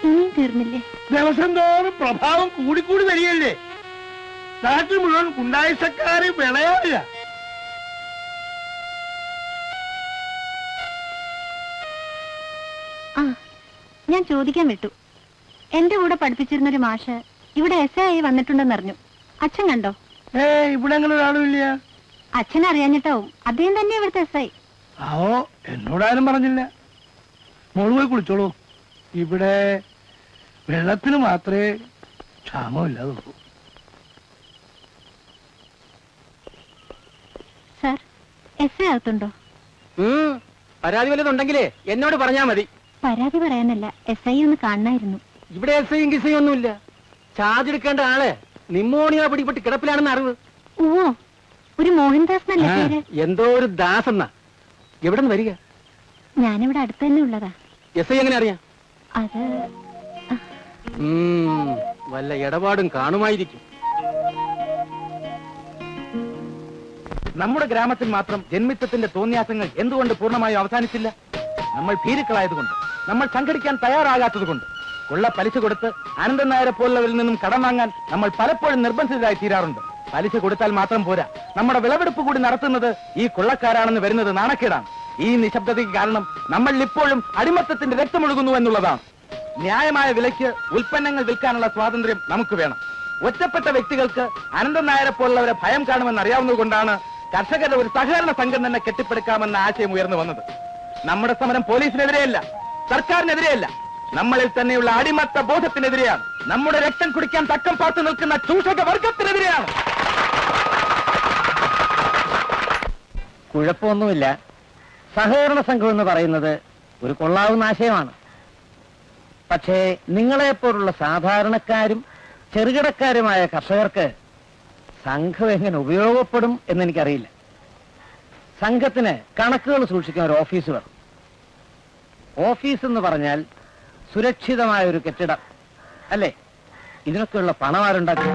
ഇനിയും തീർന്നില്ലേ? ദിവസം തോറും പ്രഭാവം കൂടിക്കൂടി വരികയല്ലേ. നാട്ടിൽ മുഴുവൻ ഗുണ്ടായിസക്കാര് വിളയാറില്ല. ഞാൻ ചോദിക്കാൻ വിട്ടു. എന്റെ കൂടെ പഠിപ്പിച്ചിരുന്നൊരു മാഷ് ഇവിടെ SI ആയി വന്നിട്ടുണ്ടെന്നറിഞ്ഞു. അച്ഛൻ കണ്ടോ? ഇവിടെ അങ്ങനെ ഒരാളും ഇല്ല. അച്ഛൻ അറിയാഞ്ഞിട്ടാവും. അദ്ദേഹം തന്നെ ഇവിടുത്തെ SI. എന്നോടാരും പറഞ്ഞില്ല. മോള് പോയി കുളിച്ചോളൂ. ഇവിടെ വെള്ളത്തിന് മാത്രമേ ക്ഷാമമില്ലാതുള്ളൂ. Sir, SI അകത്തുണ്ടോ? പരാതി വല്ലതുണ്ടെങ്കിലേ എന്നോട് പറഞ്ഞാ മതി. പരാതി പറയാനല്ല, SI ഒന്ന് കാണണമായിരുന്നു. ഇവിടെ SIയും കിസയും ഒന്നുമില്ല. ചാർജ് എടുക്കേണ്ട ആള് നിമോണിയ പിടിപെട്ട് കിടപ്പിലാണെന്ന് അറിവ്. ഓ, ഒരു മോഹൻദാസ് നല്ല പേര്. എന്തോ ഒരു ദാസ് എന്നാ. എവിടെ നിന്ന് വരിക? ഞാനിവിടെ അടുത്ത് തന്നെ ഉള്ളതാ. SI എങ്ങനെ അറിയാം? അത് വല്ല ഇടപാടും കാണുമായിരിക്കും. നമ്മുടെ ഗ്രാമത്തിൽ മാത്രം ജന്മിത്വത്തിന്റെ തോന്നിയാസങ്ങൾ എന്തുകൊണ്ട് പൂർണ്ണമായും അവസാനിച്ചില്ല? നമ്മൾ ഭീരുക്കളായതുകൊണ്ട്, നമ്മൾ സംഘടിക്കാൻ തയ്യാറാകാത്തതുകൊണ്ട്, ഉള്ള പലിശ കൊടുത്ത് അനന്തൻ നായരെ പോലുള്ളവരിൽ നിന്നും കടം വാങ്ങാൻ നമ്മൾ പലപ്പോഴും നിർബന്ധിതരായി തീരാറുണ്ട്. പലിശ കൊടുത്താൽ മാത്രം പോരാ, നമ്മുടെ വിളവെടുപ്പ് കൂടി നടത്തുന്നത് ഈ കൊള്ളക്കാരാണെന്ന് വരുന്നത് നാണക്കേടാണ്. ഈ നിശബ്ദതയ്ക്ക് കാരണം നമ്മൾ ഇപ്പോഴും അടിമത്തത്തിന്റെ രക്തമൊഴുകുന്നു എന്നുള്ളതാണ്. ന്യായമായ വിലയ്ക്ക് ഉൽപ്പന്നങ്ങൾ വിൽക്കാനുള്ള സ്വാതന്ത്ര്യം നമുക്ക് വേണം. ഒറ്റപ്പെട്ട വ്യക്തികൾക്ക് അനന്തൻ നായരെ പോലുള്ളവരെ ഭയം കാണുമെന്ന് അറിയാവുന്നതുകൊണ്ടാണ് കർഷകരുടെ ഒരു സഹകരണ സംഘം തന്നെ കെട്ടിപ്പടുക്കാമെന്ന ആശയം ഉയർന്നു വന്നത്. നമ്മുടെ സമരം പോലീസിനെതിരെയല്ല, സർക്കാരിനെതിരെയല്ല, നമ്മളിൽ തന്നെയുള്ള അടിമത്ത ബോധത്തിനെതിരെയാണ്. നമ്മുടെ രക്തം കുടിക്കാൻ തക്കം പാത്തു നിൽക്കുന്ന ചൂഷക വർഗത്തിനെതിരെയാണ്. കുഴപ്പമൊന്നുമില്ല. സഹകരണ സംഘം എന്ന് പറയുന്നത് ഒരു കൊള്ളാവുന്ന ആശയമാണ്. പക്ഷേ നിങ്ങളെപ്പോലുള്ള സാധാരണക്കാരും ചെറുകിടക്കാരുമായ കർഷകർക്ക് സംഘം എങ്ങനെ ഉപയോഗപ്പെടും എന്നെനിക്കറിയില്ല. സംഘത്തിന് കണക്കുകൾ സൂക്ഷിക്കാൻ ഒരു ഓഫീസ് വേണം. ഓഫീസ് എന്ന് പറഞ്ഞാൽ സുരക്ഷിതമായ ഒരു കെട്ടിടം അല്ലേ? ഇതിനൊക്കെയുള്ള പണം ആരുണ്ടാക്കും?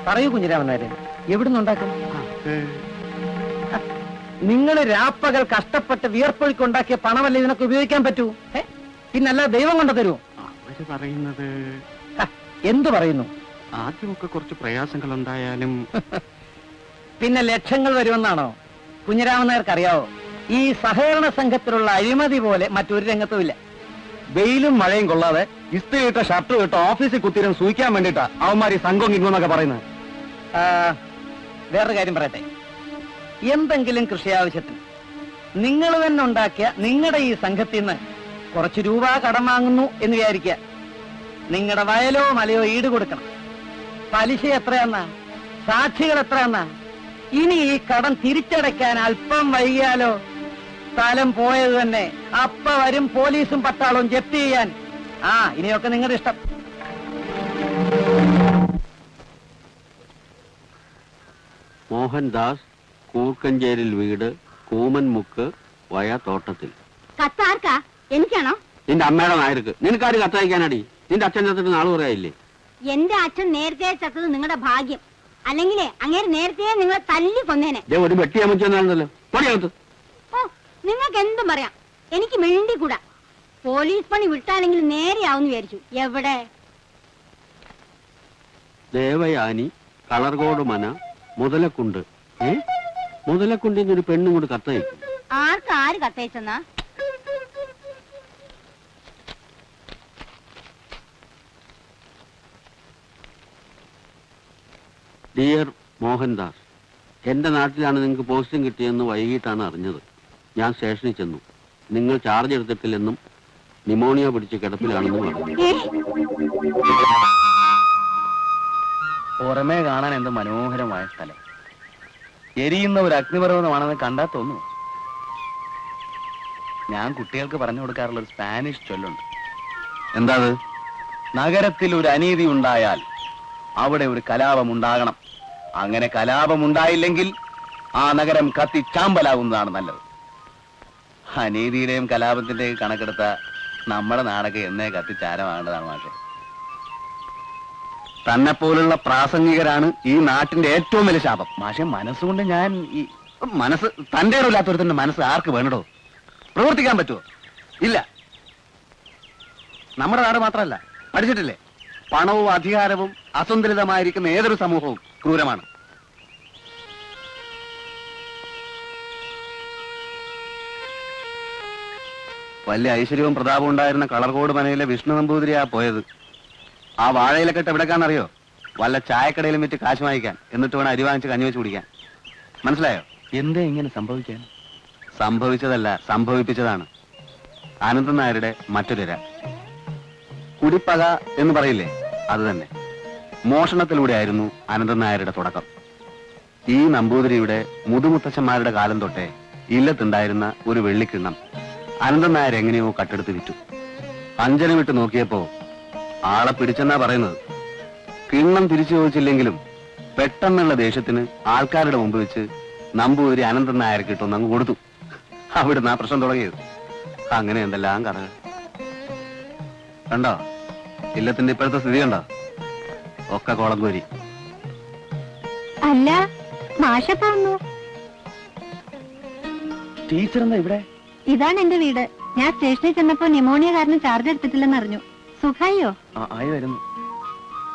പറയൂ കുഞ്ഞിരാമൻ നായരെ, എവിടുന്നുണ്ടാക്കും? നിങ്ങൾ രാപ്പകൽ കഷ്ടപ്പെട്ട് വിയർപ്പൊഴുക്കുണ്ടാക്കിയ പണമല്ലേ ഇതിനൊക്കെ ഉപയോഗിക്കാൻ പറ്റൂ? പിന്നല്ല ദൈവം കൊണ്ട് തരുമോ? അവര് പറയുന്നത് എന്തു പറയുന്നു? ആദ്യമൊക്കെ കുറച്ച് പ്രയാസങ്ങൾ ഉണ്ടായാലും പിന്നെ ലക്ഷങ്ങൾ വരുമെന്നാണോ? കുഞ്ഞിരാമൻ നായർക്ക് അറിയാവോ, ഈ സഹകരണ സംഘത്തിലുള്ള അഴിമതി പോലെ മറ്റൊരു രംഗത്തുമില്ല. വെയിലും മഴയും കൊള്ളാതെ ഇസ്ത്രീയിട്ട ഷർട്ട് ഇട്ട് ഓഫീസിൽ കുത്തിരും സൂയിക്കാൻ വേണ്ടിട്ടാ അവന്മാർ ഈ സംഘം കിങ്ങുന്നൊക്കെ പറയുന്നത്. വേറൊരു കാര്യം പറയട്ടെ. എന്തെങ്കിലും കൃഷി ആവശ്യത്തിന് നിങ്ങൾ തന്നെ ഉണ്ടാക്കിയ നിങ്ങളുടെ ഈ സംഘത്തിൽ നിന്ന് കുറച്ച് രൂപ കടം വാങ്ങുന്നു എന്ന് വിചാരിക്കുക. നിങ്ങളുടെ വയലോ മലയോ ഈട് കൊടുക്കണം. പലിശ എത്രയാന്നാ? സാക്ഷികൾ എത്രയാന്നാ? ഇനി ഈ കടം തിരിച്ചടയ്ക്കാൻ അല്പം വൈകിയാലോ സ്ഥലം പോയത് തന്നെ. അപ്പ വരും പോലീസും പട്ടാളവും ജപ്തി ചെയ്യാൻ. ഇനിയൊക്കെ നിങ്ങളുടെ ഇഷ്ടം. മോഹൻദാസ്, കൂർക്കഞ്ചേരിൽ വീട്, കൂമൻമുക്ക്, വയ തോട്ടത്തിൽ. കത്താർക്കാ? എനിക്കാണോ? നിന്റെ അമ്മയുടെ നായർക്ക്. നിനക്കാര് കത്തയക്കാനടി? നിന്റെ അച്ഛൻ ചത്തിട്ട് നാള് പറയായില്ലേ? എന്റെ അച്ഛൻ നേരത്തെ ചത്തത് നിങ്ങളുടെ ഭാഗ്യം. അല്ലെങ്കിലേ അങ്ങേര് നേരത്തെ നിങ്ങളെ തല്ലി കൊന്നേനെ. ഒരു വെട്ടി അമ്മച്ചെന്നാണല്ലോ. പണിയകത്ത്. ഓ, നിങ്ങൾക്ക് എന്തും പറയാം, എനിക്ക് മിണ്ടിക്കൂടാ. പോലീസ് പണി വിട്ടാലെങ്കിലും നേരെയാവുന്നു വിചാരിച്ചു. എവിടെ? ദേവയാനി, കളർകോട് മന, മുതലക്കുണ്ട്. മുതലക്കുണ്ടിന് ഒരു പെണ്ണും കൂടി കത്തയക്കും. ആർക്കാര് കത്തയച്ചെന്നാ? ഡിയർ മോഹൻദാസ്, എന്റെ നാട്ടിലാണ് നിങ്ങൾക്ക് പോസ്റ്റിംഗ് കിട്ടിയെന്ന് വൈകിട്ടാണ് അറിഞ്ഞത്. ഞാൻ സ്റ്റേഷനിൽ ചെന്നു. നിങ്ങൾ ചാർജ് എടുത്തിട്ടില്ലെന്നും നിമോണിയ പിടിച്ച് കിടപ്പിലാണെന്നും പറഞ്ഞു. പുറമേ കാണാൻ എന്ത് മനോഹരമായ സ്ഥലം. എരിയുന്ന ഒരു അഗ്നിപർവ്വതമാണെന്ന് കണ്ടാൽ തോന്നുന്നു. ഞാൻ കുട്ടികൾക്ക് പറഞ്ഞു കൊടുക്കാറുള്ള ഒരു സ്പാനിഷ് ചൊല്ലുണ്ട്. എന്താ അത്? നഗരത്തിൽ ഒരു അനീതി ഉണ്ടായാൽ അവിടെ ഒരു കലാപം ഉണ്ടാകണം. അങ്ങനെ കലാപം ഉണ്ടായില്ലെങ്കിൽ ആ നഗരം കത്തിച്ചാമ്പലാകുന്നതാണ് നല്ലത്. അനീതിയുടെയും കലാപത്തിന്റെയും കണക്കെടുത്ത നമ്മുടെ നാടൊക്കെ എന്നേ കത്തിച്ചാരമാകേണ്ടതാണ് മാഷെ. തന്നെ പോലുള്ള പ്രാസംഗികരാണ് ഈ നാട്ടിന്റെ ഏറ്റവും വലിയ ശാപം. മാഷെ, മനസ്സുകൊണ്ട് ഞാൻ ഈ മനസ്സ് തന്റെ ഇടമില്ലാത്തൊരുത്തന്റെ മനസ്സ് ആർക്ക് വേണടോ? പ്രവർത്തിക്കാൻ പറ്റുമോ? ഇല്ല. നമ്മുടെ നാട് മാത്രമല്ല, പഠിച്ചിട്ടില്ലേ, പണവും അധികാരവും അസന്തുലിതമായിരിക്കുന്ന ഏതൊരു സമൂഹവും ക്രൂരമാണ്. വലിയ ഐശ്വര്യവും പ്രതാപവും ഉണ്ടായിരുന്ന കളർകോട് മനയിലെ വിഷ്ണു നമ്പൂതിരിയാ പോയത്. ആ വാഴയിലക്കെട്ട് എവിടെക്കാന്നറിയോ? വല്ല ചായക്കടയിലും വിറ്റ് കാശ് വാങ്ങിക്കാൻ, എന്നിട്ട് വേണം അരി വാങ്ങിച്ച് കഞ്ഞി വെച്ച് കുടിക്കാൻ. മനസ്സിലായോ? എന്തേ ഇങ്ങനെ സംഭവിക്കാൻ? സംഭവിച്ചതല്ല, സംഭവിപ്പിച്ചതാണ്. അനന്തൻ നായരുടെ മറ്റൊരിര. കുടിപ്പക എന്ന് പറയില്ലേ, അത് തന്നെ. മോഷണത്തിലൂടെ ആയിരുന്നു അനന്തൻ നായരുടെ തുടക്കം. ഈ നമ്പൂതിരിയുടെ മുതുമുത്തച്ഛന്മാരുടെ കാലം തൊട്ടേ ഇല്ലത്തുണ്ടായിരുന്ന ഒരു വെള്ളിക്കിണ്ണം അനന്തൻ നായർ എങ്ങനെയോ കട്ടെടുത്ത് വിറ്റു. അഞ്ജന വിട്ട് നോക്കിയപ്പോ ആളെ പിടിച്ചെന്നാ പറയുന്നത്. കിണ്ണം തിരിച്ചു ചോദിച്ചില്ലെങ്കിലും പെട്ടെന്നുള്ള ദേഷ്യത്തിന് ആൾക്കാരുടെ മുമ്പ് വെച്ച് നമ്പൂതിരി അനന്തൻ നായർ കിട്ടുമെന്ന് അങ്ങ് കൊടുത്തു. അവിടുന്ന് ആ പ്രശ്നം തുടങ്ങിയത്. അങ്ങനെ എന്തെല്ലാം കഥകൾ. കണ്ടോ ഇല്ലത്തിന്റെ ഇപ്പോഴത്തെ സ്ഥിതി കണ്ടോ? ഒക്കെ കോളംകോരി. അല്ല മാഷപ്പാന്നു ടീച്ചർ എന്താ ഇവിടെ? ഇതാണ് എന്റെ വീട്. ഞാൻ സ്റ്റേഷനിൽ ചെന്നപ്പോ ന്യൂമോണിയ കാരണം ചാർജ് എടുത്തിട്ടില്ലെന്ന് അറിഞ്ഞു. സുഖായോ? ആയി വരുന്നു.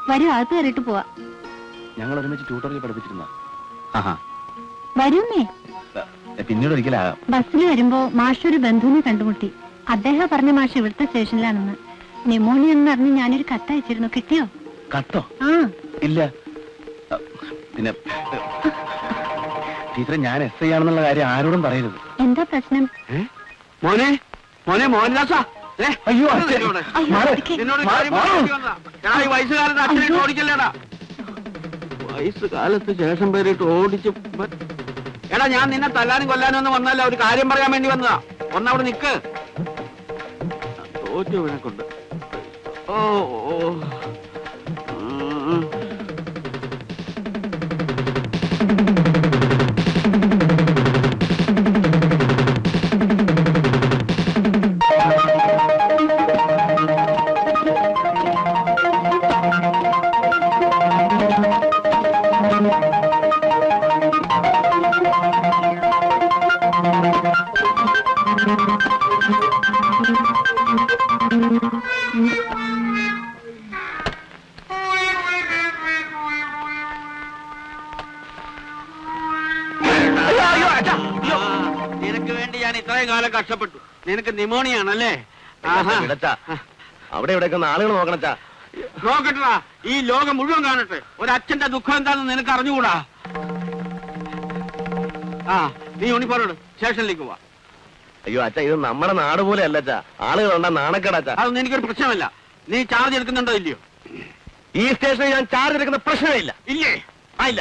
വരൂ, അകത്ത് കയറിയിട്ട് പോവാ. ഞങ്ങൾ ഒരുമിച്ച് ട്യൂട്ടോറിയൽ പഠിപ്പിച്ചിരുന്ന. വരൂന്നേ. പിന്നീട് ഒരിക്കലാകാം. ബസ്സിൽ വരുമ്പോ മാഷ് ഒരു ബന്ധുവിനെ കണ്ടുമുട്ടി. അദ്ദേഹം പറഞ്ഞ മാഷ് ഇവിടുത്തെ സ്റ്റേഷനിലാണെന്ന്. ന്യൂമോണിയ എന്ന് അറിഞ്ഞ് ഞാനൊരു കത്തയച്ചിരുന്നു. കിട്ടിയോ? കത്തോ? ആ ഇല്ല. പിന്നെ ടീച്ചറെ, ഞാൻ SI ആണെന്നുള്ള കാര്യം ആരോടും പറയരുത്. എന്താ പ്രശ്നം? മോനെ മോനെ മോഹൻദാസാ. അയ്യോ വയസ്സുകാലത്ത് അച്ഛനായിട്ട് ഓടിക്കല്ലേടാ. വയസ്സുകാലത്ത് ശേഷം പേരിട്ട് ഓടിച്ച്. എടാ, ഞാൻ നിന്നെ തല്ലാനും കൊല്ലാനും ഒന്നും വന്നല്ല, ഒരു കാര്യം പറയാൻ വേണ്ടി വന്നതാ. ഒന്നവിടെ നിക്ക്. തോറ്റു ഇവനെക്കൊണ്ട്. ഓ ഓ നിനക്ക് വേണ്ടി ഞാൻ ഇത്രയും കാലം കഷ്ടപ്പെട്ടു. നിനക്ക് ന്യൂമോണിയ ആണല്ലേ? അവിടെ ഇവിടെയൊക്കെ ആളുകൾ നോക്കണച്ചാ. നോക്കട്ടാ, ഈ ലോകം മുഴുവൻ കാണട്ടെ. ഒരച്ഛന്റെ ദുഃഖം എന്താണെന്ന് നിനക്ക് അറിഞ്ഞുകൂടാ. നീ യൂണിഫോം ഇട്, സ്റ്റേഷനിലേക്ക് പോവാ. അയ്യോ അച്ഛാ, ഇത് നമ്മുടെ നാട് പോലെ അല്ല അച്ഛാ. ആളുകൾ ഉണ്ടാ നാണക്കേടാച്ചാ. അതൊന്നും എനിക്കൊരു പ്രശ്നമല്ല. നീ ചാർജ് എടുക്കുന്നുണ്ടോ ഇല്ലയോ? ഈ സ്റ്റേഷനിൽ ഞാൻ ചാർജ് എടുക്കുന്ന പ്രശ്നമേ ഇല്ല. ഇല്ലേ? ഇല്ല.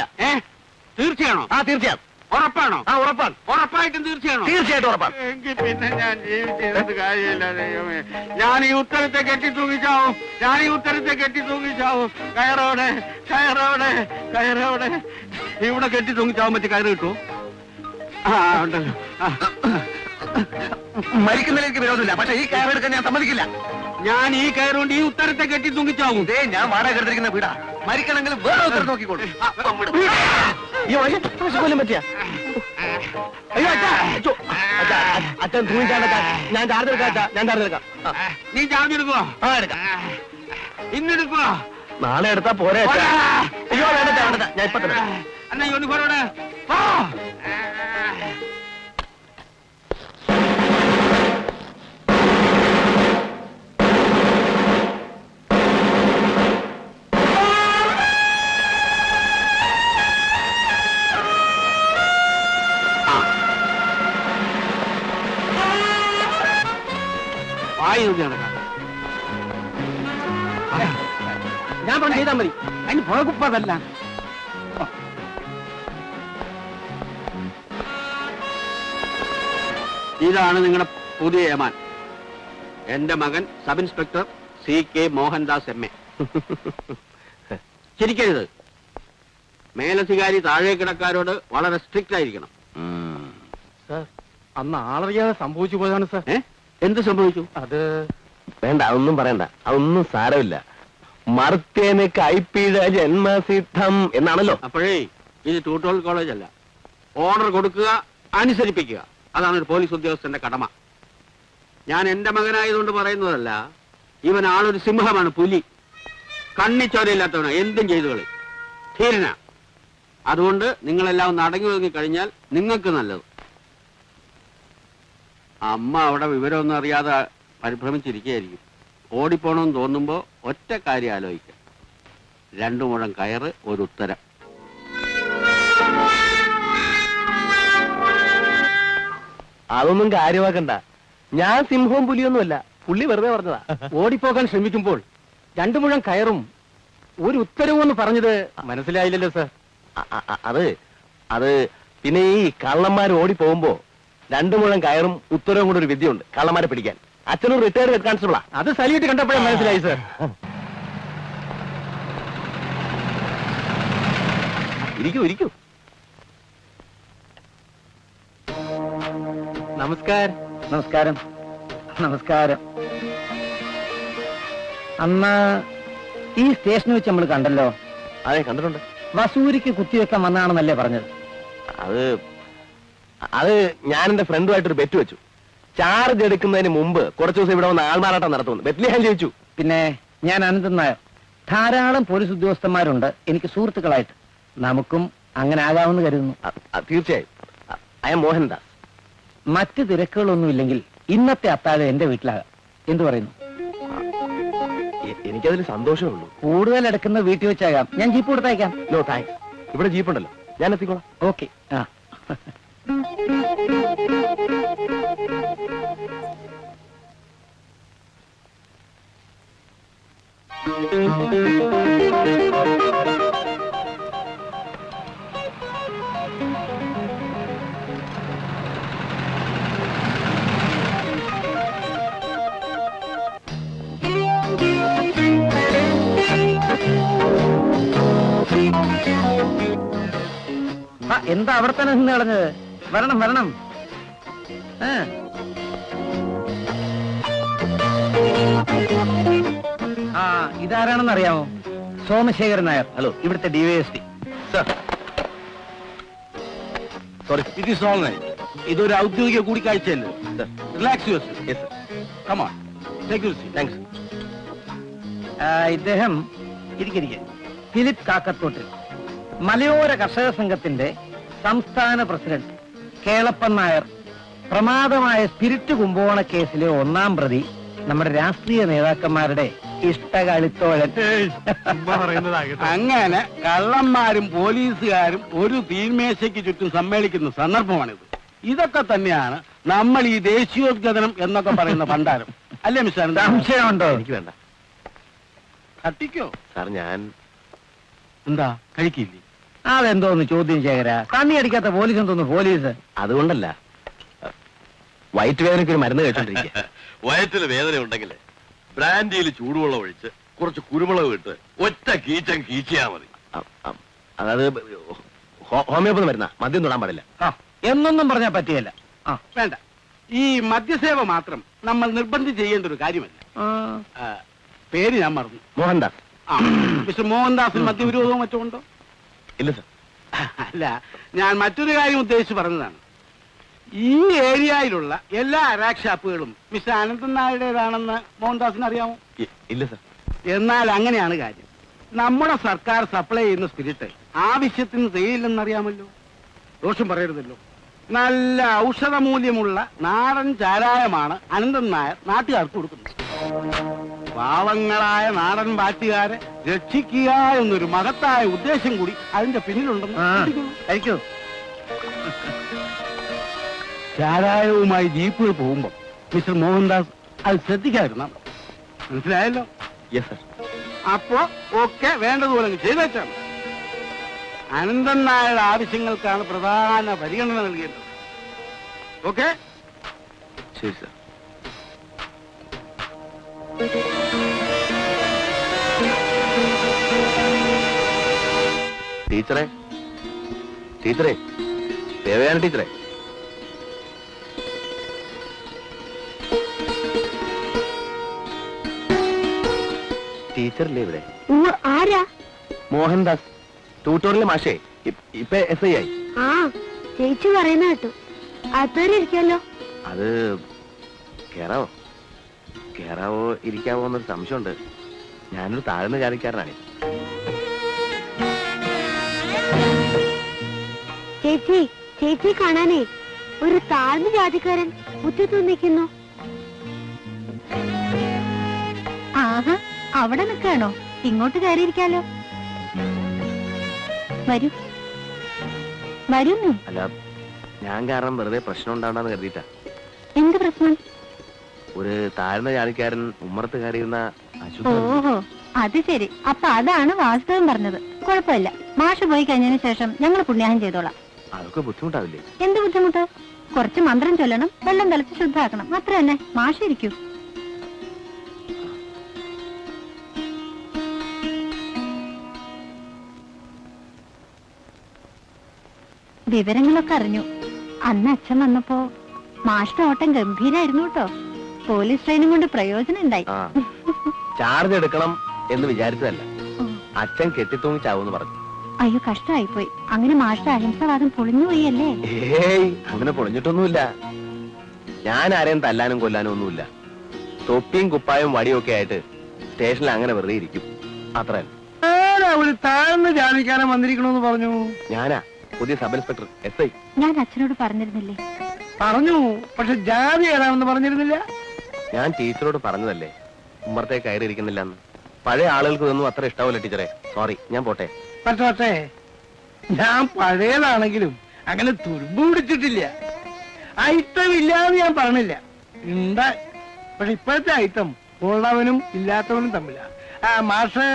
തീർച്ചയാണോ? തീർച്ചയാണ്. ഉറപ്പാണോ? ഉറപ്പാണ്. ഉറപ്പായിട്ടും തീർച്ചയാണോ? തീർച്ചയായിട്ടും ഉറപ്പാണ്. എങ്കിൽ പിന്നെ ഞാൻ ജീവിച്ചിരുന്നത് കാര്യമില്ല. ദൈവമേ, ഞാൻ ഈ ഉത്തരത്തെ കെട്ടി തൂങ്ങിച്ചാവും. കയറോടെ ഇവിടെ കെട്ടി തൂങ്ങിച്ചാവും. മറ്റേ കയറ് കിട്ടുമോ? ഉണ്ടല്ലോ. മരിക്കുന്നതിലേക്ക് വിരോധമില്ല, പക്ഷെ ഈ കയറെടുക്കാൻ ഞാൻ സമ്മതിക്കില്ല. ഞാൻ ഈ കയറുകൊണ്ട് ഈ ഉത്തരത്തെ കെട്ടി തൂങ്ങിച്ചാവും. ഞാൻ വാടക എടുത്തിരിക്കുന്ന വീടാ. മരിക്കണമെങ്കിൽ വേറെ ഉത്തരം നോക്കിക്കോളൂ. കൊല്ലം പറ്റിയ. അയ്യോ അച്ഛൻ തൂങ്ങിച്ചാണ്ടാ. ഞാൻ ചാർജ് എടുക്കാം. നീ ചാർജ് എടുക്കുവോ? എടുക്കാം. ഇന്നെടുക്കുവോ? നാളെ എടുത്താ പോരെ. അയ്യോ വേണ്ട, ഞാൻ ഇപ്പൊ തന്നെ. എന്നാ യൂണിഫോമോടെ ഞാൻ പറഞ്ഞു ചെയ്താൽ മതി. അതിന് പുഴകുപ്പതല്ല. ഇതാണ് നിങ്ങളുടെ പുതിയ ഏമാൻ, എന്റെ മകൻ sub inspector CK Mohandas MA. ചിരിക്കരുത്. മേലധികാരി താഴെ കിടക്കാരോട് വളരെ സ്ട്രിക്റ്റ് ആയിരിക്കണം. സാർ, അന്ന് ആളറിയാതെ സംഭവിച്ചു പോയതാണ് സാർ. എന്ത് സംഭവിച്ചു? അത് വേണ്ട, അതൊന്നും പറയണ്ട. അതൊന്നും സാരമില്ല. മർത്തേന് കൈപ്പിഴ ജന്മസിദ്ധം എന്നാണല്ലോ. അപ്പോഴേ ഇത് ട്യൂട്ടോറിയൽ കോളേജ് അല്ല. ഓർഡർ കൊടുക്കുക, അനുസരിപ്പിക്കുക, അതാണ് ഒരു പോലീസ് ഉദ്യോഗസ്ഥന്റെ കടമ. ഞാൻ എന്റെ മകനായതുകൊണ്ട് പറയുന്നതല്ല. ഇവൻ ആളൊരു സിംഹമാണ്, പുലി. കണ്ണിച്ചോരയില്ലാത്തവനാ, എന്തും ചെയ്തു കളി. ധീരന. അതുകൊണ്ട് നിങ്ങളെല്ലാം ഒന്ന് അടങ്ങി ഒതുങ്ങി കഴിഞ്ഞാൽ നിങ്ങൾക്ക് നല്ലത്. അമ്മ അവിടെ വിവരമൊന്നും അറിയാതെ പരിഭ്രമിച്ചിരിക്കുകയായിരിക്കും. ഓടിപ്പോണമെന്ന് തോന്നുമ്പോ ഒറ്റ കാര്യം ആലോചിക്കുക. 2 മുഴം കയറ്, ഒരു ഉത്തരം. അതൊന്നും കാര്യമാക്കണ്ട. ഞാൻ സിംഹവും പുലിയൊന്നുമല്ല. പുള്ളി വെറുതെ പറഞ്ഞതാ. ഓടിപ്പോകാൻ ശ്രമിക്കുമ്പോൾ 2 മുഴം കയറും ഒരു ഉത്തരവും എന്ന് പറഞ്ഞത് മനസ്സിലായില്ലല്ലോ സാർ. അത് പിന്നെ ഈ കള്ളന്മാർ ഓടിപ്പോകുമ്പോ രണ്ടു മുഴം കയറും ഉത്തരവും കൂടെ ഒരു വിദ്യയുണ്ട് കള്ളന്മാരെ പിടിക്കാൻ. അച്ഛനും റിട്ടയർഡ് ഹെഡ് കോൺസ്റ്റബിളാ. അത് സല്യൂട്ട് കണ്ടപ്പോഴേ മനസ്സിലായി സർ. ഇരിക്കൂ ഇരിക്കൂ. നമസ്കാരം. നമസ്കാരം. നമസ്കാരം. അന്ന് ഈ സ്റ്റേഷനിൽ വെച്ച് നമ്മൾ കണ്ടല്ലോ. അതെ കണ്ടിട്ടുണ്ട്. വസൂരിക്ക് കുത്തിവെക്കാൻ വന്നാണെന്നല്ലേ പറഞ്ഞത്? അത് ഞാൻ എന്റെ ഫ്രണ്ടുമായിട്ടൊരു ബെറ്റ് വെച്ചു. ചാർജ് എടുക്കുന്നതിന് മുമ്പ് കുറച്ചു ദിവസം ഇവിടെ വന്ന് ആൾമാറാട്ടം നടത്തുന്നു. ബെറ്റിൽ ഞാൻ ജയിച്ചു. പിന്നെ ഞാൻ അനന്തൻ നായർ. ധാരാളം പോലീസ് ഉദ്യോഗസ്ഥന്മാരുണ്ട് എനിക്ക് സുഹൃത്തുക്കളായിട്ട്. നമുക്കും അങ്ങനെ ആകാമെന്ന് കരുതുന്നു. തീർച്ചയായും. I M Mohandas. മറ്റ് തിരക്കുകളൊന്നുമില്ലെങ്കിൽ ഇന്നത്തെ അത്താഴം എന്റെ വീട്ടിലാകാം. എന്തു പറയുന്നു? എനിക്കതിൽ സന്തോഷമുള്ളൂ. കൂടുതൽ എടുക്കുന്ന വീട്ടിൽ വെച്ചാകാം. ഞാൻ ജീപ്പ് കൊടുത്തയക്കാം. No thanks. ഇവിടെ ജീപ്പുണ്ടല്ലോ, ഞാൻ എത്തിക്കോളാം. ഓക്കെ. ആ എന്താ അവിടെ തന്നെ നിന്ന് കളഞ്ഞത്? വരണം വരണം. ആ ഇതാരാണെന്ന് അറിയാമോ? സോമശേഖരൻ നായർ. ഹലോ, ഇവിടുത്തെ DYSP. Sorry, it is all right. ഇതൊരു ഔദ്യോഗിക കൂടിക്കാഴ്ചയല്ലേ. Relax yourself. Yes sir. Come on, take your seat. Thanks. ഇദ്ദേഹം ഇരിക്കെ ഫിലിപ്പ് കാക്കത്തോട്ടിൽ, മലയോര കർഷക സംഘത്തിന്റെ സംസ്ഥാന പ്രസിഡന്റ് കേളപ്പൻ നായർ. പ്രമാദമായ സ്പിരിറ്റ് കുംഭകോണ കേസിലെ 1-ാം പ്രതി. നമ്മുടെ രാഷ്ട്രീയ നേതാക്കന്മാരുടെ ഇഷ്ടകളിത്തോഴൻ. അങ്ങനെ കള്ളന്മാരും പോലീസുകാരും ഒരു തീന്മേശയ്ക്ക് ചുറ്റും സമ്മേളിക്കുന്ന സന്ദർഭമാണിത്. ഇതൊക്കെ തന്നെയാണ് നമ്മൾ ഈ ദേശീയോദ്ഗ്രഥനം എന്നൊക്കെ പറയുന്ന ഭണ്ഡാരം. അല്ലേ മിസ്റ്റർ? സംശയമുണ്ടോ? എനിക്ക് വേണ്ട. തട്ടിക്കോ സാർ, ഞാൻ എന്താ കഴിക്കില്ലേ? അതെന്തോന്ന് ചോദ്യം ശേഖര? കണ്ണി അടിക്കാത്ത പോലീസ് എന്തോന്ന് പോലീസ്? അതുകൊണ്ടല്ല, വയറ്റ് വേദനയ്ക്ക് ഒരു മരുന്ന് കഴിച്ചോണ്ടിരിക്കുക. വയറ്റിൽ വേദന ഉണ്ടെങ്കിൽ ബ്രാൻഡിയിൽ ചൂടുവെള്ളം ഒഴിച്ച് കുറച്ച് കുരുമുളക് ഇട്ട് ഒറ്റ കീച്ചം കീച്ചിയാ മതി. അതായത് ഹോമിയോപ്പതി മരുന്നാ, മദ്യം തൊടാൻ പാടില്ല. എന്നൊന്നും പറഞ്ഞാൽ പറ്റിയല്ല. വേണ്ട, ഈ മദ്യസേവ മാത്രം നമ്മൾ നിർബന്ധിച്ച് ചെയ്യേണ്ട ഒരു കാര്യമല്ല. പേര് ഞാൻ മറന്നു. മോഹൻദാസ്. മിസ്റ്റർ മോഹൻദാസിന് മദ്യവിരോധവും മറ്റോ ഉണ്ടോ? ഇല്ല സർ. അല്ല, ഞാൻ മറ്റൊരു കാര്യം ഉദ്ദേശിച്ച് പറഞ്ഞതാണ്. ഈ ഏരിയയിലുള്ള എല്ലാ അരാക് ഷാപ്പുകളും മിസ്റ്റർ അനന്തൻ നായരുടേതാണെന്ന് മോഹൻദാസിന് അറിയാമോ? ഇല്ല സർ. എന്നാൽ അങ്ങനെയാണ് കാര്യം. നമ്മുടെ സർക്കാർ സപ്ലൈ ചെയ്യുന്ന സ്പിരിറ്റ് ആവശ്യത്തിന് ചെയ്യില്ലെന്നറിയാമല്ലോ. ദോഷം പറയരുതല്ലോ. നല്ല ഔഷധമൂല്യമുള്ള നാടൻ ചാരായമാണ് അനന്തൻ നായർ നാട്ടുകാർക്ക് കൊടുക്കുന്നത്. പാവങ്ങളായ നാടൻ ബാറ്റുകാരെ രക്ഷിക്കുക എന്നൊരു മഹത്തായ ഉദ്ദേശം കൂടി അതിന്റെ പിന്നിലുണ്ടെന്ന്. ചാരായവുമായി ജീപ്പുകൾ പോകുമ്പോ മിസ്റ്റർ മോഹൻദാസ് അത് ശ്രദ്ധിക്കാതിരുന്ന മനസ്സിലായല്ലോ? Yes sir. അപ്പോ ഒക്കെ വേണ്ടതുപോലെ ചെയ്തേച്ചാണ്. അനന്തൻ നായരുടെ ആവശ്യങ്ങൾക്കാണ് പ്രധാന പരിഗണന നൽകേണ്ടത്. ഓക്കെ? ശരി സർ. ടീച്ചറെ, ടീച്ചറെ, ദേവയാന ടീച്ചറെ. ടീച്ചറല്ലേ ഇവിടെ? ആരാ? മോഹൻദാസ്, ട്യൂട്ടോറിയൽ മാഷേ. ഇപ്പൊ SI ആയി. ആ, ചേച്ചി പറയുന്ന കേട്ടു. അതുവരെ ഇരിക്കാലോ. അത് കേറാവോ? കേറാവോ ഇരിക്കാവോ എന്നൊരു സംശയമുണ്ട്. ഞാനൊരു താഴ്ന്ന ജാതിക്കാരനാണ്. ചേച്ചി, ചേച്ചി കാണാനേ ഒരു താഴ്ന്ന ജാതിക്കാരൻ മുറ്റത്ത് നിൽക്കുന്നു. ആഹാ, അവിടെ നിൽക്കാണോ? ഇങ്ങോട്ട് കയറിയിരിക്കാലോ. വരൂ വരൂന്നു. അല്ല, ഞാൻ കാരണം വെറുതെ പ്രശ്നം ഉണ്ടാവണ്ടെന്ന് കരുതിയിട്ടാ. എന്ത് പ്രശ്നം? ഒരു താഴ്ന്ന ജാതിക്കാരൻ ഉമ്മറത്ത് കയറിയിരുന്ന ഓഹോ, അത് ശരി. അപ്പൊ അതാണ് വാസ്തവം പറഞ്ഞത്. കുഴപ്പമില്ല, മാഷ് പോയി കഴിഞ്ഞതിന് ശേഷം ഞങ്ങൾ പുണ്യാഹം ചെയ്തോളാം. അതൊക്കെ ബുദ്ധിമുട്ടാവില്ലേ? എന്ത് ബുദ്ധിമുട്ട്? കുറച്ച് മന്ത്രം ചൊല്ലണം, വെള്ളം തളിച്ച് ശുദ്ധാക്കണം, അത്ര തന്നെ. മാഷിരിക്കൂ. വിവരങ്ങളൊക്കെ അറിഞ്ഞു. അന്ന് അച്ഛൻ വന്നപ്പോ മാഷിന്റെ ഓട്ടം ഗംഭീരായിരുന്നു കേട്ടോ. പോലീസ് ട്രെയിനും കൊണ്ട് പ്രയോജനം ഉണ്ടായി. ചാർജ് എടുക്കണം എന്ന് വിചാരിച്ചതല്ല, അച്ഛൻ കെട്ടിത്തൂങ്ങി ചാവൂന്ന് പറഞ്ഞു. അയ്യോ, കഷ്ടമായിപ്പോയി. അങ്ങനെ മാഷിന്റെ അഹിംസവാദം പൊളിഞ്ഞുപോയല്ലേ? ഏയ്, അങ്ങനെ പൊളിഞ്ഞിട്ടൊന്നുമില്ല. ഞാൻ ആരെയും തല്ലാനും കൊല്ലാനും ഒന്നുമില്ല. തൊപ്പിയും കുപ്പായും വടിയും ഒക്കെ ആയിട്ട് സ്റ്റേഷനിൽ അങ്ങനെ വെറുതെ ഇരിക്കും, അത്ര. ഒരു താഴ്ന്ന ജാതിക്കാരൻ വന്നിരിക്കണമെന്ന് പറഞ്ഞു. ഞാനാ പുതിയ സബ് ഇൻസ്പെക്ടർ SI. ഞാൻ അച്ഛനോട് പറഞ്ഞിരുന്നില്ലേ? പറഞ്ഞു, പക്ഷെ ജാതി ഏതാണെന്ന് പറഞ്ഞിരുന്നില്ല. ഞാൻ ടീച്ചറോട് പറഞ്ഞതല്ലേ ഉമ്മറത്തെ കയറിയിരിക്കുന്നില്ല എന്ന്. പഴയ ആളുകൾക്ക് ഇതൊന്നും അത്ര ഇഷ്ടാവില്ല ടീച്ചറെ. സോറി, ഞാൻ പോട്ടെ. പക്ഷേ ഞാൻ പഴയതാണെങ്കിലും അങ്ങനെ തുരുമ്പ് പിടിച്ചിട്ടില്ല. ഐറ്റം ഇല്ലാന്ന് ഞാൻ പറഞ്ഞില്ല, ഉണ്ട്. പക്ഷെ ഇപ്പോഴത്തെ ഐറ്റം ഉള്ളവനും ഇല്ലാത്തവനും തമ്മില. മാഷ്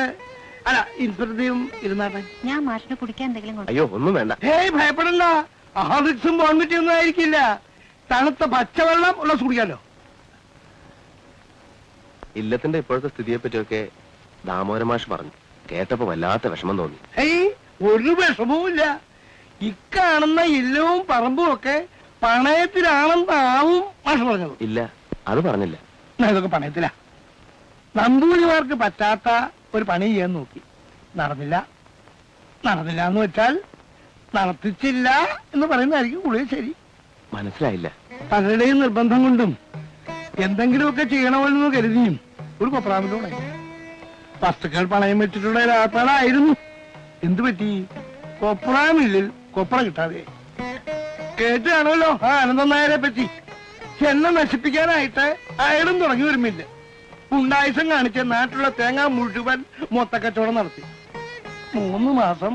അല്ല, ഇൻസ്പെക്ടറും ഇരുന്നാട്ടെ. ഞാൻ മാഷിനെ കുടിക്കാൻ എന്തെങ്കിലും കൊണ്ട്. അയ്യോ, ഒന്നും വേണ്ട. ഏയ്, ഭയപ്പെടണ്ട. ഹാർലിക്സും ബോൺവിറ്റും ഒന്നും ആയിരിക്കില്ല. തണുത്ത പച്ചവെള്ളം ഉള്ള കുടിക്കാലോ. ഇല്ലത്തിന്റെ ഇപ്പോഴത്തെ സ്ഥിതിയെ പറ്റിയൊക്കെ ദാമോദരൻ മാഷ് പറഞ്ഞു. കേട്ടപ്പോ വല്ലാത്ത വിഷമം തോന്നി. ഏയ്, ഒരു വിഷമവും ഇല്ല. ഇക്കാണുന്ന ഇല്ലവും പറമ്പും ഒക്കെ പണയത്തിലാണെന്നാവും മാഷ് പറഞ്ഞത്. ഇല്ല, അത് പറഞ്ഞില്ല. ഇതൊക്കെ പണയത്തിലാ. നമ്പൂരിമാർക്ക് പറ്റാത്ത ഒരു പണി ചെയ്യാൻ നോക്കി, നടന്നില്ല. നടന്നില്ല എന്ന് വെച്ചാൽ നടത്തിച്ചില്ല എന്ന് പറയുന്നതായിരിക്കും കൂടുതൽ ശരി. മനസ്സിലായില്ല. പലരുടെയും നിർബന്ധം കൊണ്ടും എന്തെങ്കിലുമൊക്കെ ചെയ്യണമെന്ന് കരുതിയും ഒരു കൊപ്രാമിലൂടെ വസ്തുക്കൾ പണയം വെച്ചിട്ടുള്ള ഒരാളായിരുന്നു. എന്തു പറ്റി? കൊപ്രാമില്ലിൽ കൊപ്ര കിട്ടാതെ. കേട്ട് കാണുമല്ലോ ആ അനന്തൻ നായരെ പറ്റി. എന്നെ നശിപ്പിക്കാനായിട്ട് അയാളും തുടങ്ങി വരുമില്ല. ഉണ്ടായുസം കാണിച്ച് നാട്ടിലുള്ള തേങ്ങ മുഴുവൻ മൊത്തക്കച്ചവടം നടത്തി. 3 മാസം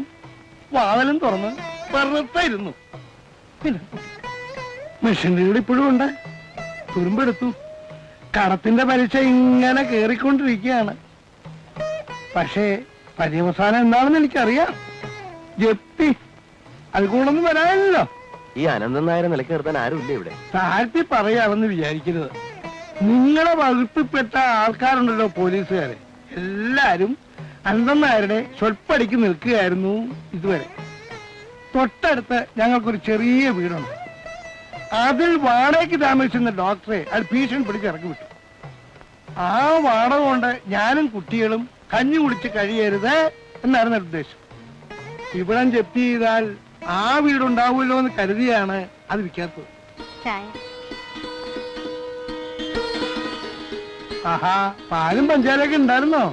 വാതിലും തുറന്ന് വെറുത്തായിരുന്നു. പിന്നെ മെഷീൻ്റെ കൂടെ ഇപ്പോഴും ഉണ്ട്. തുരുമ്പെടുത്തു. കടത്തിന്റെ പലിശ ഇങ്ങനെ കേറിക്കൊണ്ടിരിക്കുകയാണ്. പക്ഷേ പര്യവസാനം എന്താണെന്ന് എനിക്കറിയാം. ജപ്തി. അത് കൂടൊന്നും വരാനല്ലോ. ഈ അനന്തൻ നായരെ നിലയ്ക്ക് നിർത്താൻ ആരുമില്ല ഇവിടെ. താഴ്ത്തി പറയാണെന്ന് വിചാരിക്കരുത്. നിങ്ങളെ വകുപ്പിൽപ്പെട്ട ആൾക്കാരുണ്ടല്ലോ, പോലീസുകാര്, എല്ലാരും അനന്തൻ നായരുടെ സ്വൽപ്പടിക്ക് നിൽക്കുകയായിരുന്നു ഇതുവരെ. തൊട്ടടുത്ത് ഞങ്ങൾക്കൊരു ചെറിയ വീടുണ്ട്. അതിൽ വാടകയ്ക്ക് താമസിക്കുന്ന ഡോക്ടറെ അത് ഭീഷണി പിടിച്ച് ഇറക്കി വിട്ടു. ആ വാടക കൊണ്ട് ഞാനും കുട്ടികളും കഞ്ഞി കുടിച്ച് കഴിയരുത് എന്നായിരുന്നു ഉദ്ദേശം. ഇവിടം ജപ്തി ചെയ്താൽ ആ വീടുണ്ടാവുമല്ലോ എന്ന് കരുതിയാണ് അത് വിൽക്കാത്തത്. ആഹാ, പാലും പഞ്ചാരൊക്കെ ഉണ്ടായിരുന്നോ?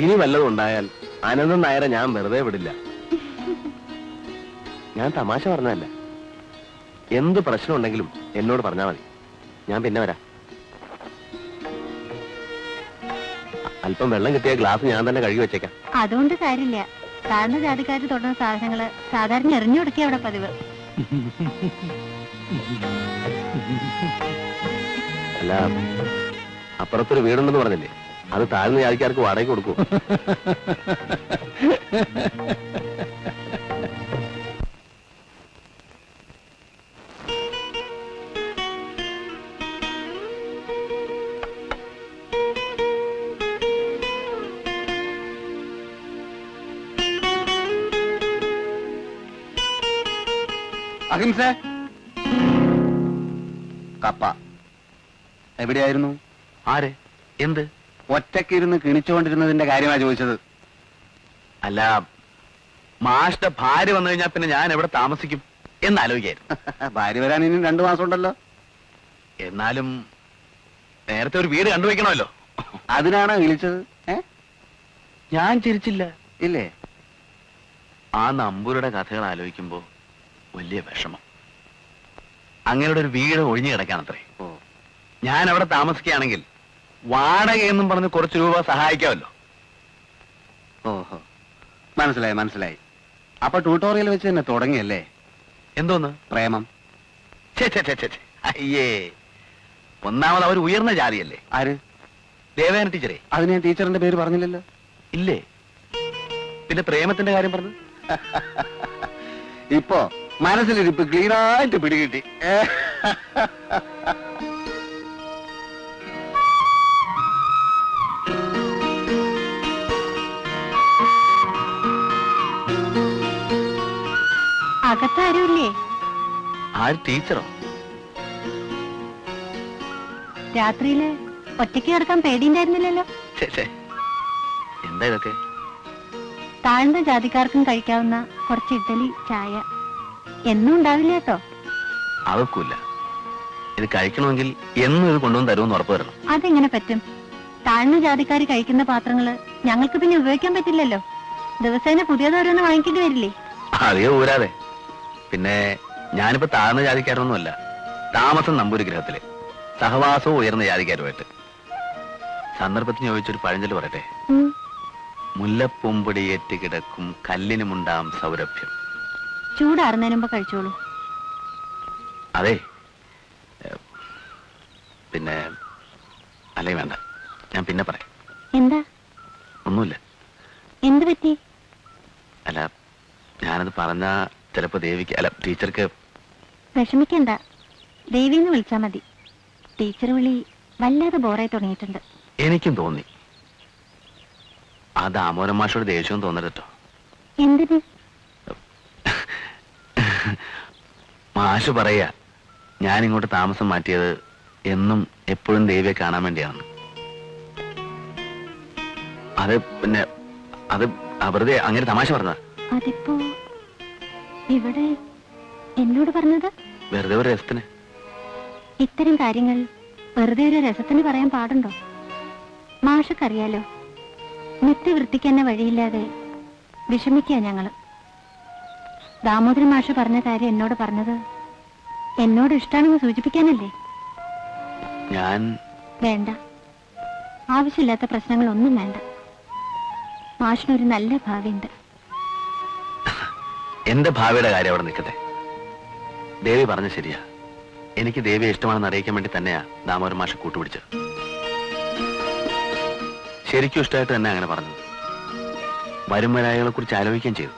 ഇനി വല്ലതും ഉണ്ടായാൽ അനന്തൻ നായരെ ഞാൻ വെറുതെ വിടില്ല. ഞാൻ തമാശ പറഞ്ഞതല്ല. എന്ത് പ്രശ്നം ഉണ്ടെങ്കിലും എന്നോട് പറഞ്ഞാൽ മതി. ഞാൻ പിന്നെ വരാം. അല്പം വെള്ളം കിട്ടിയ ഗ്ലാസ് ഞാൻ തന്നെ കഴുകി വെച്ചേക്കാം. അതുകൊണ്ട് കാര്യമില്ല. താഴ്ന്ന ജാതിക്കാര് തൊടുന്ന സാധനങ്ങള് സാധാരണ എറിഞ്ഞു കൊടുക്കുക അവിടെ പതിവ്. അല്ല, അപ്പുറത്തൊരു വീടുണ്ടെന്ന് പറഞ്ഞില്ലേ, അത് താഴ്ന്ന ജാതിക്കാർക്ക് വാടകയ്ക്ക് കൊടുക്കൂ. അഹിംസ കപ്പ എവിടെയായിരുന്നു? ആര്? എന്ത്? ഒറ്റക്കിരുന്ന് കിണിച്ചുകൊണ്ടിരുന്നതിന്റെ കാര്യമാണ് ചോദിച്ചത്. അല്ല, മാഷ്ടെ ഭാര്യ വന്നു കഴിഞ്ഞാൽ പിന്നെ ഞാൻ എവിടെ താമസിക്കും എന്നാലോചിക്കായിരുന്നു. ഭാര്യ വരാൻ ഇനി 2 മാസം ഉണ്ടല്ലോ. എന്നാലും നേരത്തെ ഒരു വീട് കണ്ടുവയ്ക്കണമല്ലോ. അതിനാണോ വിളിച്ചത്? ഞാൻ ചിരിച്ചില്ല. ഇല്ലേ? ആ നമ്പൂരുടെ കഥകൾ ആലോചിക്കുമ്പോ വലിയ വിഷമം. അങ്ങനെ ഒരു വീട് ഒഴിഞ്ഞു കിടക്കാണത്രേ. ഞാൻ അവിടെ താമസിക്കുകയാണെങ്കിൽ വാടക എന്നും പറഞ്ഞ് കുറച്ച് രൂപ സഹായിക്കാമല്ലോ. ഓഹോ, മനസ്സിലായി മനസ്സിലായി. അപ്പൊ ട്യൂട്ടോറിയൽ വെച്ച് തന്നെ തുടങ്ങിയല്ലേ? എന്തോന്ന്? പ്രേമം. അയ്യേ, ഒന്നാമത് അവർ ഉയർന്ന ജാതിയല്ലേ. ആര്? ദേവേന ടീച്ചറെ. അത് ഞാൻ ടീച്ചറിന്റെ പേര് പറഞ്ഞില്ലല്ലോ. ഇല്ലേ? പിന്നെ പ്രേമത്തിന്റെ കാര്യം പറഞ്ഞു. ഇപ്പോ മനസ്സിലിരിപ്പ് ക്ലീനായിട്ട് പിടികിട്ടി. അകത്താരുമില്ലേ? ആര്? ടീച്ചറോ? രാത്രിയില് ഒറ്റയ്ക്ക് കിടക്കാൻ പേടിയുണ്ടായിരുന്നില്ലല്ലോ. എന്താ ഇതൊക്കെ? താഴ്ന്ന ജാതിക്കാർക്കും കഴിക്കാവുന്ന കുറച്ച് ഇഡ്ഡലി, ചായ. എന്നും ഉണ്ടാവില്ല കേട്ടോ. അതൊക്കില്ല. ഇത് കഴിക്കണമെങ്കിൽ എന്നും ഇത് കൊണ്ടുവന്ന് തരുമെന്ന് ഉറപ്പ് തരണം. അതെങ്ങനെ പറ്റും? താഴ്ന്ന ജാതിക്കാർ കഴിക്കുന്ന പാത്രങ്ങള് ഞങ്ങൾക്ക് പിന്നെ ഉപയോഗിക്കാൻ പറ്റില്ലല്ലോ. ദിവസേന പുതിയതോരോന്ന് വാങ്ങിക്കേണ്ടി വരില്ലേ? അതേ ഊരാതെ. പിന്നെ ഞാനിപ്പോ താഴ്ന്ന ജാതിക്കാരൊന്നുമല്ല. താമസം നമ്പൂരി ഗ്രഹത്തില്, സഹവാസവും ഉയർന്ന ജാതിക്കാരുമായിട്ട്. സന്ദർഭത്തിന് ചോദിച്ചൊരു പഴഞ്ചൊല്ല് പറയട്ടെ. മുല്ലപ്പൂമ്പൊടിയേറ്റ് കിടക്കും കല്ലിനുമുണ്ടാം സൗരഭ്യം. ചൂടാറുന്നതിന് മുമ്പ് കഴിച്ചോളൂ. അതെ, പിന്നെ അല്ലേ വേണ്ട, ഞാൻ പിന്നെ പറയാം. എന്താ? ഒന്നുമില്ല. എന്ത് പറ്റി? അല്ല, ഞാനത് പറഞ്ഞ ചിലപ്പോ ദേവിക്ക്, അല്ല ടീച്ചർക്ക്. വിഷമിക്കണ്ട, ദേവിന്ന് വിളിച്ചാ മതി. ടീച്ചർ വിളി വല്ലാതെ ബോറായി തുടങ്ങിയിട്ടുണ്ട്. എനിക്കും തോന്നി. ആ ദാമോദരൻ മാഷോട് ദേഷ്യവും തോന്നരുതട്ടോ. എന്തിന്? മാഷ് പറയാ ഞാൻ ഇങ്ങോട്ട് താമസം മാറ്റിയത് എന്നും എപ്പോഴും ദേവിയെ കാണാൻ വേണ്ടിയാണ്. അത് പിന്നെ അത് വെറുതെ അങ്ങനെ തമാശ പറഞ്ഞ. അതിപ്പോ ഇവിടെ എന്നോട് പറഞ്ഞത് വെറുതെ ഒരു രസത്തിന്. ഇത്തരം കാര്യങ്ങൾ വെറുതെ ഒരു രസത്തിന് പറയാൻ പാടുണ്ടോ? മാഷക്കറിയാലോ, നിത്യവൃത്തിക്ക് തന്നെ വഴിയില്ലാതെ വിഷമിക്കുക ഞങ്ങള്. ദാമോദരൻ മാഷ് പറഞ്ഞ കാര്യം എന്നോട് പറഞ്ഞത് എന്നോട് ഇഷ്ടാണെന്ന് സൂചിപ്പിക്കാനല്ലേ? ഞാൻ വേണ്ട, ആവശ്യമില്ലാത്ത പ്രശ്നങ്ങളൊന്നും വേണ്ട. മാഷിനൊരു നല്ല ഭാവിയുണ്ട്. എന്റെ ഭാവിയുടെ കാര്യം അവിടെ നിൽക്കട്ടെ. ദേവി പറഞ്ഞ ശരിയാ. എനിക്ക് ദേവിയെ ഇഷ്ടമാണെന്ന് അറിയിക്കാൻ വേണ്ടി തന്നെയാ ദാമോദരൻ മാഷ് കൂട്ടുപിടിച്ചത്. ശരിക്കും ഇഷ്ടമായിട്ട് തന്നെ അങ്ങനെ പറഞ്ഞത്. വരും വരായികളെ കുറിച്ച് ആലോചിക്കുകയും ചെയ്തു.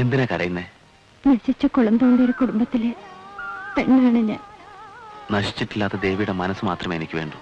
എന്തിനാ കരയുന്നേ? നശിച്ച കുളം തോണ്ടിയ ഒരു കുടുംബത്തിലെ പെണ്ണാണ് ഞാൻ. നശിച്ചിട്ടില്ലാത്ത ദേവിയുടെ മനസ്സ് മാത്രമേ എനിക്ക് വേണ്ടൂ.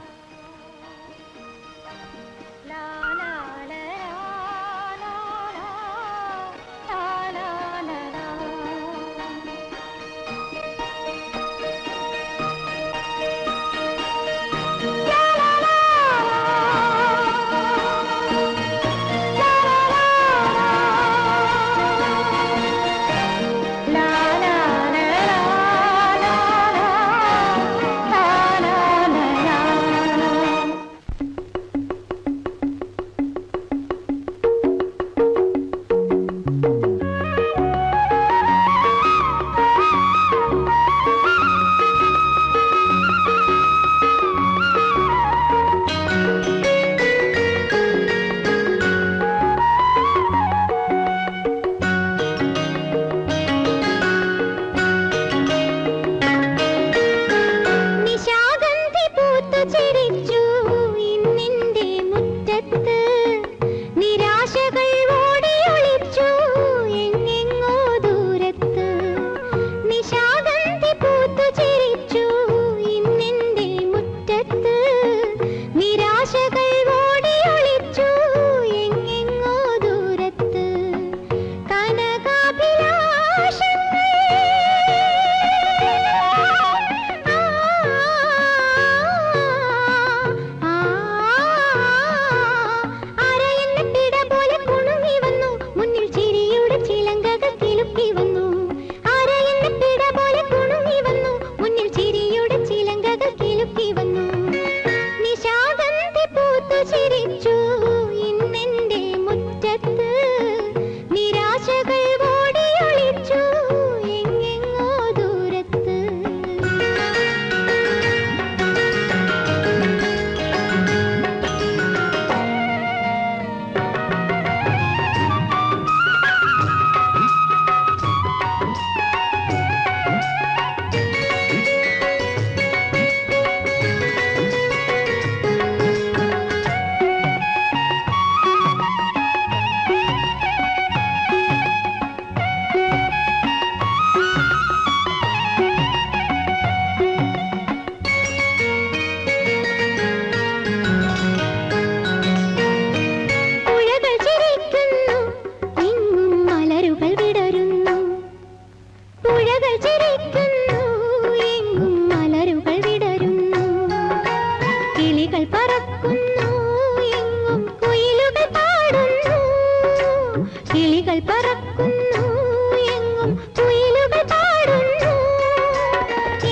കിളികൾ പറക്കുന്നു, എങ്ങും കുയിലുകൾ പാടുന്നു.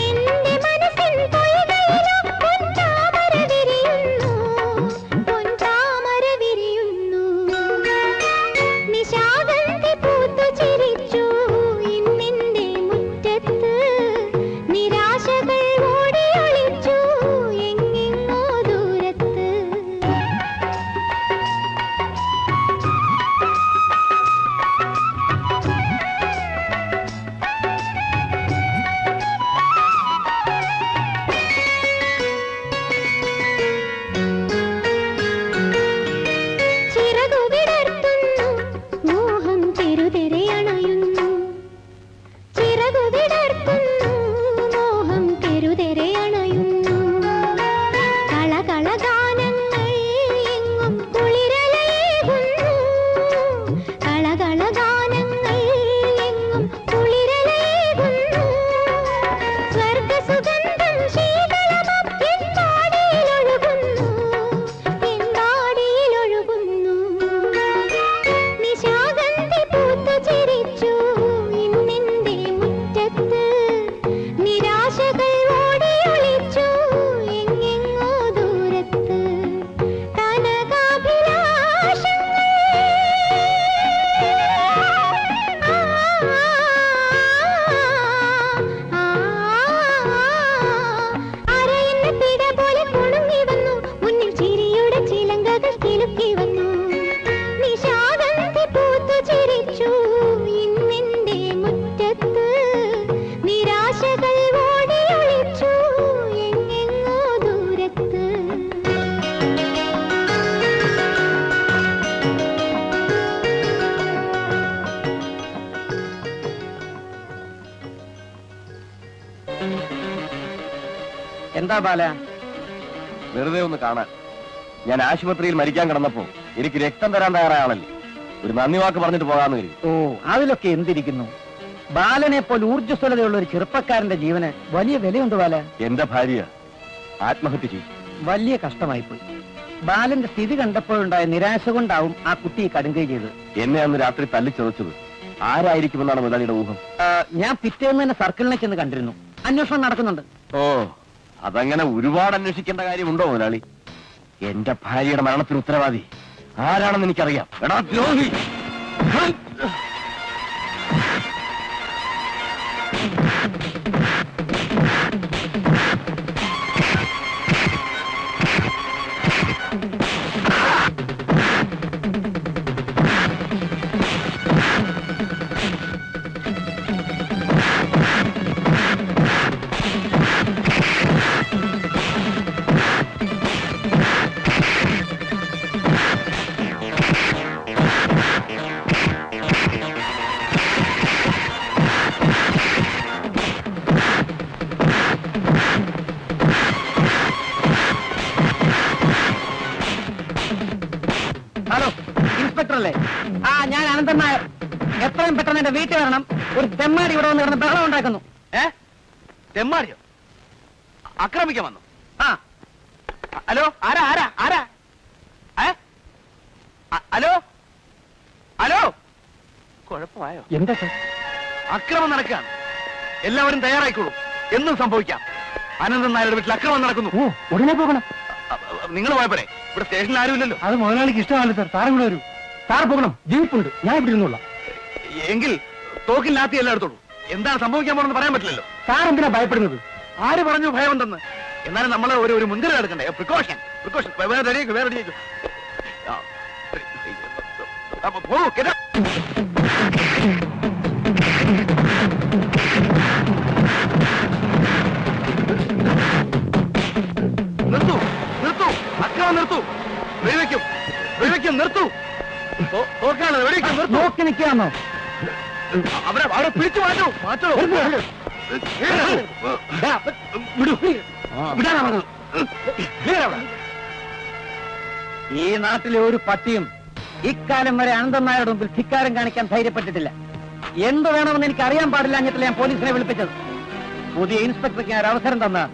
എന്റെ മനസ്സിൻ പൊയ്കയിലും പൊൻതാമര വിരിയുന്നു, പൊൻതാമര വിരിയുന്നു. നിശാഗന്ധി പൂത്തു ചിരിച്ചു ഇന്നെന്റെ മുറ്റത്ത്, നിരാശകൾ ഓടിയൊളിച്ചു എങ്ങെങ്ങോ ദൂരത്ത്. ചിറകുവിടർത്തുന്നു, മോഹം തെരുതെരയണയുന്നു. ചിറകുവിടർത്തുന്നു, മോഹം തെരുതെരയണയുന്നു. കളകള ഗാനങ്ങൾ എങ്ങും കുളിരലയേകുന്നു. കളകള ഗാനങ്ങൾ എങ്ങും കുളിരലയേകുന്നു. സ്വർഗസുഗന്ധം ശീതളമം എൻവാടിയിലൊഴുകുന്നു, എൻവാടിയിലൊഴുകുന്നു. നിശാഗന്ധി പൂത്തു ചിരിച്ചു ഇന്നെന്റെ മുറ്റത്ത്, നിരാശകൾ ഓടിയൊളിച്ചു എങ്ങെങ്ങോ ദൂരത്ത്. കനകാഭിലാഷങ്ങൾ അരയുന്ന പിട പോലെ കുണുങ്ങി വന്നു, മുന്നിൽ ചിരിയുടെ ചിലങ്കകൾ കിലുക്കി വന്നു. നിശാഗന്ധി പൂത്തു ചിരിച്ചു ഇന്നെന്റെ മുറ്റത്ത്, നിരാശകൾ ഓടിയൊളിച്ചു എങ്ങെങ്ങോ ദൂരത്ത്. എന്താ ബാല? വെറുതെ ഒന്ന് കാണാൻ. ഞാൻ ആശുപത്രിയിൽ മരിക്കാൻ കിടന്നപ്പോ എനിക്ക് രക്തം തരാൻ തയ്യാറായ ആളല്ലേ, ഒരു നന്ദി വാക്ക് പറഞ്ഞിട്ട് പോകാന്ന് കരുതി. ഓ, അതിലൊക്കെ എന്തിരിക്കുന്നു. ബാലനെ പോലെ ഊർജ്ജസ്വലതയുള്ള ഒരു ചെറുപ്പക്കാരന്റെ ജീവന് വലിയ വിലയുണ്ട് ബാല. എന്റെ ഭാര്യ ആത്മഹത്യ ചെയ്തു. വലിയ കഷ്ടമായിപ്പോയി. ബാലന്റെ സ്ഥിതി കണ്ടപ്പോഴുണ്ടായ നിരാശ കൊണ്ടാവും ആ കുട്ടിയെ കടുങ്കൈ ചെയ്തത്. എന്നെ അന്ന് രാത്രി തല്ലിച്ചതച്ചത് ആരായിരിക്കുമെന്നാണ് മുതലാളിയുടെ ഊഹം? ഞാൻ പിറ്റേന്ന് തന്നെ സർക്കിളിനെ ചെന്ന് കണ്ടിരുന്നു. അന്വേഷണം നടക്കുന്നുണ്ട്. ഓ, അതങ്ങനെ ഒരുപാട് അന്വേഷിക്കേണ്ട കാര്യമുണ്ടോ മുതലാളി? എന്റെ ഭാര്യയുടെ മരണത്തിന് ഉത്തരവാദി ആരാണെന്ന് എനിക്കറിയാം. എടാ ദ്രോഹി! ഹലോ, ഇൻസ്പെക്ടർ അല്ലേ? ആ, ഞാൻ അനന്തൻ നായർ. എത്രയും പെട്ടെന്ന് എന്റെ വീട്ടിൽ വരണം. ഒരു തെമ്മാടി ഇവിടെ വന്ന് കിടന്ന് ബഹളം ഉണ്ടാക്കുന്നു. തെമ്മാടിയോ? ആക്രമിക്കാൻ വന്നു? ആ, ഹലോ, ആരാ ആരാ ആരാ? ഹലോ ഹലോ, കുഴപ്പമായോ? എന്താ സാർ? അക്രമം നടക്കുകയാണ്. എല്ലാവരും തയ്യാറായിക്കോളൂ, എന്നും സംഭവിക്കാം. അനന്തൻ നായരുടെ വീട്ടിൽ അക്രമം നടക്കുന്നു. ഓ, ഉടനെ പോകണം. നിങ്ങൾ പോയപ്പോഴേ ഇവിടെ സ്റ്റേഷനിൽ ആരുമില്ലല്ലോ. അത് മുതലാളിക്ക് ഇഷ്ടമല്ല സാർ. സാർ ഇവിടെ വരൂ. സാർ പോകണം. ജീപ്പുണ്ട്, ഞാൻ ഇവിടെ ഇരുന്നോളാം. എങ്കിൽ തോക്കില്ലാത്തി എല്ലാം എടുത്തോളൂ. എന്താണ് സംഭവിക്കാൻ പോണെന്ന് പറയാൻ പറ്റില്ലല്ലോ. സാർ എന്തിനാ ഭയപ്പെടുന്നത്? ആര് പറഞ്ഞു ഭയമുണ്ടെന്ന്? എന്നാലും നമ്മൾ ഒരു മുൻകരുതൽ എടുക്കണ്ടേ? Precaution precaution. വേറെ റെഡിയാക്കും, വേറെ റെഡിയാക്കും. നിർത്തു നിർത്തു, അക്രമം നിർത്തു. വെടിവെക്കും വെടിവെക്കും, നിർത്തു. തോക്കാണ്, വെടിവെക്കും, നിർത്തു. നോക്കി നിൽക്കാന്നോ? അവരെ അവിടെ പിടിച്ചു മാറ്റൂ, മാറ്റോ. ഈ നാട്ടിലെ ഒരു പട്ടിയും ഇക്കാലം വരെ അനന്തൻ നായരുടെ മുമ്പിൽ ധിക്കാരം കാണിക്കാൻ ധൈര്യപ്പെട്ടിട്ടില്ല. എന്ത് വേണമെന്ന് എനിക്ക് അറിയാൻ പാടില്ല എന്നിട്ടില്ല ഞാൻ പോലീസിനെ വിളിപ്പിച്ചത്. പുതിയ ഇൻസ്പെക്ടർക്ക് ഞാൻ ഒരു അവസരം തന്നതാണ്.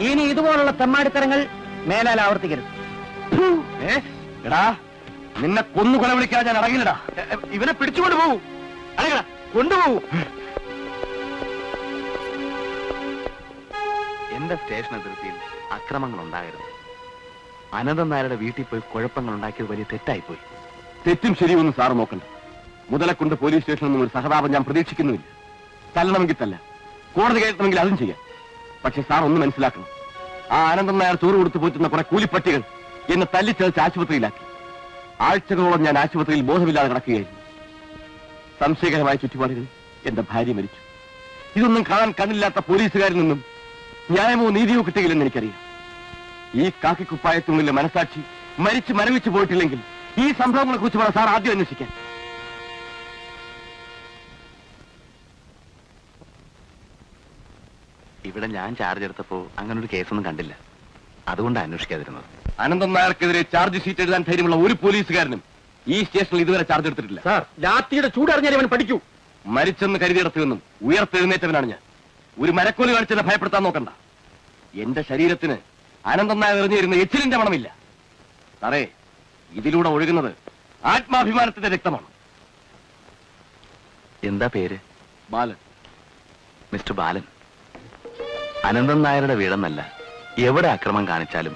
ഇനി ഇതുപോലുള്ള തെമ്മാടിത്തരങ്ങൾ മേലാൽ ആവർത്തിക്കരുത്. എടാ, നിന്നെ കൊന്നു കൊല വിളിക്കാൻ ഞാൻ അടങ്ങില്ലടാ. ഇവനെ പിടിച്ചുകൊണ്ട് പോകൂ. അടങ്ങടാ, കൊണ്ടുപോകൂ. എന്റെ സ്റ്റേഷൻ അതിർത്തിയിൽ അക്രമങ്ങൾ ഉണ്ടാകരുത്. അനന്തൻ നായരുടെ വീട്ടിൽ പോയി കുഴപ്പങ്ങൾ ഉണ്ടാക്കിയത് വലിയ തെറ്റായിപ്പോയി. തെറ്റും ശരിയൊന്നും സാറ് നോക്കണ്ട. മുതലെ കൊണ്ട് പോലീസ് സ്റ്റേഷനിൽ നിന്നും ഒരു സഹതാപം ഞാൻ പ്രതീക്ഷിക്കുന്നുമില്ല. തല്ലണമെങ്കിൽ തല്ല, കോടതി കയറ്റണമെങ്കിൽ അതും ചെയ്യാം. പക്ഷെ സാർ ഒന്ന് മനസ്സിലാക്കണം, ആ അനന്തൻ നായർ ചോറ് കൊടുത്തു പോറ്റുന്ന കുറെ കൂലിപ്പട്ടികൾ എന്നെ തല്ലിച്ചതച്ച് ആശുപത്രിയിലാക്കി. ആഴ്ചകളോളം ഞാൻ ആശുപത്രിയിൽ ബോധമില്ലാതെ കിടക്കുകയായിരുന്നു. സംശയകരമായ ചുറ്റുപാടുകൾ എന്റെ ഭാര്യ മരിച്ചു. ഇതൊന്നും കാണാൻ കണ്ണില്ലാത്ത പോലീസുകാരിൽ നിന്നും ന്യായമോ നീതിയോ കിട്ടുകയില്ലെന്ന് എനിക്കറിയാം. ഈ കാക്കിക്കുപ്പായത്തിനുള്ളിലെ മനസാക്ഷി മരിച്ച് മരവിച്ചു പോയിട്ടില്ലെങ്കിൽ ഈ സംഭവങ്ങളെ കുറിച്ച് വേണം സാർ ആദ്യം അന്വേഷിക്കാൻ. ഇവിടെ ഞാൻ ചാർജ് എടുത്തപ്പോ അങ്ങനെ ഒരു കേസൊന്നും കണ്ടില്ല. അതുകൊണ്ടാണ് അന്വേഷിക്കാതിരുന്നത്. അനന്തൻ നായർക്കെതിരെ ചാർജ് ഷീറ്റ് എഴുതാൻ ധൈര്യമുള്ള ഒരു പോലീസുകാരനും ഈ സ്റ്റേഷനിൽ ഇതുവരെ ചാർജ് എടുത്തിട്ടില്ല. സാർ, ലാത്തിയുടെ ചൂടറിഞ്ഞാൽ അവൻ പഠിക്കൂ. മരിച്ചെന്ന് കരുതിയിടത്തു നിന്നും ഉയർത്തെഴുന്നേറ്റവനാണ് ഞാൻ. ഒരു മരക്കോല് കാണിച്ചെന്നെ ഭയപ്പെടുത്താൻ നോക്കണ്ട. എന്റെ ശരീരത്തിന് അനന്തൻ നായർ എറിഞ്ഞിരുന്ന എച്ചിലിന്റെ മണമില്ല. സാറേ, ഇതിലൂടെ ഒഴുകുന്നത് ആത്മാഭിമാനത്തിന്റെ രക്തമാണ്. എന്താ പേര്? ബാലൻ. മിസ്റ്റർ ബാലൻ, അനന്തൻ നായരുടെ വീടെന്നല്ല, എവിടെ അക്രമം കാണിച്ചാലും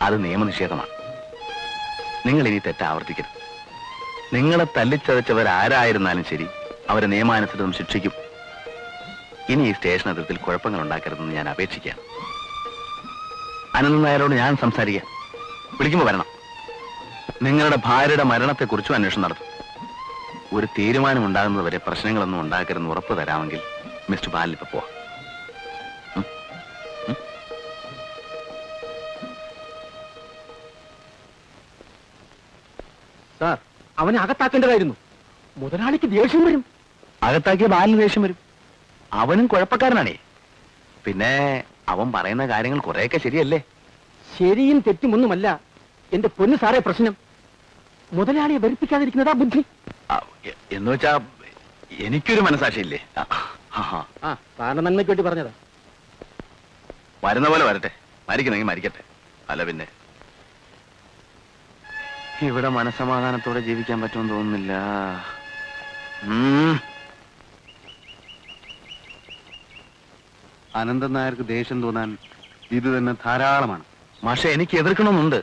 അത് നിയമനിഷേധമാണ്. നിങ്ങൾ ഇനി തെറ്റ് ആവർത്തിക്കരുത്. നിങ്ങളെ തല്ലിച്ചതച്ചവരാരായിരുന്നാലും ശരി, അവരെ നിയമാനുസൃതം ശിക്ഷിക്കും. ഇനി ഈ സ്റ്റേഷൻ അതിർത്തിയിൽ കുഴപ്പങ്ങൾ ഉണ്ടാക്കരുതെന്ന് ഞാൻ അപേക്ഷിക്കാം. അനന്തൻ നായരോട് ഞാൻ സംസാരിക്കാം. വിളിക്കുമ്പോൾ വരണം. നിങ്ങളുടെ ഭാര്യയുടെ മരണത്തെക്കുറിച്ചും അന്വേഷണം നടത്തും. ഒരു തീരുമാനം ഉണ്ടാകുന്നതുവരെ പ്രശ്നങ്ങളൊന്നും ഉണ്ടാക്കരുതെന്ന് ഉറപ്പ് തരാമെങ്കിൽ മിസ്റ്റർ ബാലൻ ഇപ്പൊ പോവാം. സാർ, അവനെ അകത്താക്കേണ്ടതായിരുന്നു. മുതലാളിക്ക് ദേഷ്യം വരും. അകത്താക്കിയ ബാലിന് ദേഷ്യം വരും. അവനും കുഴപ്പക്കാരനാണേ. പിന്നെ അവൻ പറയുന്ന കാര്യങ്ങൾ കുറെയൊക്കെ ശരിയല്ലേ? ശരിയും തെറ്റുമൊന്നുമല്ല എന്റെ പൊന്നു സാറേ പ്രശ്നം. മുതലാളിയെ വെറുപ്പിക്കാതിരിക്കുന്നതാ ബുദ്ധി. എന്ന് വെച്ചാ എനിക്കൊരു മനസാക്ഷിയില്ലേ? സാറിന് നന്മയ്ക്ക് വേണ്ടി പറഞ്ഞതാ. വരുന്ന പോലെ വരട്ടെ, മരിക്കുന്നെങ്കിൽ മരിക്കട്ടെ. അല്ല പിന്നെ ഇവിടെ മനസമാധാനത്തോടെ ജീവിക്കാൻ പറ്റുമെന്ന് തോന്നുന്നില്ല. അനന്തൻ നായർക്ക് ദേഷ്യം തോന്നാൻ ഇത് തന്നെ ധാരാളമാണ്. മാഷെ, എനിക്ക് എതിർക്കണമെന്നുണ്ട്.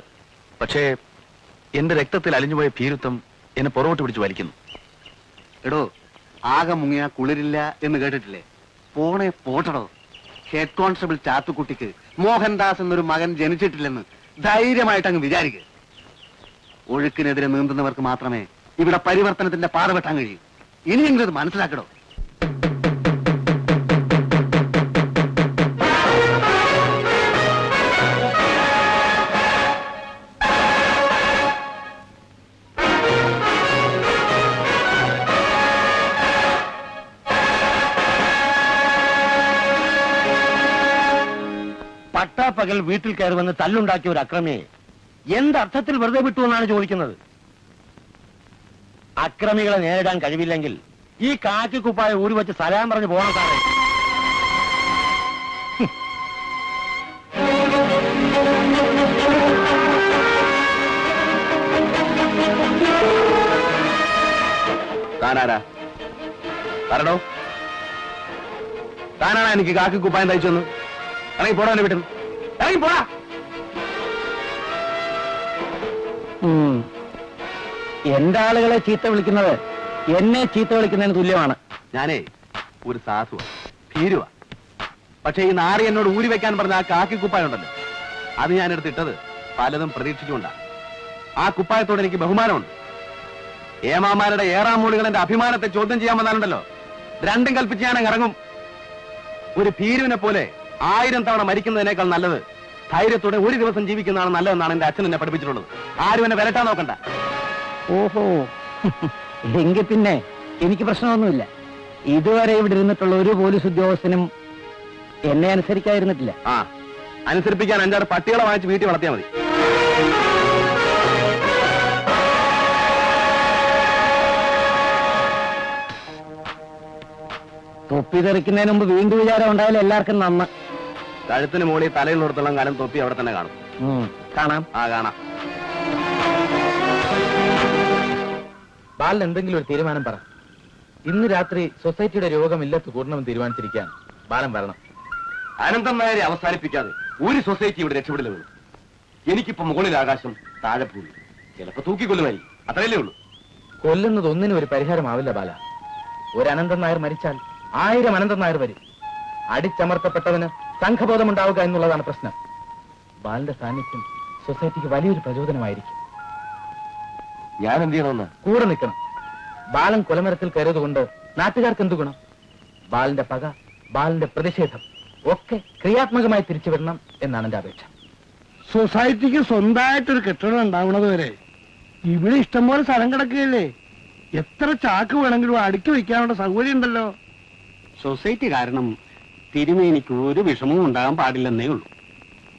പക്ഷേ എന്റെ രക്തത്തിൽ അലിഞ്ഞുപോയ ഭീരുത്വം എന്നെ പുറകോട്ട് പിടിച്ച് വലിക്കുന്നു. എടോ, ആകെ മുങ്ങിയ കുളിരില്ല എന്ന് കേട്ടിട്ടില്ലേ? പോണേ പോട്ടടോ. ഹെഡ് കോൺസ്റ്റബിൾ ചാത്തുക്കുട്ടിക്ക് മോഹൻദാസ് എന്നൊരു മകൻ ജനിച്ചിട്ടില്ലെന്ന് ധൈര്യമായിട്ട് അങ്ങ് വിചാരിക്കുക. ഒഴുക്കിനെതിരെ നീന്തുന്നവർക്ക് മാത്രമേ ഇവിടെ പരിവർത്തനത്തിന്റെ പാത വെട്ടാൻ കഴിയൂ. ഇനിയെങ്കിലും അത് മനസ്സിലാക്കടോ. പട്ടാപ്പകൽ വീട്ടിൽ കയറി വന്ന് തല്ലുണ്ടാക്കിയ ഒരു അക്രമിയെ എന്തർത്ഥത്തിൽ വെറുതെ വിട്ടു എന്നാണ് ചോദിക്കുന്നത്. അക്രമികളെ നേരിടാൻ കഴിവില്ലെങ്കിൽ ഈ കാക്കിക്കുപ്പായ ഊരി വെച്ച് സലാം പറഞ്ഞ് പോകണം സാറേ. താനാരാ? പറഞ്ഞോ. താനാണ് എനിക്ക് കാക്കിക്കുപ്പായം തയ്ച്ചൊന്ന്. ഇറങ്ങി പോടാ എന്നെ വീട്ടിൽ. ഇറങ്ങി പോടാ. എന്റെ ആളുകളെ ചീത്ത വിളിക്കുന്നത് എന്നെ ചീത്ത വിളിക്കുന്നതിന് തുല്യമാണ്. ഞാനേ ഒരു സാധുവാ, ഭീരുവാ. പക്ഷെ ഈ നാറി എന്നോട് ഊരി വെക്കാൻ പറഞ്ഞ ആ കാക്കിക്കുപ്പായം ഉണ്ടല്ലോ, അത് ഞാൻ എടുത്തിട്ടത് പലതും പ്രതീക്ഷിച്ചുകൊണ്ടാണ്. ആ കുപ്പായത്തോട് എനിക്ക് ബഹുമാനമുണ്ട്. ഏമാമാരുടെ ഏറാം മൂളികൾ എന്റെ അഭിമാനത്തെ ചോദ്യം ചെയ്യാൻ വന്നാലുണ്ടല്ലോ, രണ്ടും കൽപ്പിച്ച് ഞാൻ ഇറങ്ങും. ഒരു ഭീരുവിനെ പോലെ 1000 തവണ മരിക്കുന്നതിനേക്കാൾ നല്ലത് ധൈര്യത്തോടെ ഒരു ദിവസം ജീവിക്കുന്നതാണ് നല്ലതെന്നാണ് എന്റെ അച്ഛൻ എന്നെ പഠിപ്പിച്ചിട്ടുള്ളത്. ആരും എന്നെ വരട്ടാൻ നോക്കണ്ട. ഓഹോ, എങ്കിൽ പിന്നെ എനിക്ക് പ്രശ്നമൊന്നുമില്ല. ഇതുവരെ ഇവിടെ ഇരുന്നിട്ടുള്ള ഒരു പോലീസ് ഉദ്യോഗസ്ഥനും എന്നെ അനുസരിക്കാതിരുന്നിട്ടില്ല. അനുസരിപ്പിക്കാൻ 5-6 പട്ടികളെ വാങ്ങിച്ച് വീട്ടിൽ വളർത്തിയാൽ മതി. തൊപ്പി തെറിക്കുന്നതിന് മുമ്പ് വീണ്ടും വിചാരം ഉണ്ടായാലും എല്ലാവർക്കും നന്ന്. കഴുത്തിന് മുകളിൽ തലയിൽ നിർത്തുള്ള കാലം തൊപ്പി അവിടെ തന്നെ കാണും. കാണാം. കാണാം. ബാലൻ എന്തെങ്കിലും ഒരു തീരുമാനം പറ. ഇന്ന് രാത്രി സൊസൈറ്റിയുടെ രോഗം ഇല്ലത്ത് കൂടണമെന്ന് തീരുമാനിച്ചിരിക്കാൻ ബാലൻ വരണം. അനന്തം നായരെ അവസാനിപ്പിക്കാതെ ഒരു സൊസൈറ്റി ഇവിടെ രക്ഷപ്പെടില്ല വേണം. എനിക്കിപ്പോ മുകളിൽ ആകാശം, താഴെ ഭൂമി. ചിലപ്പോ തൂക്കിക്കൊല്ലുമായി, അത്രയല്ലേ ഉള്ളൂ. കൊല്ലുന്നത് ഒന്നിനും ഒരു പരിഹാരമാവില്ല ബാല. ഒരു അനന്തൻ നായർ മരിച്ചാൽ 1000 അനന്തൻ നായർ വരും. അടിച്ചമർത്തപ്പെട്ടവന് സംഘബോധമുണ്ടാവുക എന്നുള്ളതാണ് പ്രശ്നം. ബാലന്റെ സാന്നിധ്യം സൊസൈറ്റിക്ക് വലിയൊരു പ്രചോദനമായിരിക്കും. ഞാൻ എന്ത് ചെയ്യണമെന്ന്? കൂടെ നിൽക്കണം. ബാലൻ കൊലമരത്തിൽ കയറിയതുകൊണ്ട് നാട്ടുകാർക്ക് എന്തു ഗുണം? ബാലന്റെ പക, ബാലന്റെ പ്രതിഷേധം ഒക്കെ ക്രിയാത്മകമായി തിരിച്ചു വരണം എന്നാണ് എന്റെ അപേക്ഷ. സൊസൈറ്റിക്ക് സ്വന്തമായിട്ടൊരു കെട്ടിടം ഉണ്ടാവുന്നത് വരെ ഇവിടെ ഇഷ്ടംപോലെ സ്ഥലം കിടക്കുകയല്ലേ. എത്ര ചാക്ക് വേണമെങ്കിലും അടുക്കി വയ്ക്കാനുള്ള സൗകര്യം ഉണ്ടല്ലോ. സൊസൈറ്റി കാരണം തിരുമേനിക്ക് ഒരു വിഷമവും ഉണ്ടാകാൻ പാടില്ലെന്നേ ഉള്ളൂ.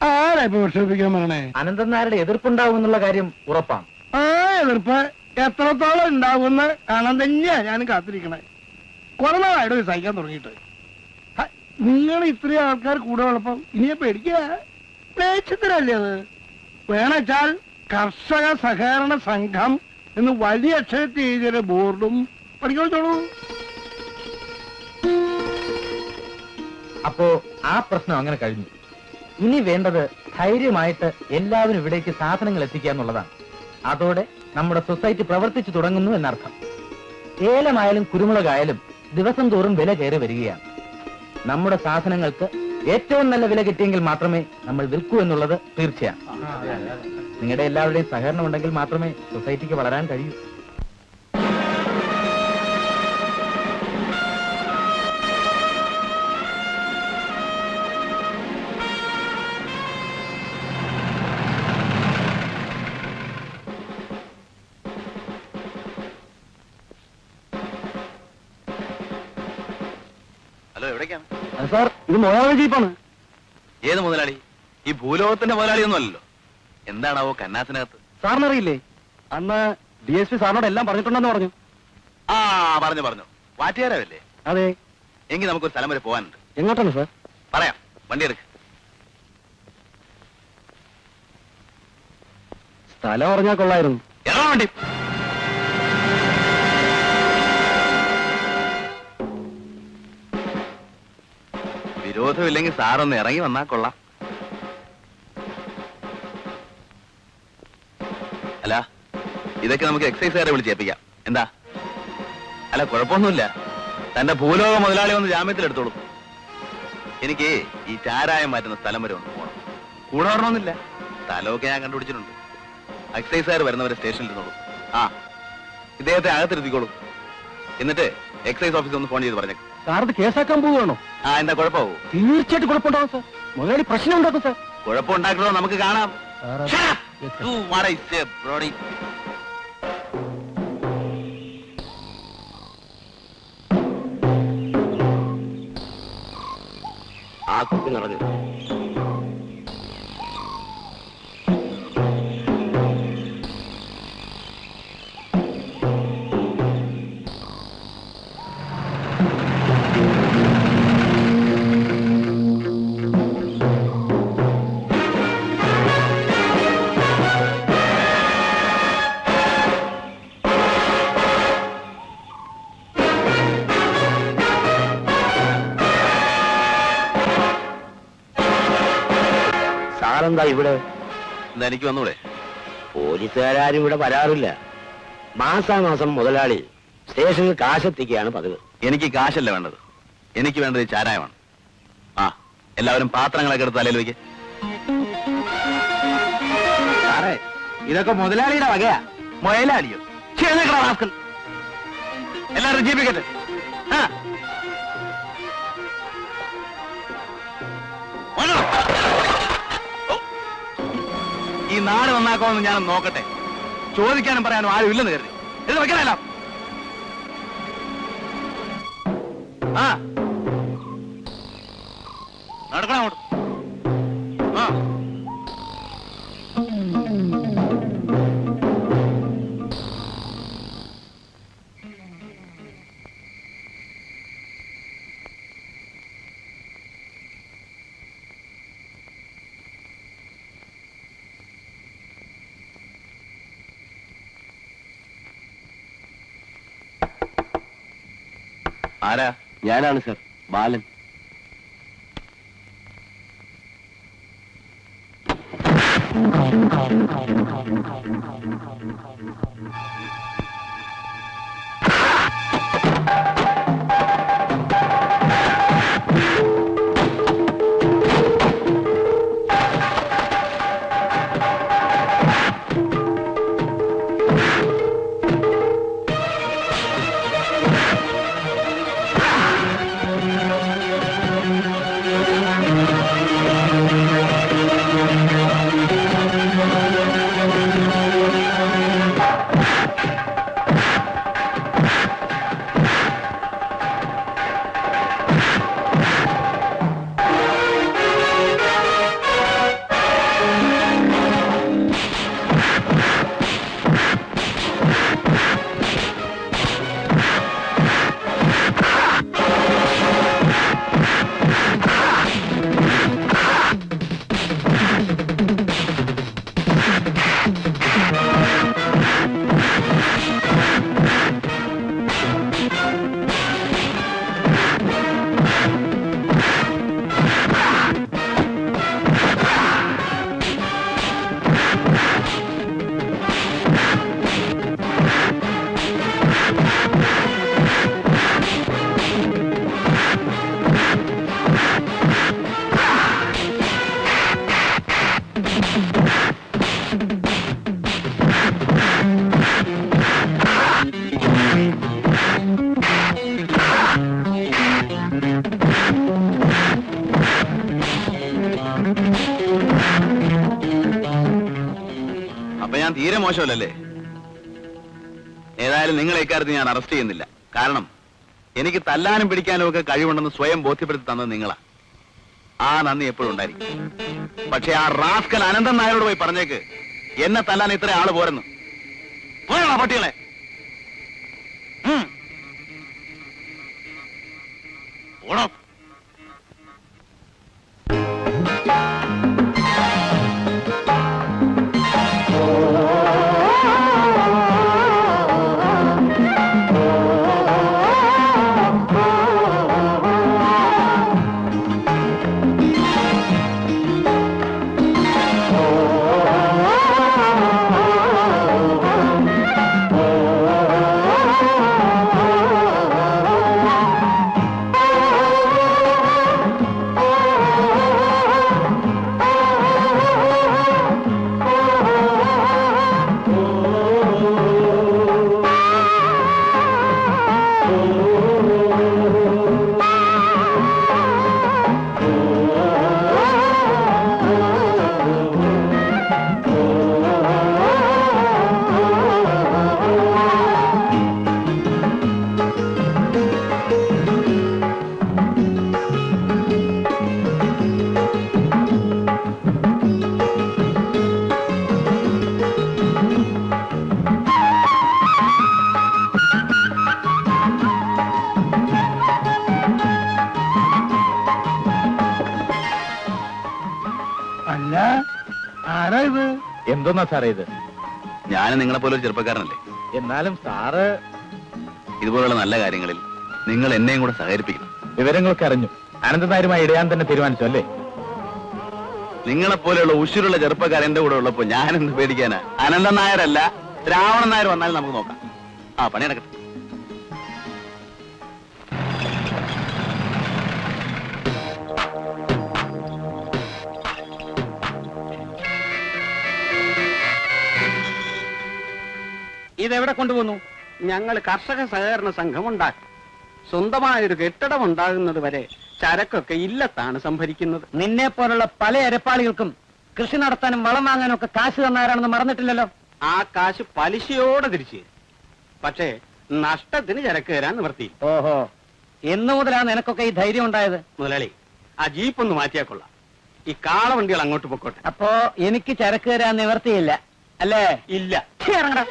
ആരാ ഇപ്പൊ വിഷമിപ്പിക്കാൻ പറയണേ? അനന്തൻ നായരുടെ എതിർപ്പുണ്ടാവും എന്നുള്ള കാര്യം ഉറപ്പാണ്. ആ എതിർപ്പ് എത്രത്തോളം ഉണ്ടാവുമെന്ന് കാണാൻ തന്നെയാ ഞാനും കാത്തിരിക്കണേ. കുറെ നാളായിട്ട് സഹിക്കാൻ തുടങ്ങിയിട്ട്. നിങ്ങൾ ഇത്രയും ആൾക്കാർ കൂടെ ഉള്ളപ്പം ഇനിയെ പേടിക്കുക പേച്ചത്തിനല്ലേ അത്. വേണച്ചാൽ കർഷക സഹകരണ സംഘം എന്ന് വലിയ അക്ഷരത്തിൽ എഴുതിയ ബോർഡും പഠിക്കോളൂ. അപ്പോ ആ പ്രശ്നം അങ്ങനെ കഴിഞ്ഞു. ഇനി വേണ്ടത് ധൈര്യമായിട്ട് എല്ലാവരും ഇവിടേക്ക് സാധനങ്ങൾ എത്തിക്കുക എന്നുള്ളതാണ്. അതോടെ നമ്മുടെ സൊസൈറ്റി പ്രവർത്തിച്ചു തുടങ്ങുന്നു എന്നർത്ഥം. ഏലമായാലും കുരുമുളകായാലും ദിവസം തോറും വില കയറി വരികയാണ്. നമ്മുടെ സാധനങ്ങൾക്ക് ഏറ്റവും നല്ല വില കിട്ടിയെങ്കിൽ മാത്രമേ നമ്മൾ വിൽക്കൂ എന്നുള്ളത് തീർച്ചയാണ്. നിങ്ങളുടെ എല്ലാവരുടെയും സഹകരണം ഉണ്ടെങ്കിൽ മാത്രമേ സൊസൈറ്റിക്ക് വളരാൻ കഴിയൂ. ഹലോ, എവിടേക്കാണ് സാർ? ഇത് മുതലാളി ജീപ്പാണ്. ഏത് മുതലാളി? ഈ ഭൂലോകത്തിന്റെ മുതലാളിയൊന്നും അല്ലല്ലോ. എന്താണാവോ കന്നാസിനകത്ത്? സാറിനറിയില്ലേ, അന്ന് DSP സാറിനോട് എല്ലാം പറഞ്ഞിട്ടുണ്ടെന്ന് പറഞ്ഞു. ആ, പറഞ്ഞു. വാറ്റുകാരല്ലേ? അതെ. എങ്കിൽ നമുക്കൊരു സ്ഥലം വരെ പോകാനുണ്ട്. എങ്ങോട്ടാണ് സാർ? പറയാം, വണ്ടി എടുക്ക്. സ്ഥലം പറഞ്ഞാൽ കൊള്ളായിരുന്നു. ഇറങ്ങാൻ വണ്ടി. വിരോധമില്ലെങ്കിൽ സാറൊന്ന് ഇറങ്ങി വന്നാ കൊള്ളാം. അല്ല, ഇതൊക്കെ നമുക്ക് എക്സൈസുകാരെ വിളിച്ച് ഏൽപ്പിക്കാം. എന്താ? അല്ല, കുഴപ്പമൊന്നുമില്ല. തന്റെ ഭൂലോക മുതലാളി വന്ന് ജാമ്യത്തിലെടുത്തോളൂ. എനിക്ക് ഈ ചാരായം മാറ്റുന്ന സ്ഥലം വരെ ഒന്ന് പോകണം. കൂടെ വരണമെന്നില്ല, സ്ഥലമൊക്കെ ഞാൻ കണ്ടുപിടിച്ചിട്ടുണ്ട്. എക്സൈസുകാർ വരുന്നവരെ സ്റ്റേഷനിൽ ഇരുന്നോളൂ. ആ, ഇദ്ദേഹത്തെ അകത്തിരുത്തിക്കോളൂ. എന്നിട്ട് എക്സൈസ് ഓഫീസിൽ ഒന്ന് ഫോൺ ചെയ്ത് പറഞ്ഞേക്കും. സാറിത് കേസാക്കാൻ പോവുകയാണോ? ആ, എന്താ കുഴപ്പമാവോ? തീർച്ചയായിട്ടും കുഴപ്പമുണ്ടാവും സാർ. മുതലാളി പ്രശ്നം ഉണ്ടാക്കും സാർ. കുഴപ്പമുണ്ടാക്കണോ നമുക്ക് കാണാം. ആ കുപ്പി നിറഞ്ഞു. സാറെന്താ ഇവിടെ? എന്താ, എനിക്ക് വന്നൂടെ? പോലീസുകാരും ഇവിടെ വരാറില്ല. മാസാമാസം മുതലാളി സ്റ്റേഷനിൽ കാശെത്തിക്കുകയാണ് പതിവ്. എനിക്ക് കാശല്ല വേണ്ടത്, എനിക്ക് വേണ്ടത് ഈ ചാരായമാണ്. ആ, എല്ലാവരും പാത്രങ്ങളൊക്കെ എടുത്ത് തലയിൽ വയ്ക്ക്. സാറേ, ഇതൊക്കെ മുതലാളിയുടെ വകയാ. മുതലാളിയോ? എല്ലാവരും ജീവിക്കട്ടെ. ഈ നാട് നന്നാക്കാമെന്ന് ഞാൻ നോക്കട്ടെ. ചോദിക്കാനും പറയാനും ആരും ഇല്ലെന്ന് കരുതി ഇത് വെക്കണല്ല. ആ, നടക്കണം അങ്ങോട്ട്. ആ, ആരാ? ഞാനാണ് സർ, ബാലൻ. അപ്പൊ ഞാൻ തീരെ മോശമല്ലേ? ഏതായാലും നിങ്ങളെ ഇക്കാര്യത്തിൽ ഞാൻ അറസ്റ്റ് ചെയ്യുന്നില്ല. കാരണം എനിക്ക് തല്ലാനും പിടിക്കാനും ഒക്കെ കഴിവുണ്ടെന്ന് സ്വയം ബോധ്യപ്പെടുത്തി തന്നത് നിങ്ങളാ. ആ നന്ദി എപ്പോഴും ഉണ്ടായിരിക്കും. പക്ഷെ ആ റാസ്കൽ അനന്തൻ നായരോട് പോയി പറഞ്ഞേക്ക്, എന്നെ തല്ലാൻ ഇത്ര ആള് പോരെന്ന്. പോയാ പട്ടികളെ. ഓടോ. അല്ല, ആരാ ഇത്? എന്തോന്നാ സാറേ ഇത്? ഞാൻ നിങ്ങളെ പോലെ ഒരു ചെറുപ്പക്കാരനല്ലേ. എന്നാലും സാറ് ഇതുപോലുള്ള നല്ല കാര്യങ്ങളിൽ നിങ്ങൾ എന്നെയും കൂടെ സഹകരിപ്പിക്കണം. വിവരങ്ങളൊക്കെ അറിഞ്ഞു. അനന്തനായരുമായി ഇടയാൻ തന്നെ തീരുമാനിച്ചു അല്ലേ? നിങ്ങളെപ്പോലെയുള്ള ഉശിരുള്ള ചെറുപ്പക്കാർ എന്റെ കൂടെ ഉള്ളപ്പോ ഞാൻ എന്ത് പേടിക്കാനാ? അനന്തൻ നായരല്ല, രാവണൻ നായർ വന്നാലും നമുക്ക് നോക്കാം. ആ പണി നടക്കട്ടെ. ഇതെവിടെ കൊണ്ടുപോകുന്നു? ഞങ്ങൾ കർഷക സഹകരണ സംഘം ഉണ്ടാക്കി. സ്വന്തമായൊരു കെട്ടിടം ഉണ്ടാകുന്നത് വരെ ചരക്കൊക്കെ ഇല്ലത്താണ് സംഭരിക്കുന്നത്. നിന്നെ പോലുള്ള പല എരപ്പാളികൾക്കും കൃഷി നടത്താനും വളം വാങ്ങാനും ഒക്കെ കാശ് തന്നാരാണെന്ന് മറന്നിട്ടില്ലല്ലോ. ആ കാശ് പലിശയോടെ തിരിച്ചു തരും. പക്ഷേ നഷ്ടത്തിന് ചരക്ക് തരാൻ നിവർത്തി. ഓഹോ, എന്നു മുതലാണ് നിനക്കൊക്കെ ഈ ധൈര്യം ഉണ്ടായത്? മുതലാളി, ആ ജീപ്പ് ഒന്ന് മാറ്റിയാ കൊള്ളാം. ഈ കാളവണ്ടികൾ അങ്ങോട്ട് പൊക്കോട്ടെ. അപ്പോ എനിക്ക് ചരക്ക് തരാൻ നിവർത്തിയില്ല അല്ലേ? ഇല്ല. ഇറങ്ങടാ.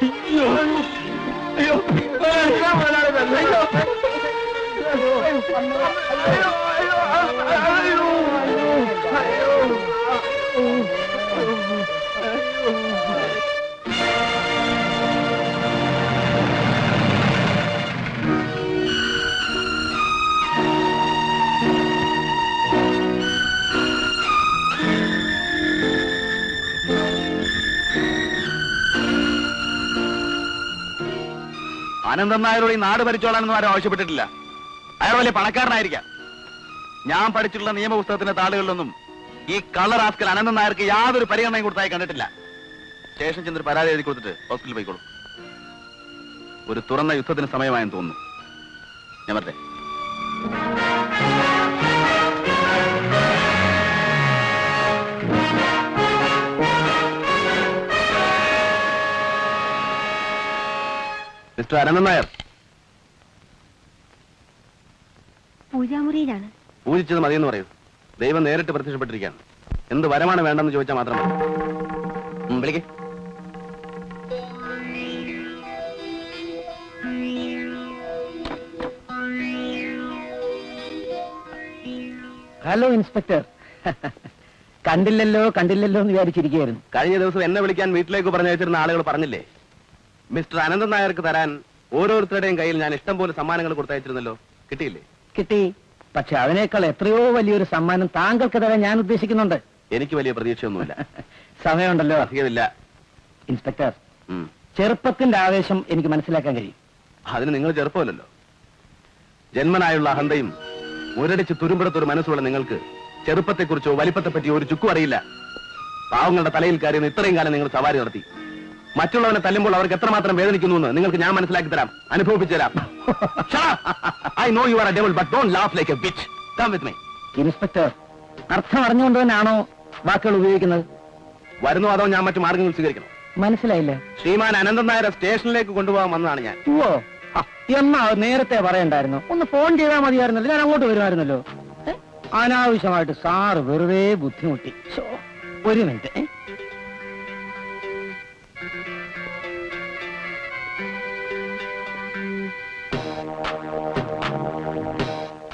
അനന്തൻ നായരോട് ഈ നാട് ഭരിച്ചോളാനൊന്നും ആരും ആവശ്യപ്പെട്ടിട്ടില്ല. അയാൾ വലിയ പണക്കാരനായിരിക്കാം. ഞാൻ പഠിച്ചിട്ടുള്ള നിയമപുസ്തകത്തിന്റെ താളുകളിലൊന്നും ഈ കള്ളറാസ്കൽ അനന്തൻ നായർക്ക് യാതൊരു പരിഗണനയും കൊടുത്തായി കണ്ടിട്ടില്ല. സ്റ്റേഷൻ ചെന്നൊരു പരാതി എഴുതി കൊടുത്തിട്ട് ഹോസ്പിറ്റലിൽ പോയിക്കോളും. ഒരു തുറന്ന യുദ്ധത്തിന് സമയമായെന്ന് തോന്നുന്നു. ഞാൻ വരട്ടെ. മിസ്റ്റർ അനന്തൻ നായർ. പൂജാമുറിയിലാണ്. പൂജിച്ചത് മതിയെന്ന് പറയൂ. ദൈവം നേരിട്ട് പ്രത്യക്ഷപ്പെട്ടിരിക്കുകയാണ്. എന്ത് വരമാണ് വേണ്ടെന്ന് ചോദിച്ചാൽ മാത്രം മതി. വിളിക്കേ. Hello inspector. കണ്ടില്ലല്ലോ എന്ന് വിചാരിച്ചിരിക്കുകയായിരുന്നു. കഴിഞ്ഞ ദിവസം എന്നെ വിളിക്കാൻ വീട്ടിലേക്ക് പറഞ്ഞു വെച്ചിരുന്ന ആളുകൾ പറഞ്ഞില്ലേ, മിസ്റ്റർ അനന്തൻ നായർക്ക് തരാൻ ഓരോരുത്തരുടെയും കയ്യിൽ ഞാൻ ഇഷ്ടം പോലെ സമ്മാനങ്ങൾ കൊടുത്തയച്ചിരുന്നല്ലോ. കിട്ടിയില്ലേ? കിട്ടി. പക്ഷെ അതിനേക്കാൾ എത്രയോ വലിയൊരു സമ്മാനം താങ്കൾക്ക് തരാൻ ഞാൻ ഉദ്ദേശിക്കുന്നുണ്ട്. എനിക്ക് വലിയ പ്രതീക്ഷയൊന്നുമില്ല. സമയമുണ്ടല്ലോ. അധികമില്ല. ഇൻസ്പെക്ടർ, ചെറുപ്പത്തിന്റെ ആവേശം എനിക്ക് മനസ്സിലാക്കാൻ കഴിയും. അതിന് നിങ്ങൾ ചെറുപ്പമല്ലല്ലോ. ജന്മനായുള്ള അഹന്തയും മുരടിച്ച് തുരുമ്പെടുത്തൊരു മനസ്സുള്ള നിങ്ങൾക്ക് ചെറുപ്പത്തെക്കുറിച്ചോ വലിപ്പത്തെപ്പറ്റിയോ ഒരു ചുക്കും അറിയില്ല. പാവങ്ങളുടെ തലയിൽ കയറിയെന്ന് ഇത്രയും കാലം നിങ്ങൾ സവാരി നടത്തി. മറ്റുള്ളവനെ തല്ലുമ്പോൾ അവർക്ക് എത്രമാത്രം വേദനിക്കുന്നു എന്ന് നിങ്ങൾക്ക് ഞാൻ മനസ്സിലാക്കി തരാം, അനുഭവിപ്പിച്ചു തരാം. I know you are a devil, but don't laugh like a bitch. Come with me. Inspector, അർത്ഥം അറിഞ്ഞുകൊണ്ട് തന്നെയാണോ വാക്കുകൾ ഉപയോഗിക്കുന്നത്? വരുന്നു അതോ ഞാൻ മറ്റു മാർഗങ്ങൾ സ്വീകരിക്കണം? മനസ്സിലായില്ല. ശ്രീമാൻ അനന്തൻ നായരെ സ്റ്റേഷനിലേക്ക് കൊണ്ടുപോകാൻ വന്നതാണ് ഞാൻ. ഓ, എന്നാ നേരത്തെ പറയണ്ടായിരുന്നു. ഒന്ന് ഫോൺ ചെയ്താൽ മതിയായിരുന്നല്ലോ, ഞാൻ അങ്ങോട്ട് വരുമായിരുന്നല്ലോ. അനാവശ്യമായിട്ട് സാറ് വെറുതെ ബുദ്ധിമുട്ടി. ഒരു മിനിറ്റ്.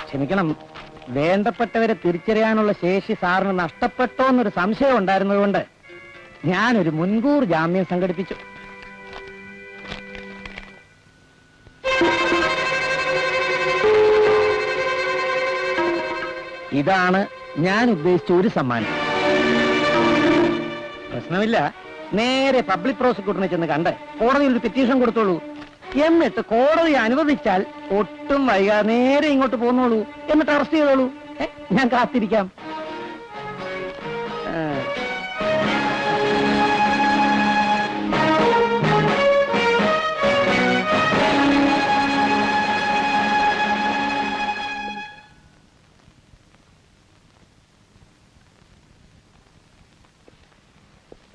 ക്ഷമിക്കണം, വേണ്ടപ്പെട്ടവരെ തിരിച്ചറിയാനുള്ള ശേഷി സാറിന് നഷ്ടപ്പെട്ടോ എന്നൊരു സംശയം ഉണ്ടായിരുന്നതുകൊണ്ട് ഞാനൊരു മുൻകൂർ ജാമ്യം സംഘടിപ്പിച്ചു. ഇതാണ് ഞാൻ ഉദ്ദേശിച്ച ഒരു സമ്മാനം. പ്രശ്നമില്ല, നേരെ പബ്ലിക് പ്രോസിക്യൂട്ടറിനെ ചെന്ന് കണ്ട് കോടതിയിൽ ഒരു പെറ്റീഷൻ കൊടുത്തോളൂ. എന്നിട്ട് കോടതി അനുവദിച്ചാൽ ഒട്ടും വൈകാതെ നേരെ ഇങ്ങോട്ട് പോന്നോളൂ. എന്നിട്ട് അറസ്റ്റ് ചെയ്തോളൂ. ഞാൻ കാത്തിരിക്കാം.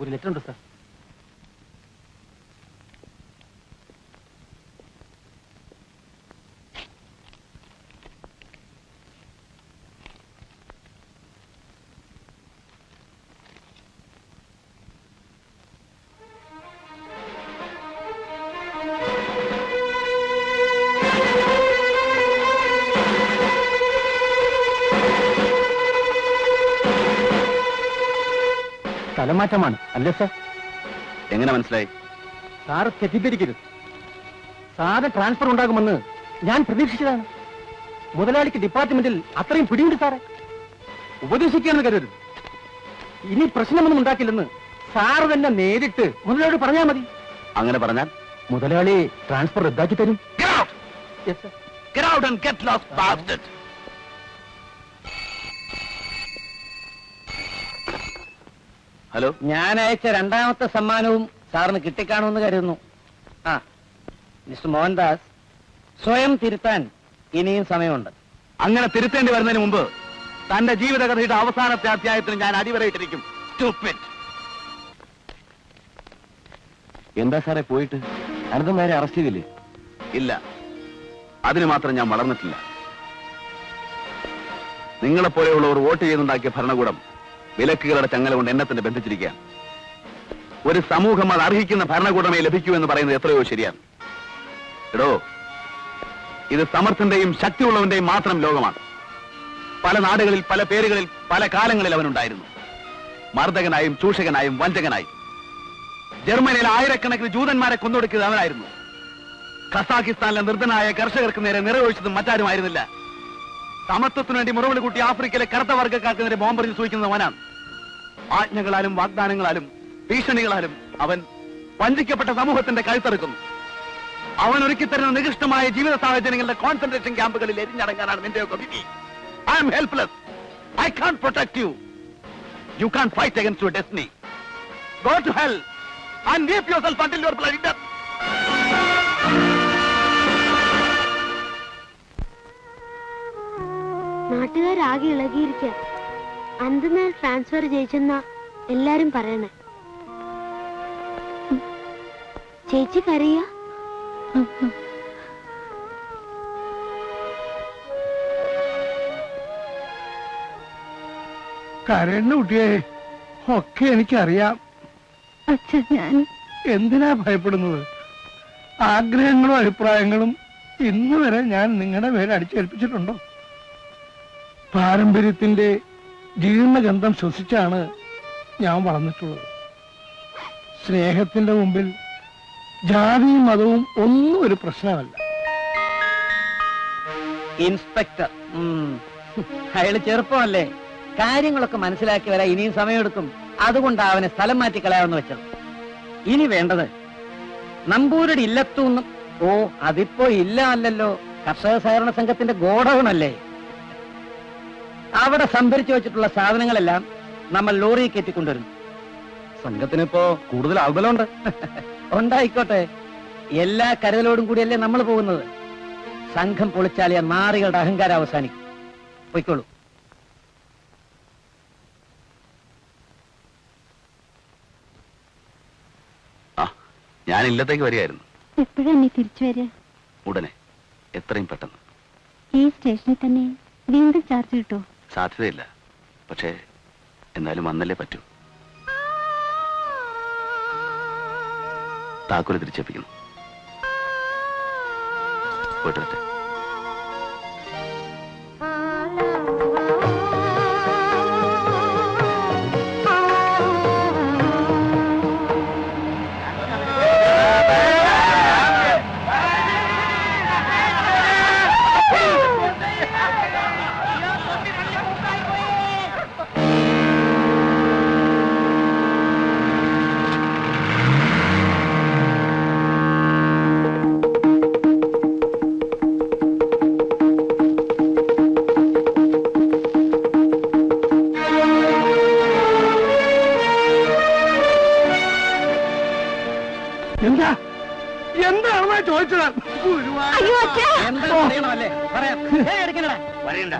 ഒരു ലെറ്റർ ഉണ്ട് സാർ. സ്ഥലമാറ്റമാണ് അല്ലേ സാർ? എങ്ങനെ മനസ്സിലായി? സാറ് തെറ്റിദ്ധരിക്കരുത്. സാറ് ട്രാൻസ്ഫർ ഉണ്ടാകുമെന്ന് ഞാൻ പ്രതീക്ഷിച്ചതാണ്. മുതലാളിക്ക് ഡിപ്പാർട്ട്മെന്റിൽ അത്രയും പിടിയുണ്ട് സാറെ. ഉപദേശിക്കുകയെന്ന് കരുതരുത്. ഇനി പ്രശ്നമൊന്നും ഉണ്ടാക്കില്ലെന്ന് സാറ് തന്നെ നേരിട്ട് മുതലാളിയോട് പറഞ്ഞാൽ മതി. അങ്ങനെ പറഞ്ഞാൽ മുതലാളി ട്രാൻസ്ഫർ റദ്ദാക്കി തരും. ഹലോ, ഞാൻ അയച്ച രണ്ടാമത്തെ സമ്മാനവും സാറിന് കിട്ടിക്കാണുമെന്ന് കരുതുന്നു. മിസ്റ്റർ മോഹൻദാസ്, സ്വയം തിരുത്താൻ ഇനിയും സമയമുണ്ട്. അങ്ങനെ തിരുത്തേണ്ടി വരുന്നതിന് മുമ്പ് തന്റെ ജീവിതകഥയുടെ അവസാനത്തെ അധ്യായത്തിന് ഞാൻ അടിവരയിട്ടിരിക്കും. എന്താ സാറേ പോയിട്ട്? അനന്തൻ നായരെ അറസ്റ്റ് ചെയ്തില്ലേ? ഇല്ല, അതിന് മാത്രം ഞാൻ വളർന്നിട്ടില്ല. നിങ്ങളെപ്പോലെയുള്ളവർ വോട്ട് ചെയ്തുണ്ടാക്കിയ ഭരണകൂടം വിലക്കുകളുടെ ചങ്ങല കൊണ്ട് എന്നെ തന്നെ ബന്ധിച്ചിരിക്കുകയാണ്. ഒരു സമൂഹം അത് അർഹിക്കുന്ന ഭരണകൂടമേ ലഭിക്കൂ എന്ന് പറയുന്നത് എത്രയോ ശരിയാണ്. എടോ, ഇത് സമർത്ഥന്റെയും ശക്തിയുള്ളവന്റെയും മാത്രം ലോകമാണ്. പല നാടുകളിൽ, പല പേരുകളിൽ, പല കാലങ്ങളിൽ അവനുണ്ടായിരുന്നു. മർദ്ദകനായും ചൂഷകനായും വഞ്ചകനായും. ജർമ്മനിയിൽ ആയിരക്കണക്കിന് ജൂതന്മാരെ കൊന്നൊടുക്കിയത് അവനായിരുന്നു. ഖസാക്കിസ്ഥാനിലെ നിർദ്ധനായ കർഷകർക്ക് നേരെ നിറയൊഴിച്ചതും മറ്റാരുമായിരുന്നില്ല. സമത്വത്തിനു വേണ്ടി മുറവിളി കൂട്ടി ആഫ്രിക്കയിലെ കറുത്ത വർഗ്ഗക്കാർക്ക് നേരെ ബോംബെറിഞ്ഞ് സൂക്ഷിക്കുന്നത് അവനാണ്. ആജ്ഞകളാലും വാഗ്ദാനങ്ങളാലും ഭീഷണികളാലും അവൻ വഞ്ചിക്കപ്പെട്ട സമൂഹത്തിന്റെ കഴുത്തറുക്കുന്നു. അവൻ ഒരുക്കി തരുന്ന നികൃഷ്ടമായ ജീവിത സാഹചര്യങ്ങളുടെ കോൺസെൻട്രേഷൻ ക്യാമ്പുകളിൽ എരിഞ്ഞടങ്ങാനാണ് നിന്റെയൊക്കെ വിധി. I am helpless. I can't protect you. You can't fight against your destiny. Go to hell and weep yourself until your bloody death. നാട്ടുകാരാകെ ഇളകിയിരിക്കുക. അന്തിനാൽ ട്രാൻസ്ഫർ ജയിച്ചെന്ന എല്ലാരും പറയണേ. ചേച്ചി കരയ? കരണ്ട കുട്ടിയെ, ഒക്കെ എനിക്കറിയാം. അച്ഛൻ ഞാൻ എന്തിനാ ഭയപ്പെടുന്നത്? ആഗ്രഹങ്ങളും അഭിപ്രായങ്ങളും ഇന്ന് വരെ ഞാൻ നിങ്ങളുടെ മേലെ അടിച്ചേൽപ്പിച്ചിട്ടുണ്ടോ? പാരമ്പര്യത്തിന്റെ ജീർണഗന്ധം ശ്വസിച്ചാണ് ഞാൻ വളർന്നിട്ടുള്ളത്. സ്നേഹത്തിന്റെ മുമ്പിൽ ജാതിയും മതവും ഒന്നും ഒരു പ്രശ്നമല്ല. ഇൻസ്പെക്ടർ അയാള് ചെറുപ്പമല്ലേ, കാര്യങ്ങളൊക്കെ മനസ്സിലാക്കി വരാൻ ഇനിയും സമയമെടുക്കും. അതുകൊണ്ടാണ് അവനെ സ്ഥലം മാറ്റി കളയാമെന്ന് വെച്ചത്. ഇനി വേണ്ടത് നമ്പൂരുടെ ഇല്ലത്തൂന്നും. ഓ, അതിപ്പോ ഇല്ല അല്ലല്ലോ, കർഷക സഹകരണ സംഘത്തിന്റെ ഗോഡൌണല്ലേ. അവിടെ സംഭരിച്ചു വെച്ചിട്ടുള്ള സാധനങ്ങളെല്ലാം നമ്മൾ ലോറിയിൽ കയറ്റിക്കൊണ്ടുവരുന്നു. സംഘത്തിനിപ്പോ കൂടുതൽ ആൾബലമുണ്ട്. ഉണ്ടായിക്കോട്ടെ, എല്ലാ കരുതലോടും കൂടിയല്ലേ നമ്മൾ പോകുന്നത്. സംഘം പൊളിച്ചാലിയ നാറികളുടെ അഹങ്കാരം അവസാനിക്കും. പൊയ്ക്കോളൂ. ഞാൻ ഇല്ലത്തേക്ക് വരികയായിരുന്നു. എപ്പോഴാ നീ തിരിച്ചു വരിക? ഉടനെ, എത്രയും പെട്ടെന്ന്. ഈ സ്റ്റേഷനിൽ തന്നെ വീണ്ടും ചാർജ് കിട്ടുമോ? സാധ്യതയില്ല, പക്ഷേ എന്നാലും വന്നല്ലേ പറ്റൂ. താക്കോല് തിരിച്ചേൽപ്പിക്കുന്നു. പോയിട്ട് വരട്ടെ. എന്താണെന്നാ ചോദിച്ചത്? എന്താ അറിയണമല്ലേ? പറയാം. എടുക്കണടാ, വരണ്ട.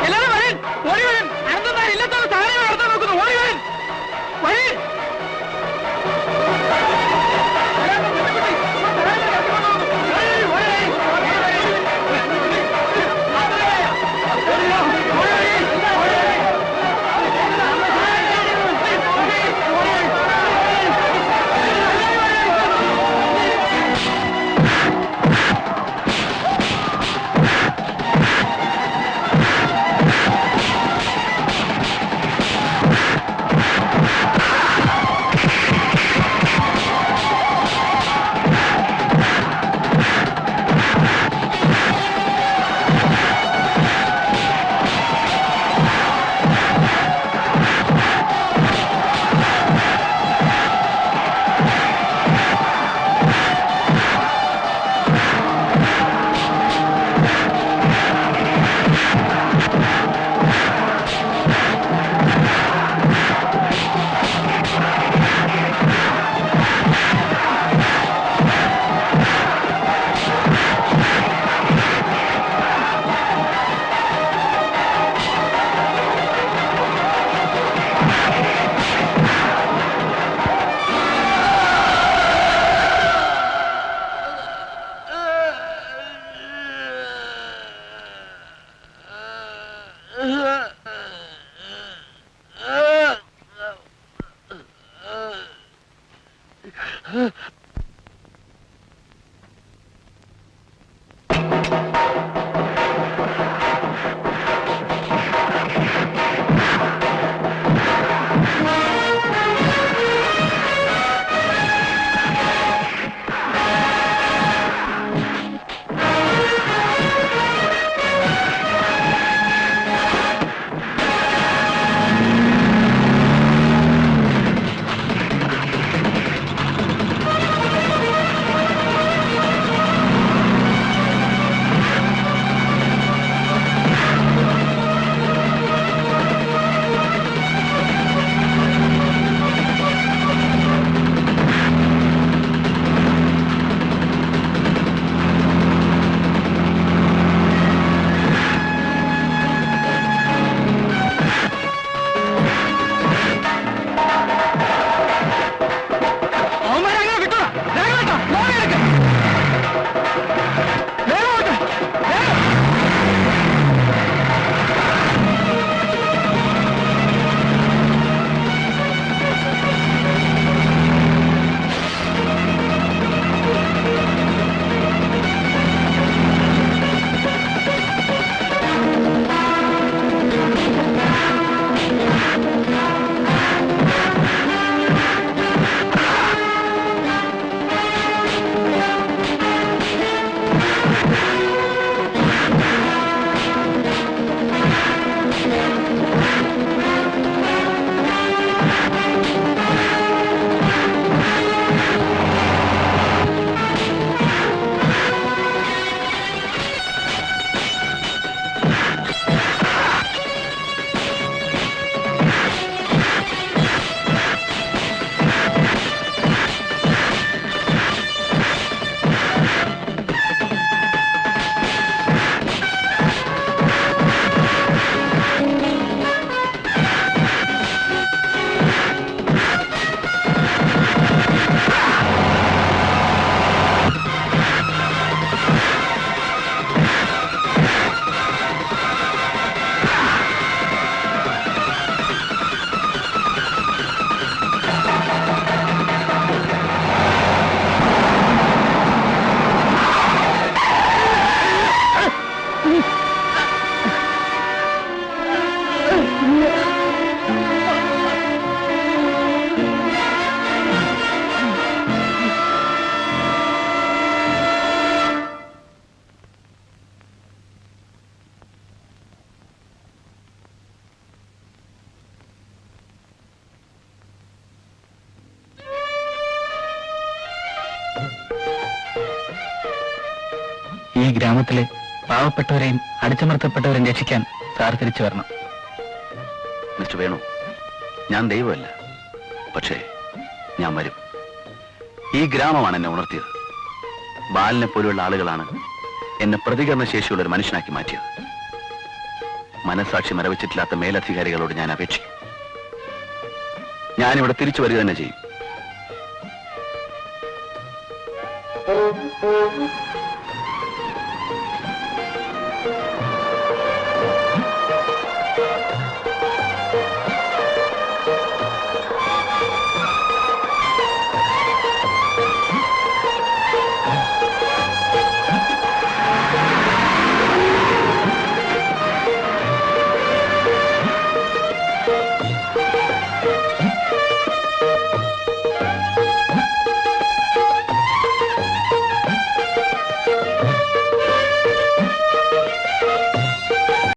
എല്ലാവരും വരൻ, ഓടി വരൻ. അനന്തനാർ ഇല്ലത്തോളം സാധനങ്ങൾ നടത്താൻ നോക്കുന്നു. ഓടി വരൻ, വഴി. ഈ ഗ്രാമത്തിലെ പാവപ്പെട്ടവരെയും അടിച്ചമർത്തപ്പെട്ടവരെയും രക്ഷിക്കാൻ സാർ തിരിച്ചു വരണം. മിസ്റ്റർ വേണു, ഞാൻ ദൈവമല്ല, പക്ഷേ ഞാൻ വരും. ഈ ഗ്രാമമാണ് എന്നെ ഉണർത്തിയത്. ബാലിനെ പോലെയുള്ള ആളുകളാണ് എന്നെ പ്രതികരണ ശേഷിയുള്ള ഒരു മനുഷ്യനാക്കി മാറ്റിയത്. മനസാക്ഷി മരവിച്ചിട്ടില്ലാത്ത മേലധികാരികളോട് ഞാൻ അപേക്ഷിക്കും. ഞാനിവിടെ തിരിച്ചു വരിക തന്നെ ചെയ്യും.